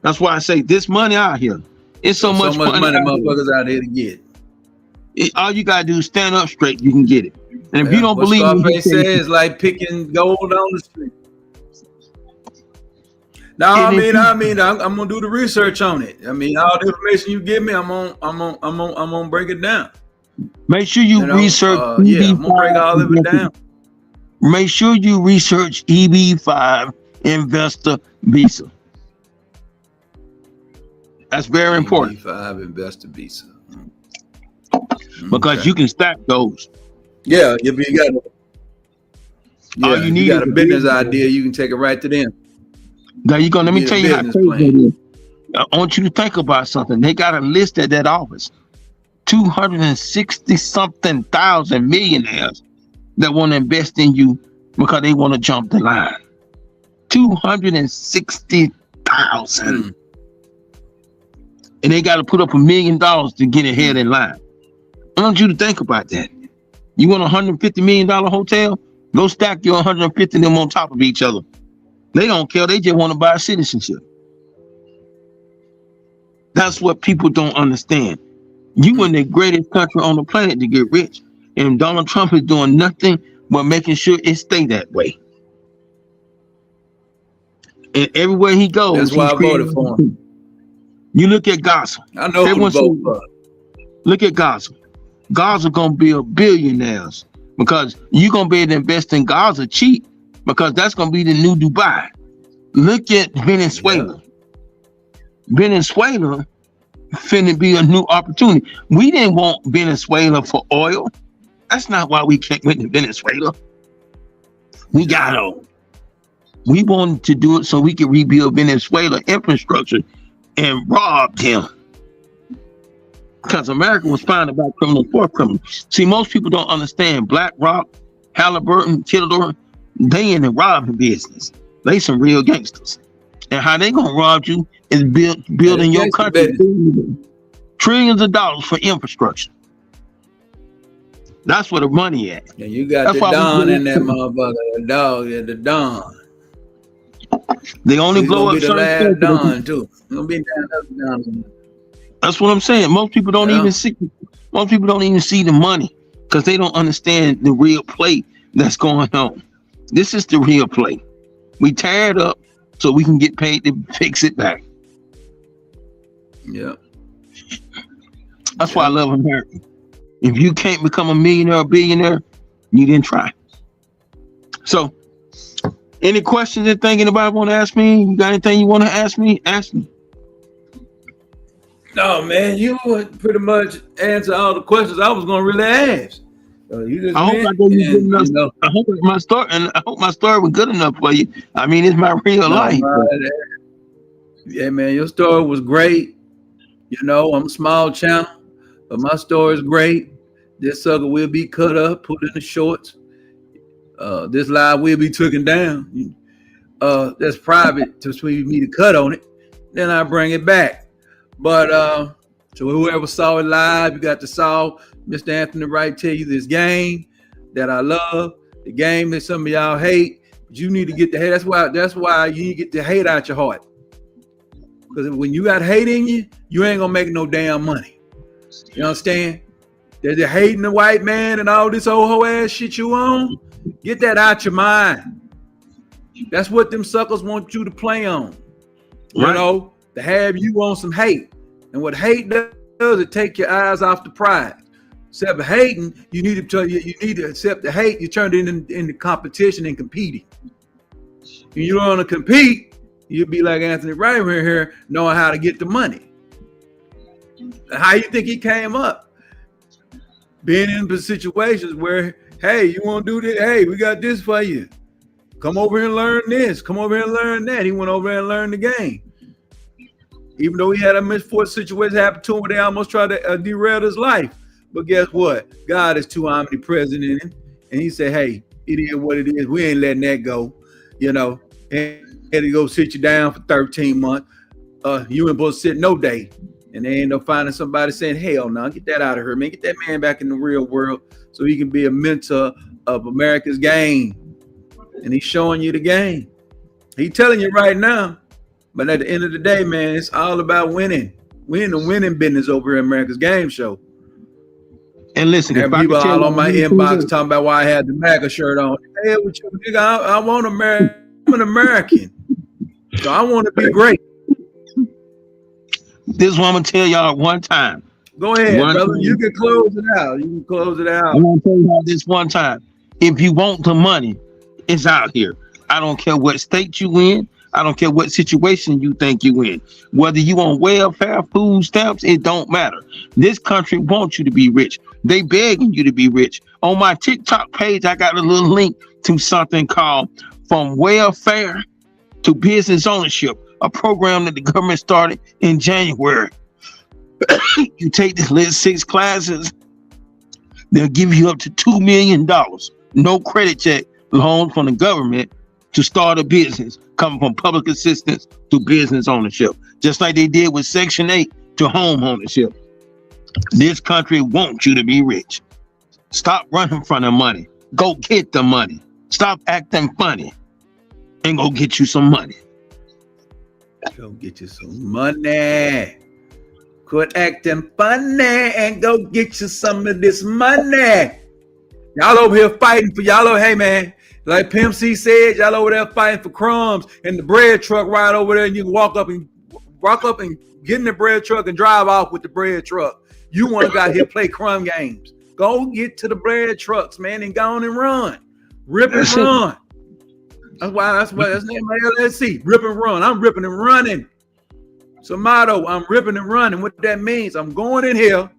Speaker 3: That's why I say this money out here. It's so much money
Speaker 2: motherfuckers out here to get.
Speaker 3: All you gotta do is stand up straight, you can get it. And if you don't believe me,
Speaker 2: Scarface says like picking gold on the street. No, I mean, I'm gonna do the research on it. I mean, all the information you give me, I'm gonna break it down.
Speaker 3: Make sure you research.
Speaker 2: Yeah, I'm gonna break all of it down.
Speaker 3: Make sure you research EB5 investor visa. That's very important.
Speaker 2: EB5 investor visa.
Speaker 3: Because you can stack those.
Speaker 2: Yeah, if you got
Speaker 3: all you need
Speaker 2: got a business idea, you can take it right to them.
Speaker 3: Now you go. Let me tell you how crazy it is. I want you to think about something. They got a list at that office. 260 something thousand millionaires that want to invest in you because they want to jump the line. 260,000. And they got to put up $1 million to get ahead in line. I want you to think about that. You want a $150 million hotel? Go stack your 150 of them on top of each other. They don't care. They just want to buy citizenship. That's what people don't understand. You in the greatest country on the planet to get rich. And Donald Trump is doing nothing but making sure it stay that way. And everywhere he goes,
Speaker 2: that's why I voted for him.
Speaker 3: You look at Gaza.
Speaker 2: I know who to vote for.
Speaker 3: Look at Gaza. Gaza gonna be a billionaires because you're gonna be able to invest in Gaza cheap because that's gonna be the new Dubai. Look at Venezuela. Yeah. Venezuela finna be a new opportunity. We didn't want Venezuela for oil. That's not why we went to Venezuela. We got oil. We wanted to do it so we could rebuild Venezuela infrastructure and rob them. Because America was founded by criminals for criminals. See, most people don't understand BlackRock, Halliburton, Kildoor, they in the robbing business. They some real gangsters. And how they gonna rob you is building your country trillions of dollars for infrastructure. That's where the money at.
Speaker 2: And you got the Don in that motherfucker. The dog, the Don.
Speaker 3: They only blow up certain
Speaker 2: Don too. Gonna be Don.
Speaker 3: That's what I'm saying. Most people don't even see. Most people don't even see the money because they don't understand the real play that's going on. This is the real play. We tear it up so we can get paid to fix it back.
Speaker 2: Yeah.
Speaker 3: That's why I love America. If you can't become a millionaire or billionaire, you didn't try. So, any questions or anything anybody want to ask me? You got anything you want to ask me? Ask me.
Speaker 2: No, man, you would pretty much answer all the questions I was going to really ask.
Speaker 3: I hope my story was good enough for you. I mean, it's my real life.
Speaker 2: Yeah, man, your story was great. You know, I'm a small channel, but my story is great. This sucker will be cut up, put in the shorts. This live will be taken down. That's private to me to cut on it. Then I bring it back. But so whoever saw it live, you got to saw Mr. Anthony Wright tell you this game that I love, the game that some of y'all hate, but you need to get the hate. That's why you need to get the hate out your heart. Because when you got hate in you, you ain't gonna make no damn money. You understand? They're hating the white man and all this old hoe ass shit you on. Get that out your mind. That's what them suckers want you to play on. You know, to have you on some hate. And what hate does, it take your eyes off the prize. Instead of hating, you need to accept the hate. You turn it into competition and competing. When you want to compete, you'll be like Anthony Wright here, knowing how to get the money. How you think he came up? being in the situations where, hey, you want to do this? Hey, we got this for you. Come over here and learn this. Come over here and learn that. He went over there and learned the game. Even though he had a misfortune situation happen to him where they almost tried to derail his life. But guess what? God is too omnipresent in him. And he said, hey, it is what it is. We ain't letting that go. You know, and had to go sit you down for 13 months. You ain't supposed to sit no day. And they end up finding somebody saying, hell no, get that out of here, man. Get that man back in the real world so he can be a mentor of America's game. And he's showing you the game. He's telling you right now. But at the end of the day, man, it's all about winning. We're in the winning business over here at America's Game Show.
Speaker 3: And listen,
Speaker 2: and people all on my inbox talking about why I had the MAGA shirt on. Hey, with you, nigga, I want America. I'm an American. So I want to be great.
Speaker 3: This is what I'm going to tell y'all one time.
Speaker 2: Go ahead, brother. You can close it out. I'm
Speaker 3: going to tell y'all this one time. If you want the money, it's out here. I don't care what state you in. I don't care what situation you think you in. Whether you on welfare, food stamps, it don't matter. This country wants you to be rich. They begging you to be rich. On my TikTok page, I got a little link to something called From Welfare to Business Ownership, a program that the government started in January. You take this list 6 classes, they'll give you up to $2 million. No credit check, loan from the government to start a business, coming from public assistance to business ownership, just like they did with Section 8 to home ownership. This country wants you to be rich. Stop running from the money. Go get the money. Stop acting funny and go get you some money.
Speaker 2: Go get you some money. Quit acting funny and go get you some of this money. Y'all over here fighting for y'all. Hey, man. Like Pimp C said, y'all over there fighting for crumbs and the bread truck right over there, and you can walk up and get in the bread truck and drive off with the bread truck. You want to go out here play crumb games. Go get to the bread trucks, man, and go on and run. Rip and run. That's the name of LSC. Rip and run. I'm ripping and running. It's a motto. I'm ripping and running. What that means, I'm going in here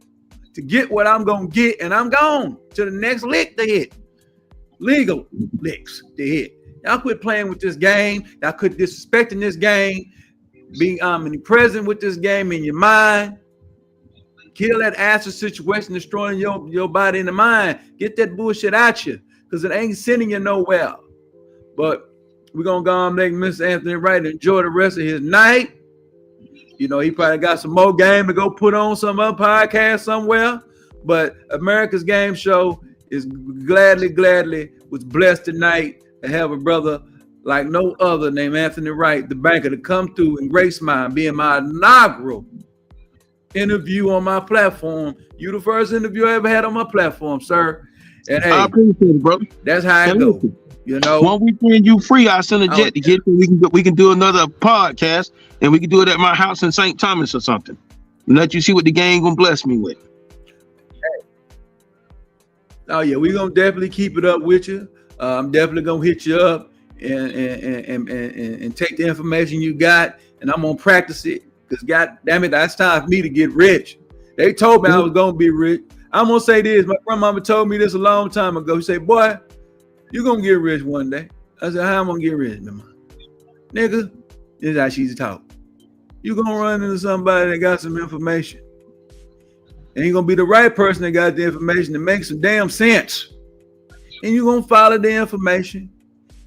Speaker 2: to get what I'm going to get, and I'm gone to the next lick to hit. Legal licks to hit. Y'all quit playing with this game. Y'all quit disrespecting this game. Being omnipresent with this game in your mind. Kill that acid situation, destroying your body and the mind. Get that bullshit out you, because it ain't sending you nowhere. But we're going to go and make Mr. Anthony Wright enjoy the rest of his night. You know, he probably got some more game to go put on some other podcast somewhere. But America's Game Show is gladly was blessed tonight to have a brother like no other named Anthony Wright, the banker, to come through and grace mine, being my inaugural interview on my platform. You the first interview I ever had on my platform, sir. And hey,
Speaker 3: I appreciate it, brother.
Speaker 2: That's how it goes. You know,
Speaker 3: one weekend you free, I'll send a jet to get you. We can do another podcast, and we can do it at my house in St. Thomas or something. And let you see what the game gonna bless me with.
Speaker 2: Oh yeah, we're gonna definitely keep it up with you. I'm definitely gonna hit you up and take the information you got, and I'm gonna practice it. Because God damn it, that's time for me to get rich. They told me I was gonna be rich. I'm gonna say this. My grandmama told me this a long time ago. She said, "Boy, you're gonna get rich one day." I said, "How am I gonna get rich, mama?" Nigga, this is how she's talk. You're gonna run into somebody that got some information. And you're going to be the right person that got the information that makes some damn sense. And you're going to follow the information.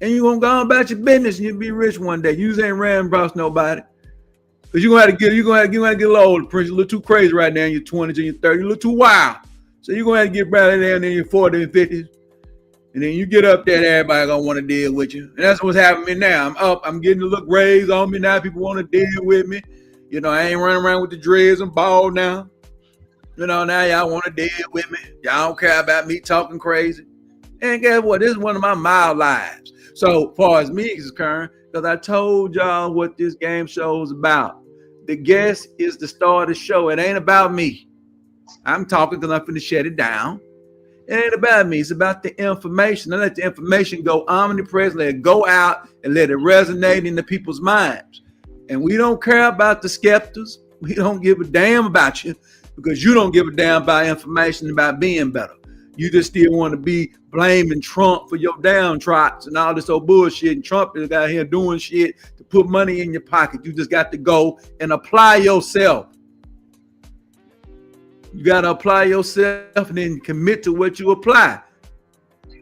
Speaker 2: And you're going to go on about your business and you'll be rich one day. You ain't ran across nobody. Because you're going to get a little older, Prince. You're a little too crazy right now in your 20s and your 30s. You're a little too wild. So you're going to have to get right there in your 40s and 50s. And then you get up there and everybody going to want to deal with you. And that's what's happening now. I'm up. I'm getting a look raised on me now. People want to deal with me. You know, I ain't running around with the dreads and bald now. You know, now y'all want to deal with me. Y'all don't care about me talking crazy. And guess what? This is one of my mild lives. So far as me is concerned, because I told y'all what this game show is about. The guest is the star of the show. It ain't about me. I'm talking because I'm finna shut it down. It ain't about me. It's about the information. I let the information go omnipresent. Let it go out and let it resonate in the people's minds. And we don't care about the skeptics. We don't give a damn about you. because you don't give a damn about information about being better. You just still want to be blaming Trump for your downtrots and all this old bullshit. And Trump is out here doing shit to put money in your pocket. You just got to go and apply yourself. You got to apply yourself and then commit to what you apply.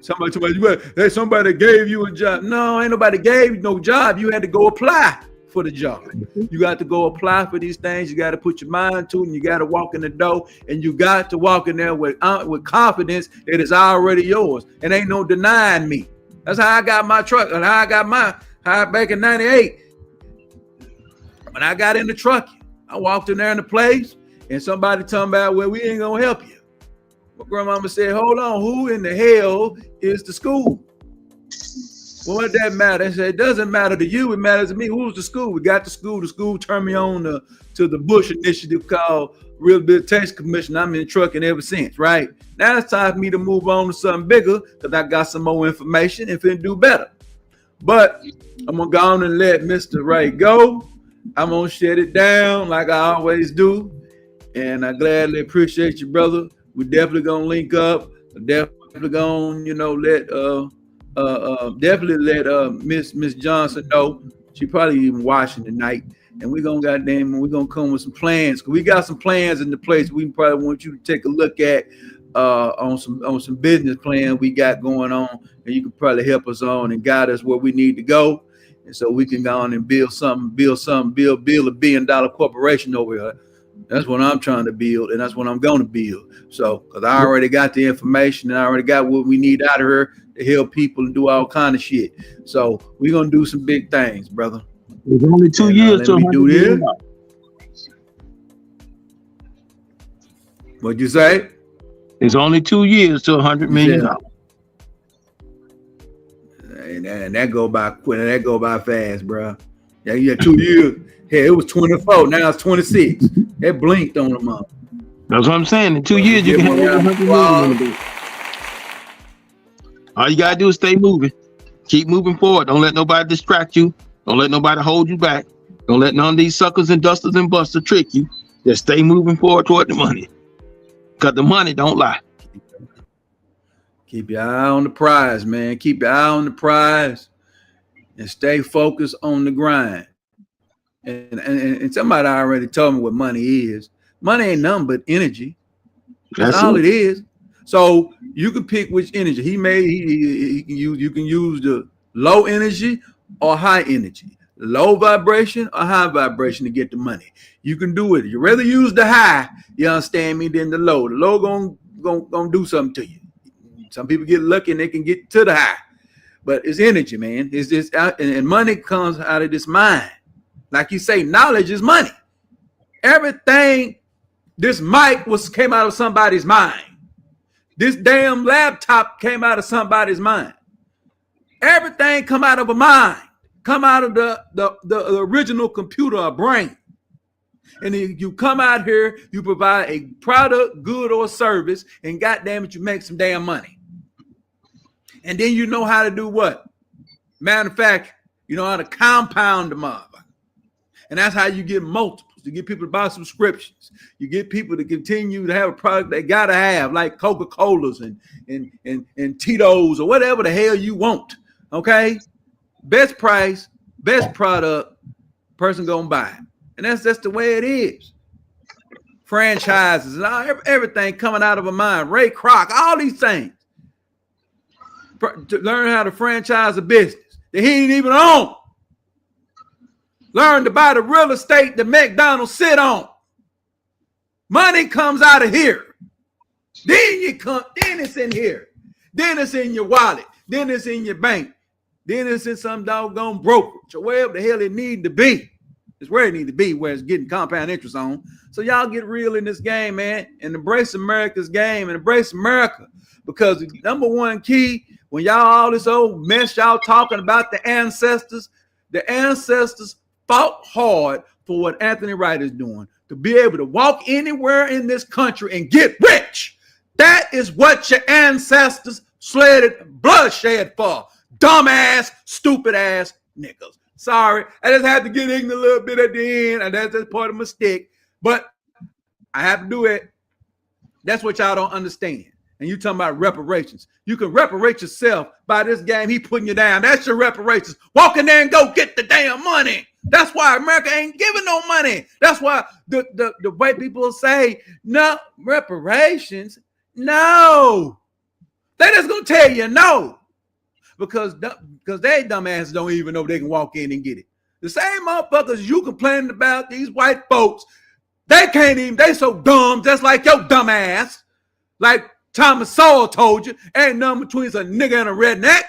Speaker 2: Somebody gave you a job. No, ain't nobody gave you no job. You had to go apply for the job. You got to go apply for these things. You got to put your mind to it, and you got to walk in the door, and you got to walk in there with confidence that it's already yours. And ain't no denying me. That's how I got my truck, and how I got back in 98. When I got in the truck, I walked in there in the place, and somebody told me about, well, we ain't gonna help you. My grandmama said, hold on, who in the hell is the school? Well, what that matter? I said, it doesn't matter to you, it matters to me. Who's the school? We got the school. The school turned me on to the Bush initiative called Rehabilitation Commission. I'm in trucking ever since, right? Now it's time for me to move on to something bigger because I got some more information and finna do better. But I'm gonna go on and let Mr. Wright go. I'm gonna shut it down like I always do. And I gladly appreciate you, brother. We definitely gonna link up. Definitely gonna, let Miss Johnson know. She probably even watching tonight, and we're gonna come with some plans. Cause we got some plans in the place. We probably want you to take a look at on some business plan we got going on, and you can probably help us on and guide us where we need to go, and so we can go on and build a $1 billion corporation over here. That's what I'm trying to build, and that's what I'm going to build. So, because I already got the information and I already got what we need out of her to help people and do all kind of shit. So, we're going to do some big things, brother.
Speaker 3: It's only 2 years
Speaker 2: till
Speaker 3: we do this.
Speaker 2: What'd you say?
Speaker 3: It's only 2 years to $100 million.
Speaker 2: And that go by quick. That go by fast, bro. Yeah, you had 2 years. Hey, it was 24. Now it's 26. That blinked on them up.
Speaker 3: That's what I'm saying. In 2 years, you can have $100 million in the bank. All you gotta do is stay moving. Keep moving forward. Don't let nobody distract you. Don't let nobody hold you back. Don't let none of these suckers and dusters and busters trick you. Just stay moving forward toward the money. Because the money don't lie.
Speaker 2: Keep your eye on the prize, man. Keep your eye on the prize and stay focused on the grind. And somebody already told me what money is. Money ain't nothing but energy. That's all it is. So you can pick which energy. You can use the low energy or high energy, low vibration or high vibration to get the money. You can do it. You rather use the high, you understand me, than the low. The low gonna do something to you. Some people get lucky and they can get to the high, but it's energy, man. It's just and money comes out of this mind. Like you say, knowledge is money. Everything, this mic came out of somebody's mind. This damn laptop came out of somebody's mind. Everything come out of a mind. Come out of the original computer or brain. And then you come out here, you provide a product, good, or service, and goddamn it, you make some damn money. And then you know how to do what? Manufacture. You know how to compound the mother. And that's how you get multiples. You get people to buy subscriptions. You get people to continue to have a product they gotta have, like Coca-Colas and Tito's or whatever the hell you want. Okay, best price, best product, person gonna buy it, and that's the way it is. Franchises and everything coming out of a mind. Ray Kroc, all these things. To learn how to franchise a business that he ain't even own. Learn to buy the real estate that McDonald's sit on. Money comes out of here. Then it's in here. Then it's in your wallet. Then it's in your bank. Then it's in some doggone brokerage or wherever the hell it need to be. It's where it need to be, where it's getting compound interest on. So y'all get real in this game, man, and embrace America's game and embrace America. Because the number one key, when y'all all this old mess y'all talking about the ancestors fought hard for what Anthony Wright is doing, to be able to walk anywhere in this country and get rich. That is what your ancestors sledded bloodshed for. Dumbass, stupid ass niggas. Sorry, I just had to get ignorant a little bit at the end, and that's just part of my stick. But I have to do it. That's what y'all don't understand. And you talking about reparations. You can reparate yourself by this game. He putting you down. That's your reparations. Walk in there and go get the damn money. That's why America ain't giving no money. That's why the white people say, no, reparations. No. They just gonna tell you no. Because they dumbass don't even know they can walk in and get it. The same motherfuckers you complaining about, these white folks, they can't even, they so dumb, just like your dumb ass. Like Thomas Sowell told you, ain't nothing between a nigga and a redneck.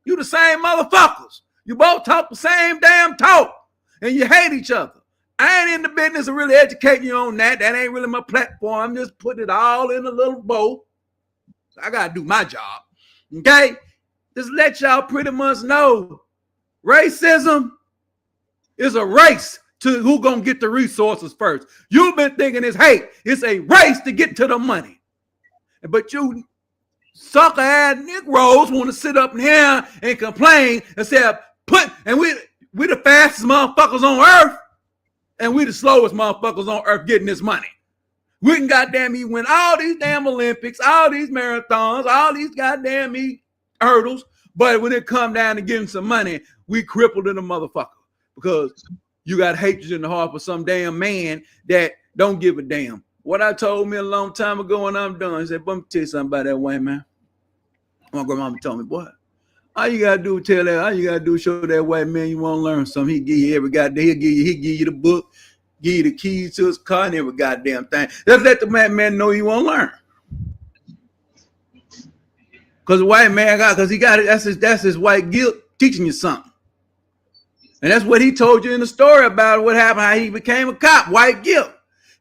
Speaker 2: You the same motherfuckers. You both talk the same damn talk. And you hate each other. I ain't in the business of really educating you on that. That ain't really my platform. I'm just putting it all in a little bowl. I got to do my job. Okay? Just let y'all pretty much know racism is a race to who gonna get the resources first. You've been thinking it's hate. It's a race to get to the money. But you sucker ass Negroes want to sit up in here and complain and say, we the fastest motherfuckers on earth, and we the slowest motherfuckers on earth getting this money. We can goddamn win all these damn Olympics, all these marathons, all these goddamn hurdles, but when it come down to getting some money, we crippled in the motherfucker because you got hatred in the heart for some damn man that don't give a damn. What I told me a long time ago when I'm done, I said, let me tell you something about that white man. My grandmama told me, boy, all you gotta do is show that white man you want to learn something. He give you every goddamn, he give you the book, give you the keys to his car and every goddamn thing. Just let the man know you want to learn. Because the white man he got it, that's his white guilt teaching you something. And that's what he told you in the story about what happened, how he became a cop, white guilt.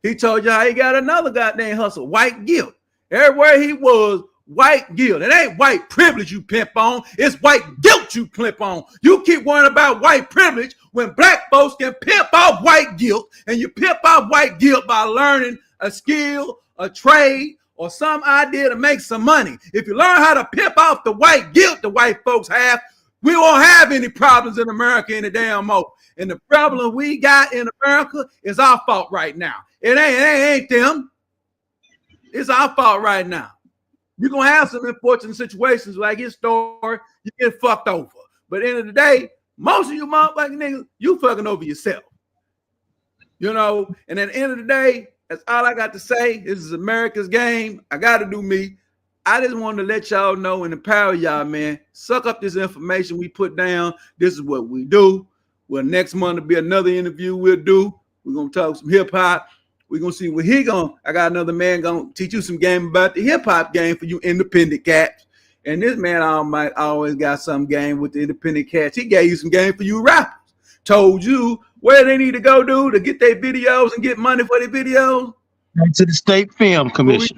Speaker 2: He told you how he got another goddamn hustle, white guilt. Everywhere he was, white guilt. It ain't white privilege you pimp on. It's white guilt you pimp on. You keep worrying about white privilege when black folks can pimp off white guilt, and you pimp off white guilt by learning a skill, a trade, or some idea to make some money. If you learn how to pimp off the white guilt the white folks have, we won't have any problems in America any damn more. And the problem we got in America is our fault right now. It ain't them. It's our fault right now. You're going to have some unfortunate situations like his story. You get fucked over. But at the end of the day, most of you motherfucking niggas, you fucking over yourself. You know, and at the end of the day, that's all I got to say. This is America's game. I got to do me. I just wanted to let y'all know and empower y'all, man. Suck up this information we put down. This is what we do. Well, next month will be another interview we'll do. We're going to talk some hip hop. We're going to see what I got another man going to teach you some game about the hip hop game for you independent cats. And this man always got some game with the independent cats. He gave you some game for you rappers. Told you where they need to go do to get their videos and get money for their videos.
Speaker 3: To the State Film Commission.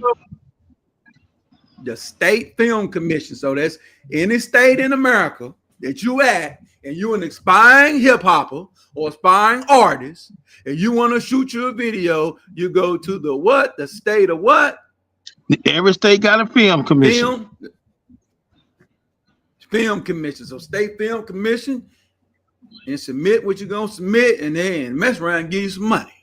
Speaker 2: The State Film Commission. So that's any state in America that you at, and you're an aspiring hip hopper or aspiring artist, and you want to shoot you a video, you go to the what? The state of what?
Speaker 3: Every state got a film commission.
Speaker 2: Film commission. So State Film Commission, and submit what you're gonna submit, and then mess around and give you some money.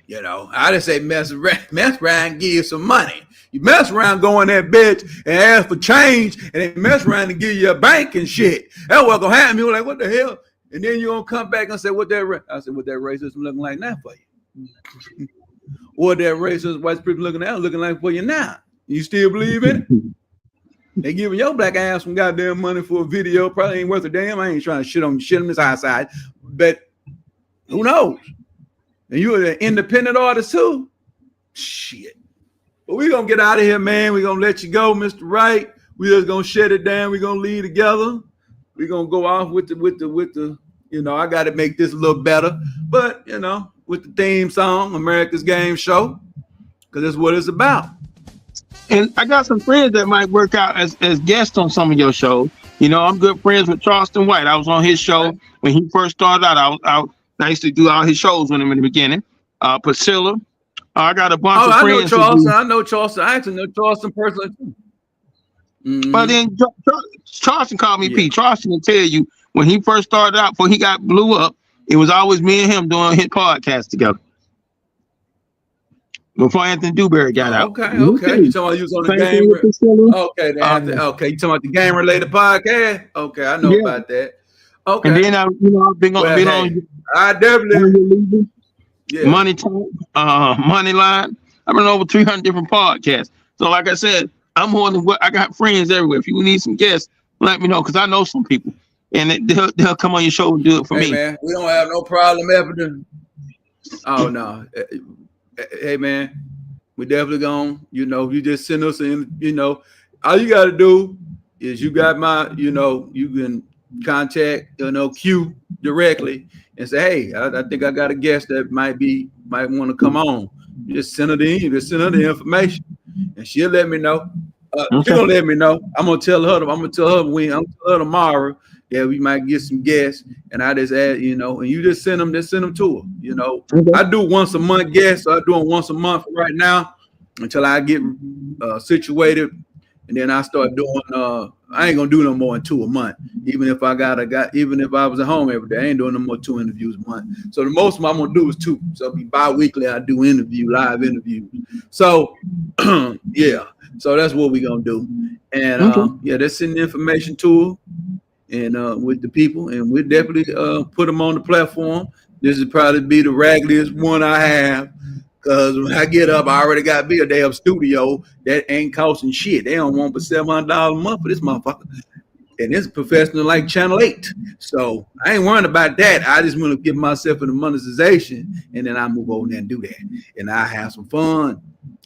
Speaker 2: You know, I just say mess around and give you some money. You mess around, go in that bitch and ask for change, and then mess around and give you a bank and shit. That's what's gonna happen. You're like, what the hell? And then you're gonna come back and say, what that racism looking like now for you? What that racist white people looking like for you now? You still believe in it? They giving your black ass some goddamn money for a video, probably ain't worth a damn. I ain't trying to shit on this high side, but who knows? And you're an independent artist too. Shit. But we're gonna get out of here, man. We're gonna let you go, Mr. Wright. We're just gonna shut it down. We're gonna leave together. We're gonna go off with the, you know, I gotta make this a little better, but you know, with the theme song, America's Game Show, because that's what it's about.
Speaker 3: And I got some friends that might work out as guests on some of your shows. You know, I'm good friends with Charleston White. I was on his show when he first started out. I used to do all his shows with him in the beginning. Priscilla. I got a bunch of friends.
Speaker 2: I know Charleston. I actually know Charleston personally too. Mm-hmm.
Speaker 3: But then Charleston called me Pete. Charleston will tell you when he first started out, before he blew up, it was always me and him doing his podcast together. before Anthony Dewberry got out.
Speaker 2: Okay. You talking about you was on the
Speaker 3: Same thing
Speaker 2: game?
Speaker 3: with Priscilla.
Speaker 2: Okay, okay. You talking about the game related podcast? Okay, I know about that. Okay.
Speaker 3: And then I've been on.
Speaker 2: I definitely.
Speaker 3: Yeah. Money Talk, Money Line. I've been on over 300 different podcasts. So, like I said, I'm more than what I got friends everywhere. If you need some guests, let me know because I know some people, and they'll come on your show and do it for me.
Speaker 2: Man, we don't have no problem ever. Oh no, hey man, we definitely gonna. You just send us in. All you gotta do is you got my. You can contact Q directly and say, hey, I think I got a guest that might want to come on. Just send her the information, and she'll let me know. She's gonna let me know. I'm gonna tell her. I'm gonna tell her tomorrow that we might get some guests, and I just add, and you just send them to her. I do once a month guests. So I do them once a month right now until I get situated, and then I start doing. I ain't gonna do no more than 2 a month. Even if I even if I was at home every day, I ain't doing no more 2 interviews a month. So the most I'm gonna do is 2. So it'll be bi-weekly. I do live interviews. So yeah. So that's what we're gonna do. And just send the information to her and with the people, and we'll definitely put them on the platform. This would probably be the raggediest one I have. Because when I get up, I already got me a damn studio that ain't costing shit. They don't want but $700 a month for this motherfucker. And it's professional like Channel 8. So I ain't worrying about that. I just want to give myself in the monetization, and then I move over there and do that. And I have some fun.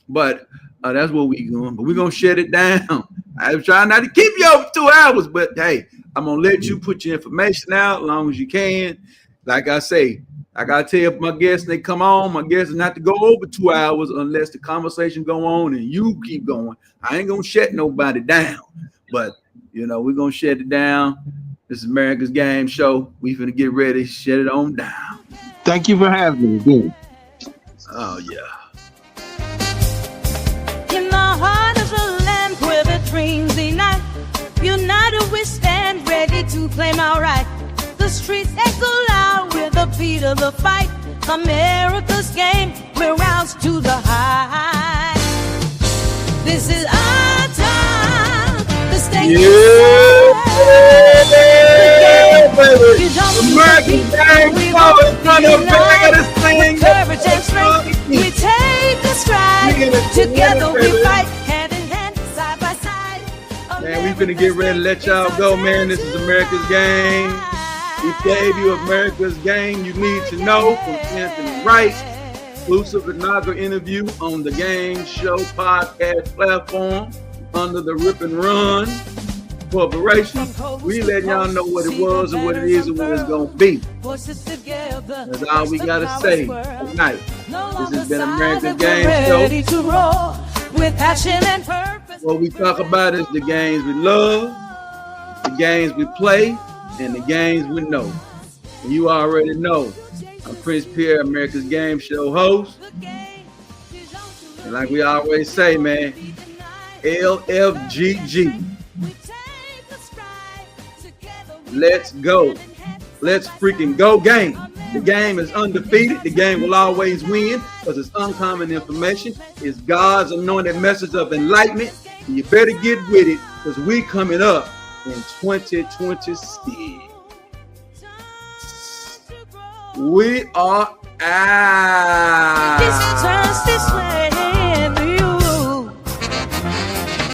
Speaker 2: But that's what we doing. But we're going to shut it down. I'm trying not to keep you over 2 hours, but hey, I'm going to let you put your information out as long as you can. Like I say, I gotta tell my guests they come on. My guests is not to go over 2 hours unless the conversation go on and you keep going. I ain't gonna shut nobody down, but we're gonna shut it down. This is America's Game Show. We finna get ready, shut it on down.
Speaker 3: Thank you for having me again.
Speaker 2: Oh yeah.
Speaker 1: In the heart of the land where the dreams unite, united we stand ready to claim our right. The streets echo loud with the beat of the fight. America's game, we're roused to the high. This is our time. The stage
Speaker 2: America's Game, we always gonna bring this thing.
Speaker 1: Courage and strength, we take a stride. Together we fight, hand in hand, side by side.
Speaker 2: Man, we finna get ready to let y'all go, man. This is America's Game. We gave you America's Game You Need to Know from Anthony Wright. Exclusive inaugural interview on the Game Show podcast platform under the Rip and Run Corporation. We letting y'all know what it was and what it is and what it's going to be. That's all we got to say tonight. This has been America's Game Show. What we talk about is the games we love, the games we play, and the games we know. And you already know, I'm Prince Pierre, America's Game Show host. And like we always say, man, LFGG. Let's go. Let's freaking go game. The game is undefeated. The game will always win because it's uncommon information. It's God's anointed message of enlightenment. And you better get with it because we coming up in 2026. We are out.
Speaker 1: This turns this way.